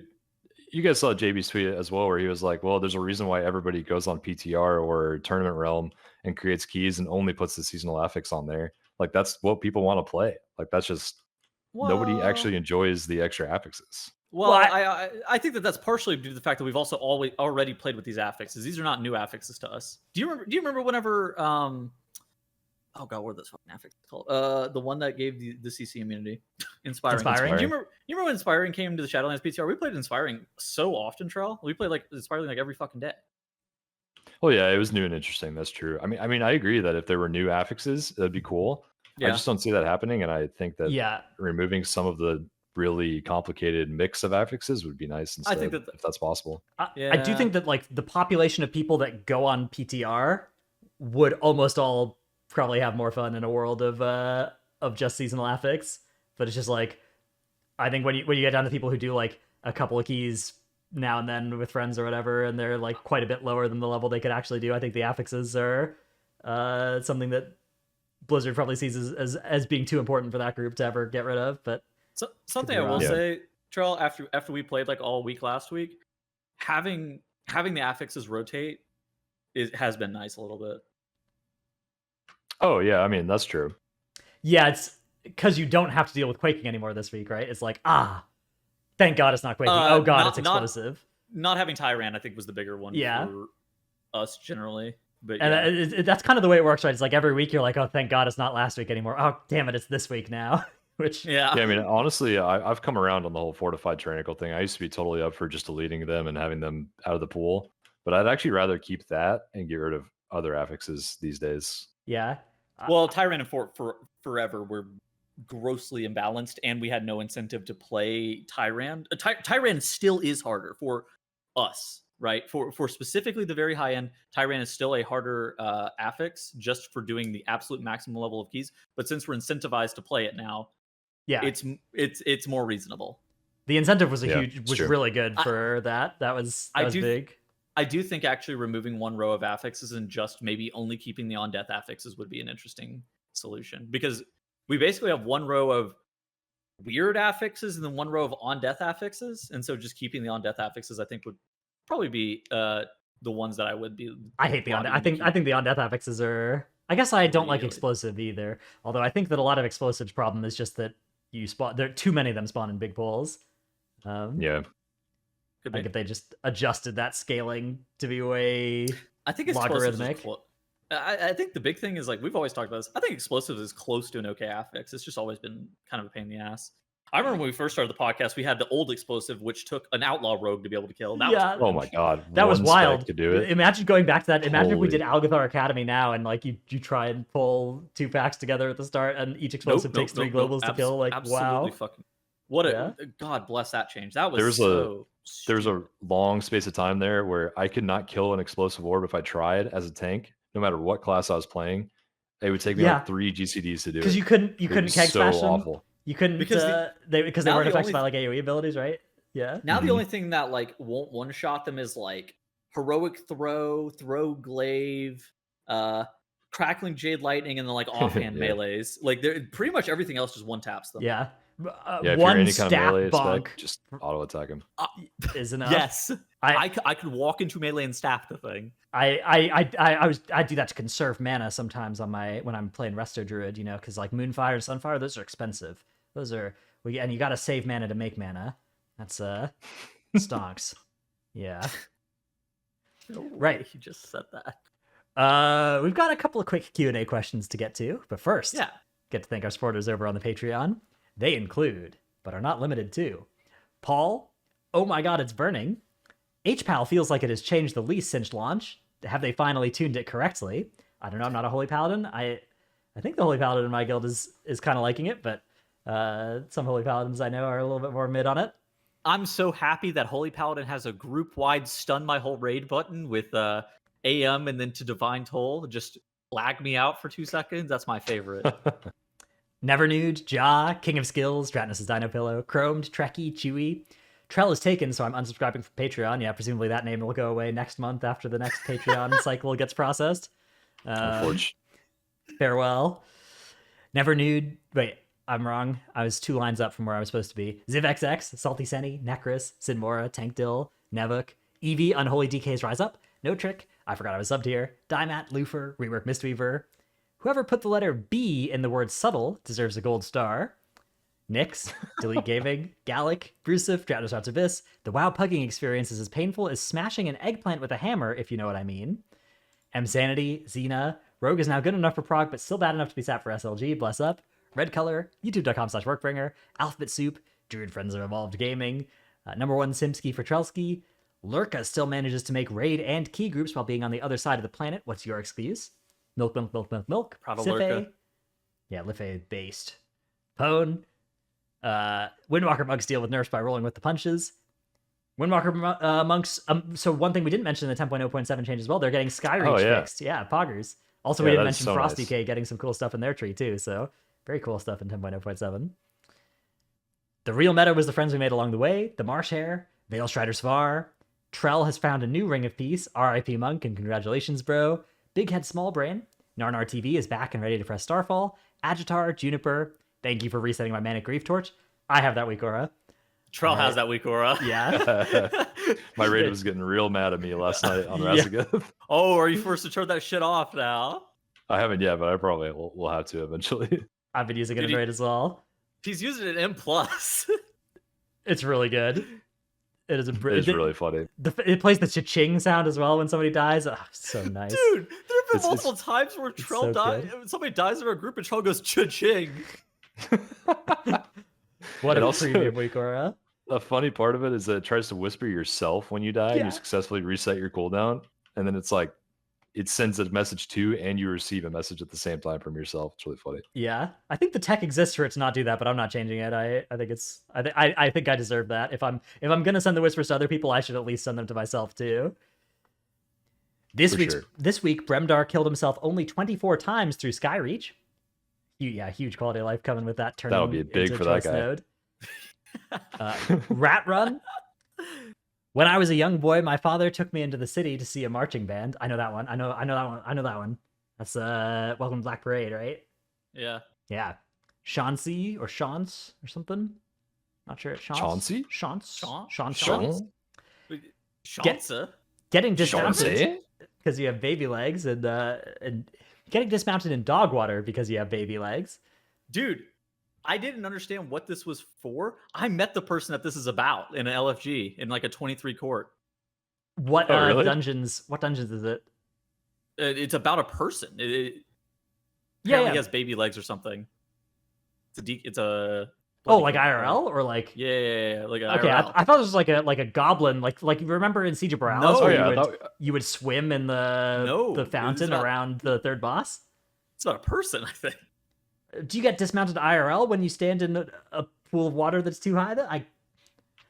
Speaker 3: you guys saw JB's tweet as well, where he was like, "Well, there's a reason why everybody goes on PTR or Tournament Realm and creates keys and only puts the seasonal affix on there. Like that's what people want to play. Like that's just nobody actually enjoys the extra affixes."
Speaker 2: Well, I think that that's partially due to the fact that we've also already played with these affixes. These are not new affixes to us. Do you remember whenever oh god, what are those fucking affixes called? The one that gave the CC immunity, Inspiring.
Speaker 1: Inspiring.
Speaker 2: Do you remember when Inspiring came to the Shadowlands PTR? We played Inspiring so often, Trell. We played like Inspiring like every fucking day.
Speaker 3: Oh yeah, it was new and interesting. That's true. I mean, I agree that if there were new affixes, that'd be cool.
Speaker 2: Yeah.
Speaker 3: I just don't see that happening, and I think that
Speaker 1: Yeah.
Speaker 3: removing some of the really complicated mix of affixes would be nice instead,
Speaker 2: I think that
Speaker 3: if that's possible.
Speaker 1: I do
Speaker 2: Yeah.
Speaker 1: think that like the population of people that go on PTR would almost all probably have more fun in a world of just seasonal affix. But it's just like, I think when you get down to people who do like a couple of keys now and then with friends or whatever, and they're like quite a bit lower than the level they could actually do, I think the affixes are something that Blizzard probably sees as being too important for that group to ever get rid of. But
Speaker 2: So, something I
Speaker 1: be
Speaker 2: will
Speaker 1: wrong.
Speaker 3: Yeah.
Speaker 2: say, Trell, after we played like all week last week, having the affixes rotate has been nice a little bit.
Speaker 3: Oh yeah, I mean that's true.
Speaker 1: yeah, it's because you don't have to deal with quaking anymore this week, right? It's like, thank God it's not quaking. Oh God, it's explosive.
Speaker 2: Not having Tyran, I think, was the bigger one
Speaker 1: Yeah.
Speaker 2: for us generally. But
Speaker 1: And
Speaker 2: yeah.
Speaker 1: that's kind of the way it works, right? It's like every week you're like, oh, thank God it's not last week anymore. Oh, damn it, it's this week now. Which
Speaker 2: Yeah.
Speaker 3: Yeah, I mean, honestly, I've come around on the whole fortified tyrannical thing. I used to be totally up for just deleting them and having them out of the pool, but I'd actually rather keep that and get rid of other affixes these days.
Speaker 1: yeah.
Speaker 2: Well, Tyran and Fort for forever were grossly imbalanced, and we had no incentive to play Tyran. Tyran still is harder for us, right? For specifically the very high end, Tyran is still a harder affix just for doing the absolute maximum level of keys. But since we're incentivized to play it now,
Speaker 1: Yeah.
Speaker 2: it's more reasonable.
Speaker 1: The incentive was
Speaker 3: Yeah,
Speaker 1: was
Speaker 3: true.
Speaker 1: really good for that. That was big.
Speaker 2: I do think actually removing one row of affixes and just maybe only keeping the on death affixes would be an interesting solution, because we basically have one row of weird affixes and then one row of on death affixes, and so just keeping the on death affixes I think would probably be the ones that I would be.
Speaker 1: I hate the on.
Speaker 2: wanting to
Speaker 1: I think the on death affixes are. I guess I don't like
Speaker 2: Really?
Speaker 1: explosive either. Although I think that a lot of explosives problem is just that you spawn. There are too many of them spawn in big pools.
Speaker 3: Yeah,
Speaker 2: Could
Speaker 1: Like
Speaker 2: be.
Speaker 1: if they just adjusted that scaling to be way.
Speaker 2: I think explosives
Speaker 1: logarithmic.
Speaker 2: is I think the big thing is, like, we've always talked about this. I think explosives is close to an okay affix. It's just always been kind of a pain in the ass. I remember when we first started the podcast, we had the old explosive, which took an outlaw rogue to be able to kill. That
Speaker 1: Yeah.
Speaker 2: was
Speaker 3: oh my god,
Speaker 1: That was
Speaker 3: one spec
Speaker 1: wild.
Speaker 3: to do it.
Speaker 1: Imagine going back to that. Imagine if we
Speaker 3: Holy.
Speaker 1: did Algathar Academy now, and like you try and pull 2 packs together at the start, and each explosive takes 3 globals to kill. Like wow.
Speaker 2: Fucking, what a
Speaker 1: Yeah.
Speaker 2: God bless that change. That was
Speaker 3: There was
Speaker 2: so
Speaker 3: There was a
Speaker 2: stupid.
Speaker 3: long space of time there where I could not kill an explosive orb if I tried as a tank, no matter what class I was playing. It would take me
Speaker 1: Yeah.
Speaker 3: like 3 GCDs to do it.
Speaker 1: Because you couldn't
Speaker 3: It would be
Speaker 1: keg
Speaker 3: so
Speaker 1: smash them.
Speaker 3: awful.
Speaker 1: You couldn't
Speaker 2: Because
Speaker 1: they
Speaker 2: now
Speaker 1: weren't
Speaker 2: the
Speaker 1: affected
Speaker 2: only
Speaker 1: by like AoE abilities, right? Yeah.
Speaker 2: Now the
Speaker 3: Mhm.
Speaker 2: only thing that like won't one shot them is like heroic throw glaive, crackling jade lightning, and then like offhand
Speaker 3: Yeah.
Speaker 2: melees. Like they're pretty much everything else just one taps them.
Speaker 1: Yeah.
Speaker 3: Yeah, if you're
Speaker 1: One
Speaker 3: any kind of
Speaker 1: staff
Speaker 3: melee
Speaker 1: bonk
Speaker 3: spec, just auto attack him.
Speaker 1: is enough.
Speaker 2: Yes,
Speaker 1: I
Speaker 2: I could walk into melee and staff the thing.
Speaker 1: I do that to conserve mana sometimes on when I'm playing Resto Druid, you know, because like Moonfire and Sunfire, those are expensive. Those are and you got to save mana to make mana. That's stonks. Yeah.
Speaker 2: No
Speaker 1: Right.
Speaker 2: way, he just said that.
Speaker 1: We've got a couple of quick Q&A questions to get to, but first,
Speaker 2: Yeah.
Speaker 1: get to thank our supporters over on the Patreon. They include, but are not limited to, Paul, oh my god, it's burning. HPAL feels like it has changed the least since launch. Have they finally tuned it correctly? I don't know, I'm not a Holy Paladin. I think the Holy Paladin in my guild is kind of liking it, but some Holy Paladins I know are a little bit more mid on it.
Speaker 2: I'm so happy that Holy Paladin has a group-wide stun my whole raid button with AM and then to Divine Toll. Just lag me out for 2 seconds. That's my favorite.
Speaker 1: Never Nude, Ja, King of Skills, Dratnus' Dino Pillow, Chromed, Trekkie, Chewy. Trell is taken, so I'm unsubscribing from Patreon. Yeah, presumably that name will go away next month after the next Patreon cycle gets processed.
Speaker 3: Unfortunately.
Speaker 1: Farewell. Never Nude. Wait. I'm wrong. I was 2 lines up from where I was supposed to be. ZivXX, Salty Senny, Necris, Sidmora, Tankdill, Nevuk, Eevee, Unholy DK's Rise Up, No Trick, I forgot I was subbed here, Dymat, Lufer, Rework Mistweaver. Whoever put the letter B in the word subtle deserves a gold star. Nyx, Delete Gaming, Gallic, Brusif, Stratos Abyss. The WoW pugging experience is as painful as smashing an eggplant with a hammer, if you know what I mean. Msanity, Xena, Rogue is now good enough for prog, but still bad enough to be sat for SLG, bless up. Red Color, youtube.com/workbringer, Alphabet Soup, Druid Friends of Evolved Gaming, number 1 Simski for Trelsky. Lurka still manages to make raid and key groups while being on the other side of the planet. What's your excuse? Milk, milk, milk, milk, milk.
Speaker 2: Proud of
Speaker 1: Sife.
Speaker 2: Lurka.
Speaker 1: Yeah, Life based. Pone. Windwalker monks deal with nerfs by rolling with the punches. Windwalker monks. So one thing we didn't mention in the 10.0.7 change as well, they're getting Skyreach fixed. Yeah, poggers. Also, we didn't mention
Speaker 3: so
Speaker 1: Frosty
Speaker 3: nice.
Speaker 1: K getting some cool stuff in their tree too. So very cool stuff in 10.0.7. The real meta was the friends we made along the way. The Marsh Hare, Veil Strider Svar. Trell has found a new Ring of Peace. R.I.P. Monk, and congratulations, bro. Big Head Small Brain. Narnar TV is back and ready to press Starfall. Agitar, Juniper. Thank you for resetting my Manic Grief Torch. I have that weak aura.
Speaker 2: Trell has that weak aura.
Speaker 1: Yeah.
Speaker 3: My raid was getting real mad at me last night on Razagath.
Speaker 2: Oh, are you forced to turn that shit off now?
Speaker 3: I haven't yet, but I probably will have to eventually.
Speaker 1: I've been using it
Speaker 2: Dude,
Speaker 1: in raid as well.
Speaker 2: He's using it in plus.
Speaker 1: It's really good. It is a
Speaker 3: It's really funny.
Speaker 1: It plays the cha-ching sound as well when somebody dies. Oh, so nice.
Speaker 2: Dude, there have been
Speaker 3: It's-
Speaker 2: multiple times where
Speaker 1: it's
Speaker 2: Trell
Speaker 1: so
Speaker 2: dies. Somebody dies in our group and Trell goes cha-ching.
Speaker 1: What
Speaker 3: And
Speaker 1: a
Speaker 3: also-
Speaker 1: premium weak aura.
Speaker 3: The funny part of it is that it tries to whisper yourself when you die and
Speaker 1: Yeah.
Speaker 3: you successfully reset your cooldown. And then it's like, it sends a message to and you receive a message at the same time from yourself. It's really funny.
Speaker 1: Yeah, I think the tech exists for it to not do that, but I'm not changing it. I think it's I think I deserve that. If I'm gonna send the whispers to other people, I should at least send them to myself too. This
Speaker 3: For
Speaker 1: week, Bremdar killed himself only 24 times through Skyreach. Yeah, huge quality of life coming with that. Turning
Speaker 3: That would be big
Speaker 1: into
Speaker 3: for that
Speaker 1: choice
Speaker 3: guy.
Speaker 1: node. Rat Run. When I was a young boy, my father took me into the city to see a marching band. I know that one. I know that one. That's Welcome to Black Parade, right?
Speaker 2: Yeah.
Speaker 1: Yeah. Chauncey or Chance or something. Not sure.
Speaker 3: Chauncey?
Speaker 1: Chance.
Speaker 2: Sean?
Speaker 1: Chance.
Speaker 3: Sean?
Speaker 2: Shansa?
Speaker 1: Getting dismounted
Speaker 3: Chauncey?
Speaker 1: because you have baby legs, and getting dismounted in dog water because you have baby legs.
Speaker 2: Dude, I didn't understand what this was for. I met the person that this is about in an LFG in like a 23 court.
Speaker 1: What
Speaker 3: Oh, really?
Speaker 1: dungeons? What dungeons is it?
Speaker 2: It's about a person.
Speaker 1: Yeah,
Speaker 2: Apparently
Speaker 1: yeah.
Speaker 2: he has baby legs or something. It's a
Speaker 1: Oh, like IRL or like?
Speaker 2: Yeah, like
Speaker 1: Okay,
Speaker 2: IRL.
Speaker 1: I thought it was like a goblin, like you remember in Siege of Borealis
Speaker 2: No.
Speaker 1: where
Speaker 3: Oh, yeah.
Speaker 1: you would swim in the
Speaker 2: No, it's
Speaker 1: fountain
Speaker 2: not-
Speaker 1: around the third boss.
Speaker 2: It's about a person, I think.
Speaker 1: Do you get dismounted IRL when you stand in a pool of water that's too high?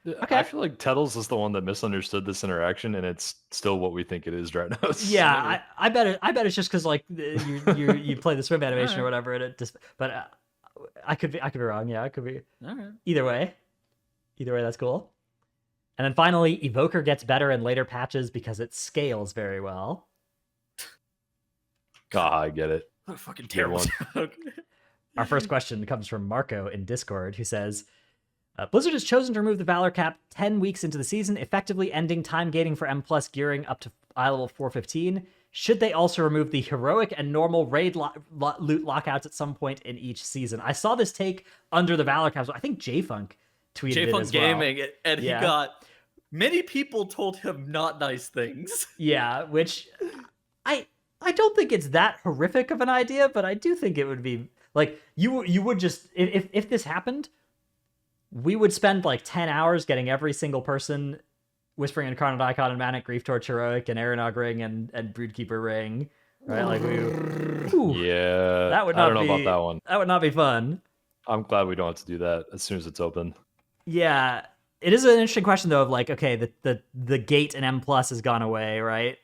Speaker 1: Okay.
Speaker 3: I feel like Tettles is the one that misunderstood this interaction, and it's still what we think it is right now.
Speaker 1: Yeah, I bet it's just because like you play the swim animation or whatever, and it just. But I could be wrong. Yeah, I could be.
Speaker 2: All right.
Speaker 1: Either way, that's cool. And then finally, Evoker gets better in later patches because it scales very well.
Speaker 3: I get it.
Speaker 2: What a fucking
Speaker 3: Good
Speaker 2: terrible
Speaker 3: one.
Speaker 2: joke.
Speaker 1: Our first question comes from Marco in Discord, who says, Blizzard has chosen to remove the Valor cap 10 weeks into the season, effectively ending time gating for M+ gearing up to eye level 415. Should they also remove the heroic and normal raid loot lockouts at some point in each season? I saw this take under the Valor caps. I think J-Funk tweeted it
Speaker 2: J-Funk
Speaker 1: as well.
Speaker 2: Gaming, and
Speaker 1: Yeah.
Speaker 2: he got many people told him not nice things.
Speaker 1: Yeah, which I don't think it's that horrific of an idea, but I do think it would be like you would just if this happened, we would spend like 10 hours getting every single person Whispering Incarnate Icon and Manic Grief Torch Heroic and Aeronog Ring and Broodkeeper Ring, right? Like
Speaker 3: Yeah.
Speaker 1: that would
Speaker 3: I
Speaker 1: not
Speaker 3: don't know
Speaker 1: be
Speaker 3: about that one.
Speaker 1: That would not be fun.
Speaker 3: I'm glad we don't have to do that as soon as it's open.
Speaker 1: Yeah, it is an interesting question though. Of like, okay, the gate in M+ has gone away, right?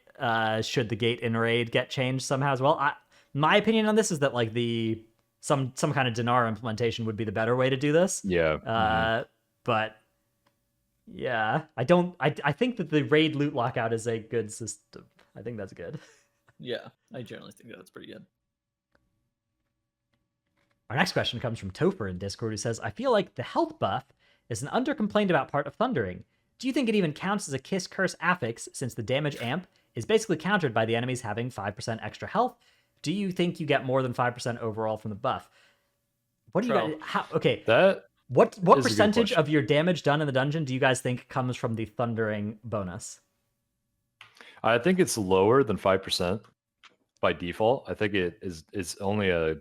Speaker 1: Should the gate in Raid get changed somehow as well? My opinion on this is that like some kind of dinar implementation would be the better way to do this.
Speaker 3: Yeah.
Speaker 1: But yeah, I think that the Raid loot lockout is a good system. I think that's good.
Speaker 2: Yeah, I generally think that's pretty good.
Speaker 1: Our next question comes from Topher in Discord, who says, I feel like the health buff is an under-complained about part of Thundering. Do you think it even counts as a Kiss Curse affix, since the damage amp is basically countered by the enemies having 5% extra health? Do you think you get more than 5% overall from the buff? What do you guys... Okay, what percentage of your damage done in the dungeon do you guys think comes from the Thundering bonus?
Speaker 3: I think it's lower than 5% by default. I think it's only a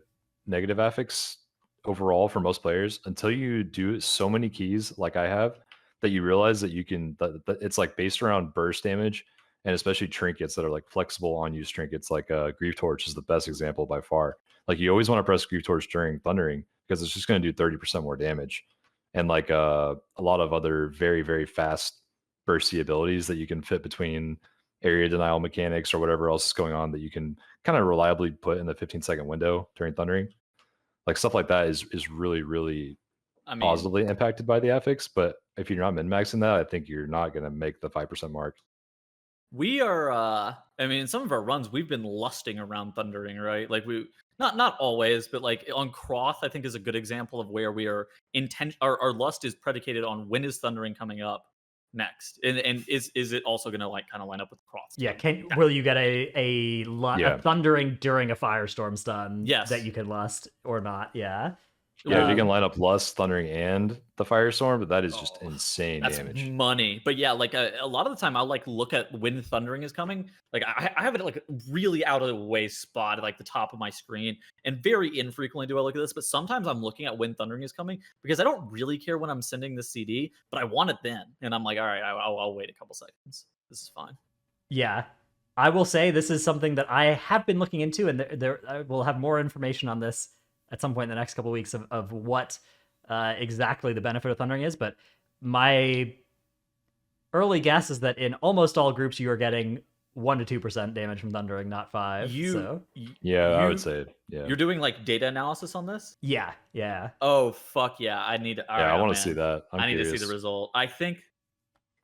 Speaker 3: negative affix overall for most players until you do so many keys like I have that you realize that you can that it's like based around burst damage, and especially trinkets that are like flexible on use trinkets, like Grief Torch is the best example by far. Like you always want to press Grief Torch during Thundering because it's just going to do 30% more damage, and like a lot of other very, very fast bursty abilities that you can fit between area denial mechanics or whatever else is going on that you can kind of reliably put in the 15-second window during Thundering. Like stuff like that is really, really positively impacted by the affix. But if you're not min-maxing that, I think you're not going to make the 5% mark.
Speaker 2: We are, in some of our runs, we've been lusting around Thundering, right? Like we, not always, but like on Croth, I think is a good example of where we are our lust is predicated on when is Thundering coming up next, and is it also going to like kind of line up with Croth?
Speaker 1: Yeah, will you get a Thundering during a Firestorm stun that you can lust or not? Yeah.
Speaker 3: Yeah, if you can line up Lust, Thundering, and the Firestorm, but that is just insane damage.
Speaker 2: That's money. But yeah, like a lot of the time I'll like look at when Thundering is coming. Like I have it like really out of the way spot at like the top of my screen, and very infrequently do I look at this, but sometimes I'm looking at when Thundering is coming because I don't really care when I'm sending the CD, but I want it then. And I'm like, all right, I'll wait a couple seconds. This is fine.
Speaker 1: Yeah. I will say this is something that I have been looking into, and I will have more information on this at some point in the next couple of weeks of what exactly the benefit of Thundering is. But my early guess is that in almost all groups, you are getting 1 to 2% damage from Thundering, not 5%.
Speaker 3: I would say, yeah.
Speaker 2: You're doing like data analysis on this?
Speaker 1: Yeah.
Speaker 2: Oh, fuck yeah. I need to...
Speaker 3: I want to see that.
Speaker 2: I need to see the result. I think...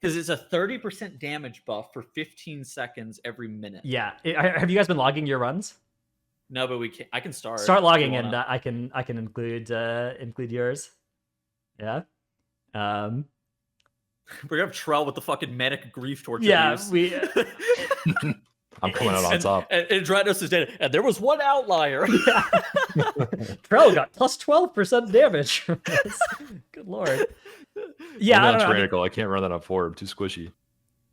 Speaker 2: Because it's a 30% damage buff for 15 seconds every minute.
Speaker 1: Yeah. Have you guys been logging your runs?
Speaker 2: No, but I can start.
Speaker 1: Start logging, and I can include yours. Yeah.
Speaker 2: We're gonna have Trell with the fucking manic Grief Torch.
Speaker 1: Yeah,
Speaker 2: we.
Speaker 3: I'm coming out on top.
Speaker 2: And Dranos is dead. And there was one outlier.
Speaker 1: Yeah. Trell got plus 12% damage. Good lord. Yeah,
Speaker 3: I don't know. Tyrannical. I can't run that on 4. I'm too squishy.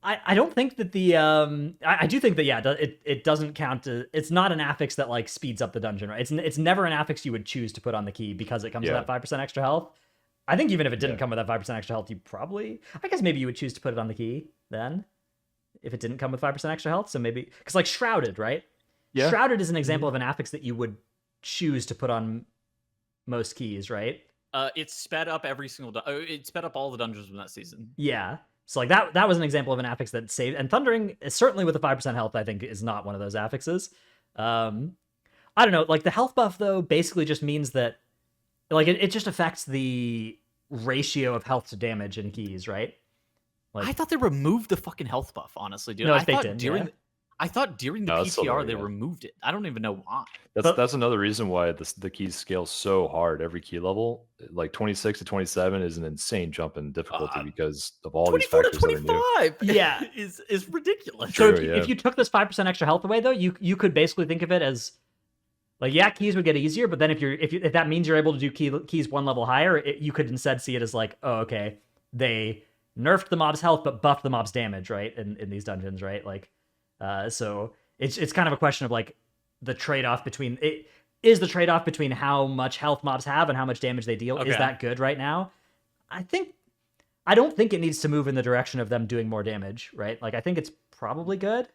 Speaker 1: I don't think that the I do think that it doesn't count to, it's not an affix that like speeds up the dungeon, right? It's never an affix you would choose to put on the key because it comes with that 5% extra health. I think even if it didn't come with that 5% extra health, I guess maybe you would choose to put it on the key then if it didn't come with 5% extra health. So maybe because like Shrouded, right? Yeah. Shrouded is an example of an affix that you would choose to put on most keys, right?
Speaker 2: It sped up every single it sped up all the dungeons from that season.
Speaker 1: Yeah. So like that was an example of an affix that saved, and Thundering, certainly with the 5% health, I think is not one of those affixes. I don't know, like the health buff though basically just means that like it just affects the ratio of health to damage in keys, right?
Speaker 2: Like, I thought they removed the fucking health buff, honestly, dude.
Speaker 1: No, it's baked in.
Speaker 2: I thought during the PTR they removed it. I don't even know why.
Speaker 3: That's another reason why the keys scale so hard every key level. Like 26 to 27 is an insane jump in difficulty because of all these factors.
Speaker 2: 24 to 25,
Speaker 1: yeah,
Speaker 2: is ridiculous.
Speaker 1: So if you took this 5% extra health away, though, you could basically think of it as like keys would get easier, but then if that means you're able to do keys one level higher, you could instead see it as like, oh, okay, they nerfed the mob's health but buffed the mob's damage, right? In these dungeons, right? Like. So it's kind of a question of like the trade-off between how much health mobs have and how much damage they deal. Okay. Is that good right now? I don't think it needs to move in the direction of them doing more damage, right? Like I think it's probably good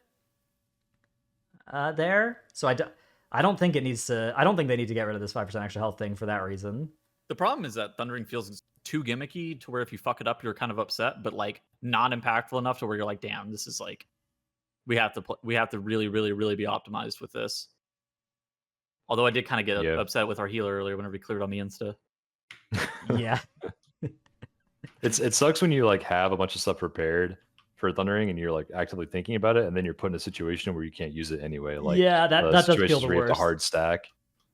Speaker 1: there. So I don't think it needs to. I don't think they need to get rid of this 5% extra health thing for that reason.
Speaker 2: The problem is that Thundering feels too gimmicky to where if you fuck it up, you're kind of upset, but like not impactful enough to where you're like, damn, this is like. We have to really, really, really be optimized with this. Although I did kind of get upset with our healer earlier whenever he cleared on the Insta.
Speaker 1: Yeah.
Speaker 3: It sucks when you like have a bunch of stuff prepared for Thundering and you're like actively thinking about it, and then you're put in a situation where you can't use it anyway. Like
Speaker 1: that does feel the worst.
Speaker 3: The hard stack.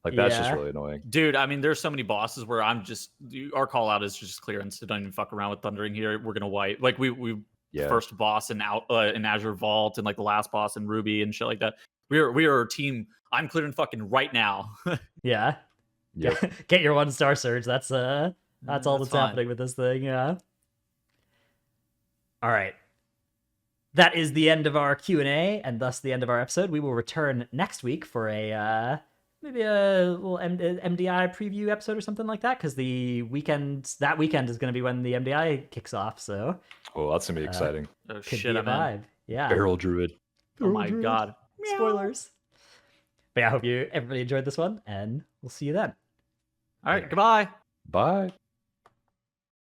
Speaker 3: Like that's just
Speaker 1: Yeah.
Speaker 3: really annoying.
Speaker 2: Dude, I mean, there's so many bosses where our call out is just clearance. So don't even fuck around with thundering here. We're gonna wipe. Like we
Speaker 3: Yeah.
Speaker 2: first boss in Azure Vault and like the last boss in Ruby and shit like that. We are a team. I'm clearing fucking right now.
Speaker 1: Yeah.
Speaker 3: Yep.
Speaker 1: Get your 1-star surge. That's all that's
Speaker 2: fine.
Speaker 1: happening with this thing. Yeah. All right. That is the end of our Q&A and thus the end of our episode. We will return next week for a maybe a little MDI preview episode or something like that, because that weekend is going to be when the MDI kicks off. So
Speaker 3: Oh, that's gonna be exciting.
Speaker 2: Oh
Speaker 1: could
Speaker 2: shit,
Speaker 1: be a
Speaker 2: I'm in.
Speaker 1: vibe. Yeah.
Speaker 3: Barrel Druid.
Speaker 2: Oh my god.
Speaker 1: Spoilers. But yeah, I hope everybody enjoyed this one, and we'll see you then.
Speaker 2: All right,
Speaker 1: Later.
Speaker 2: goodbye.
Speaker 3: Bye.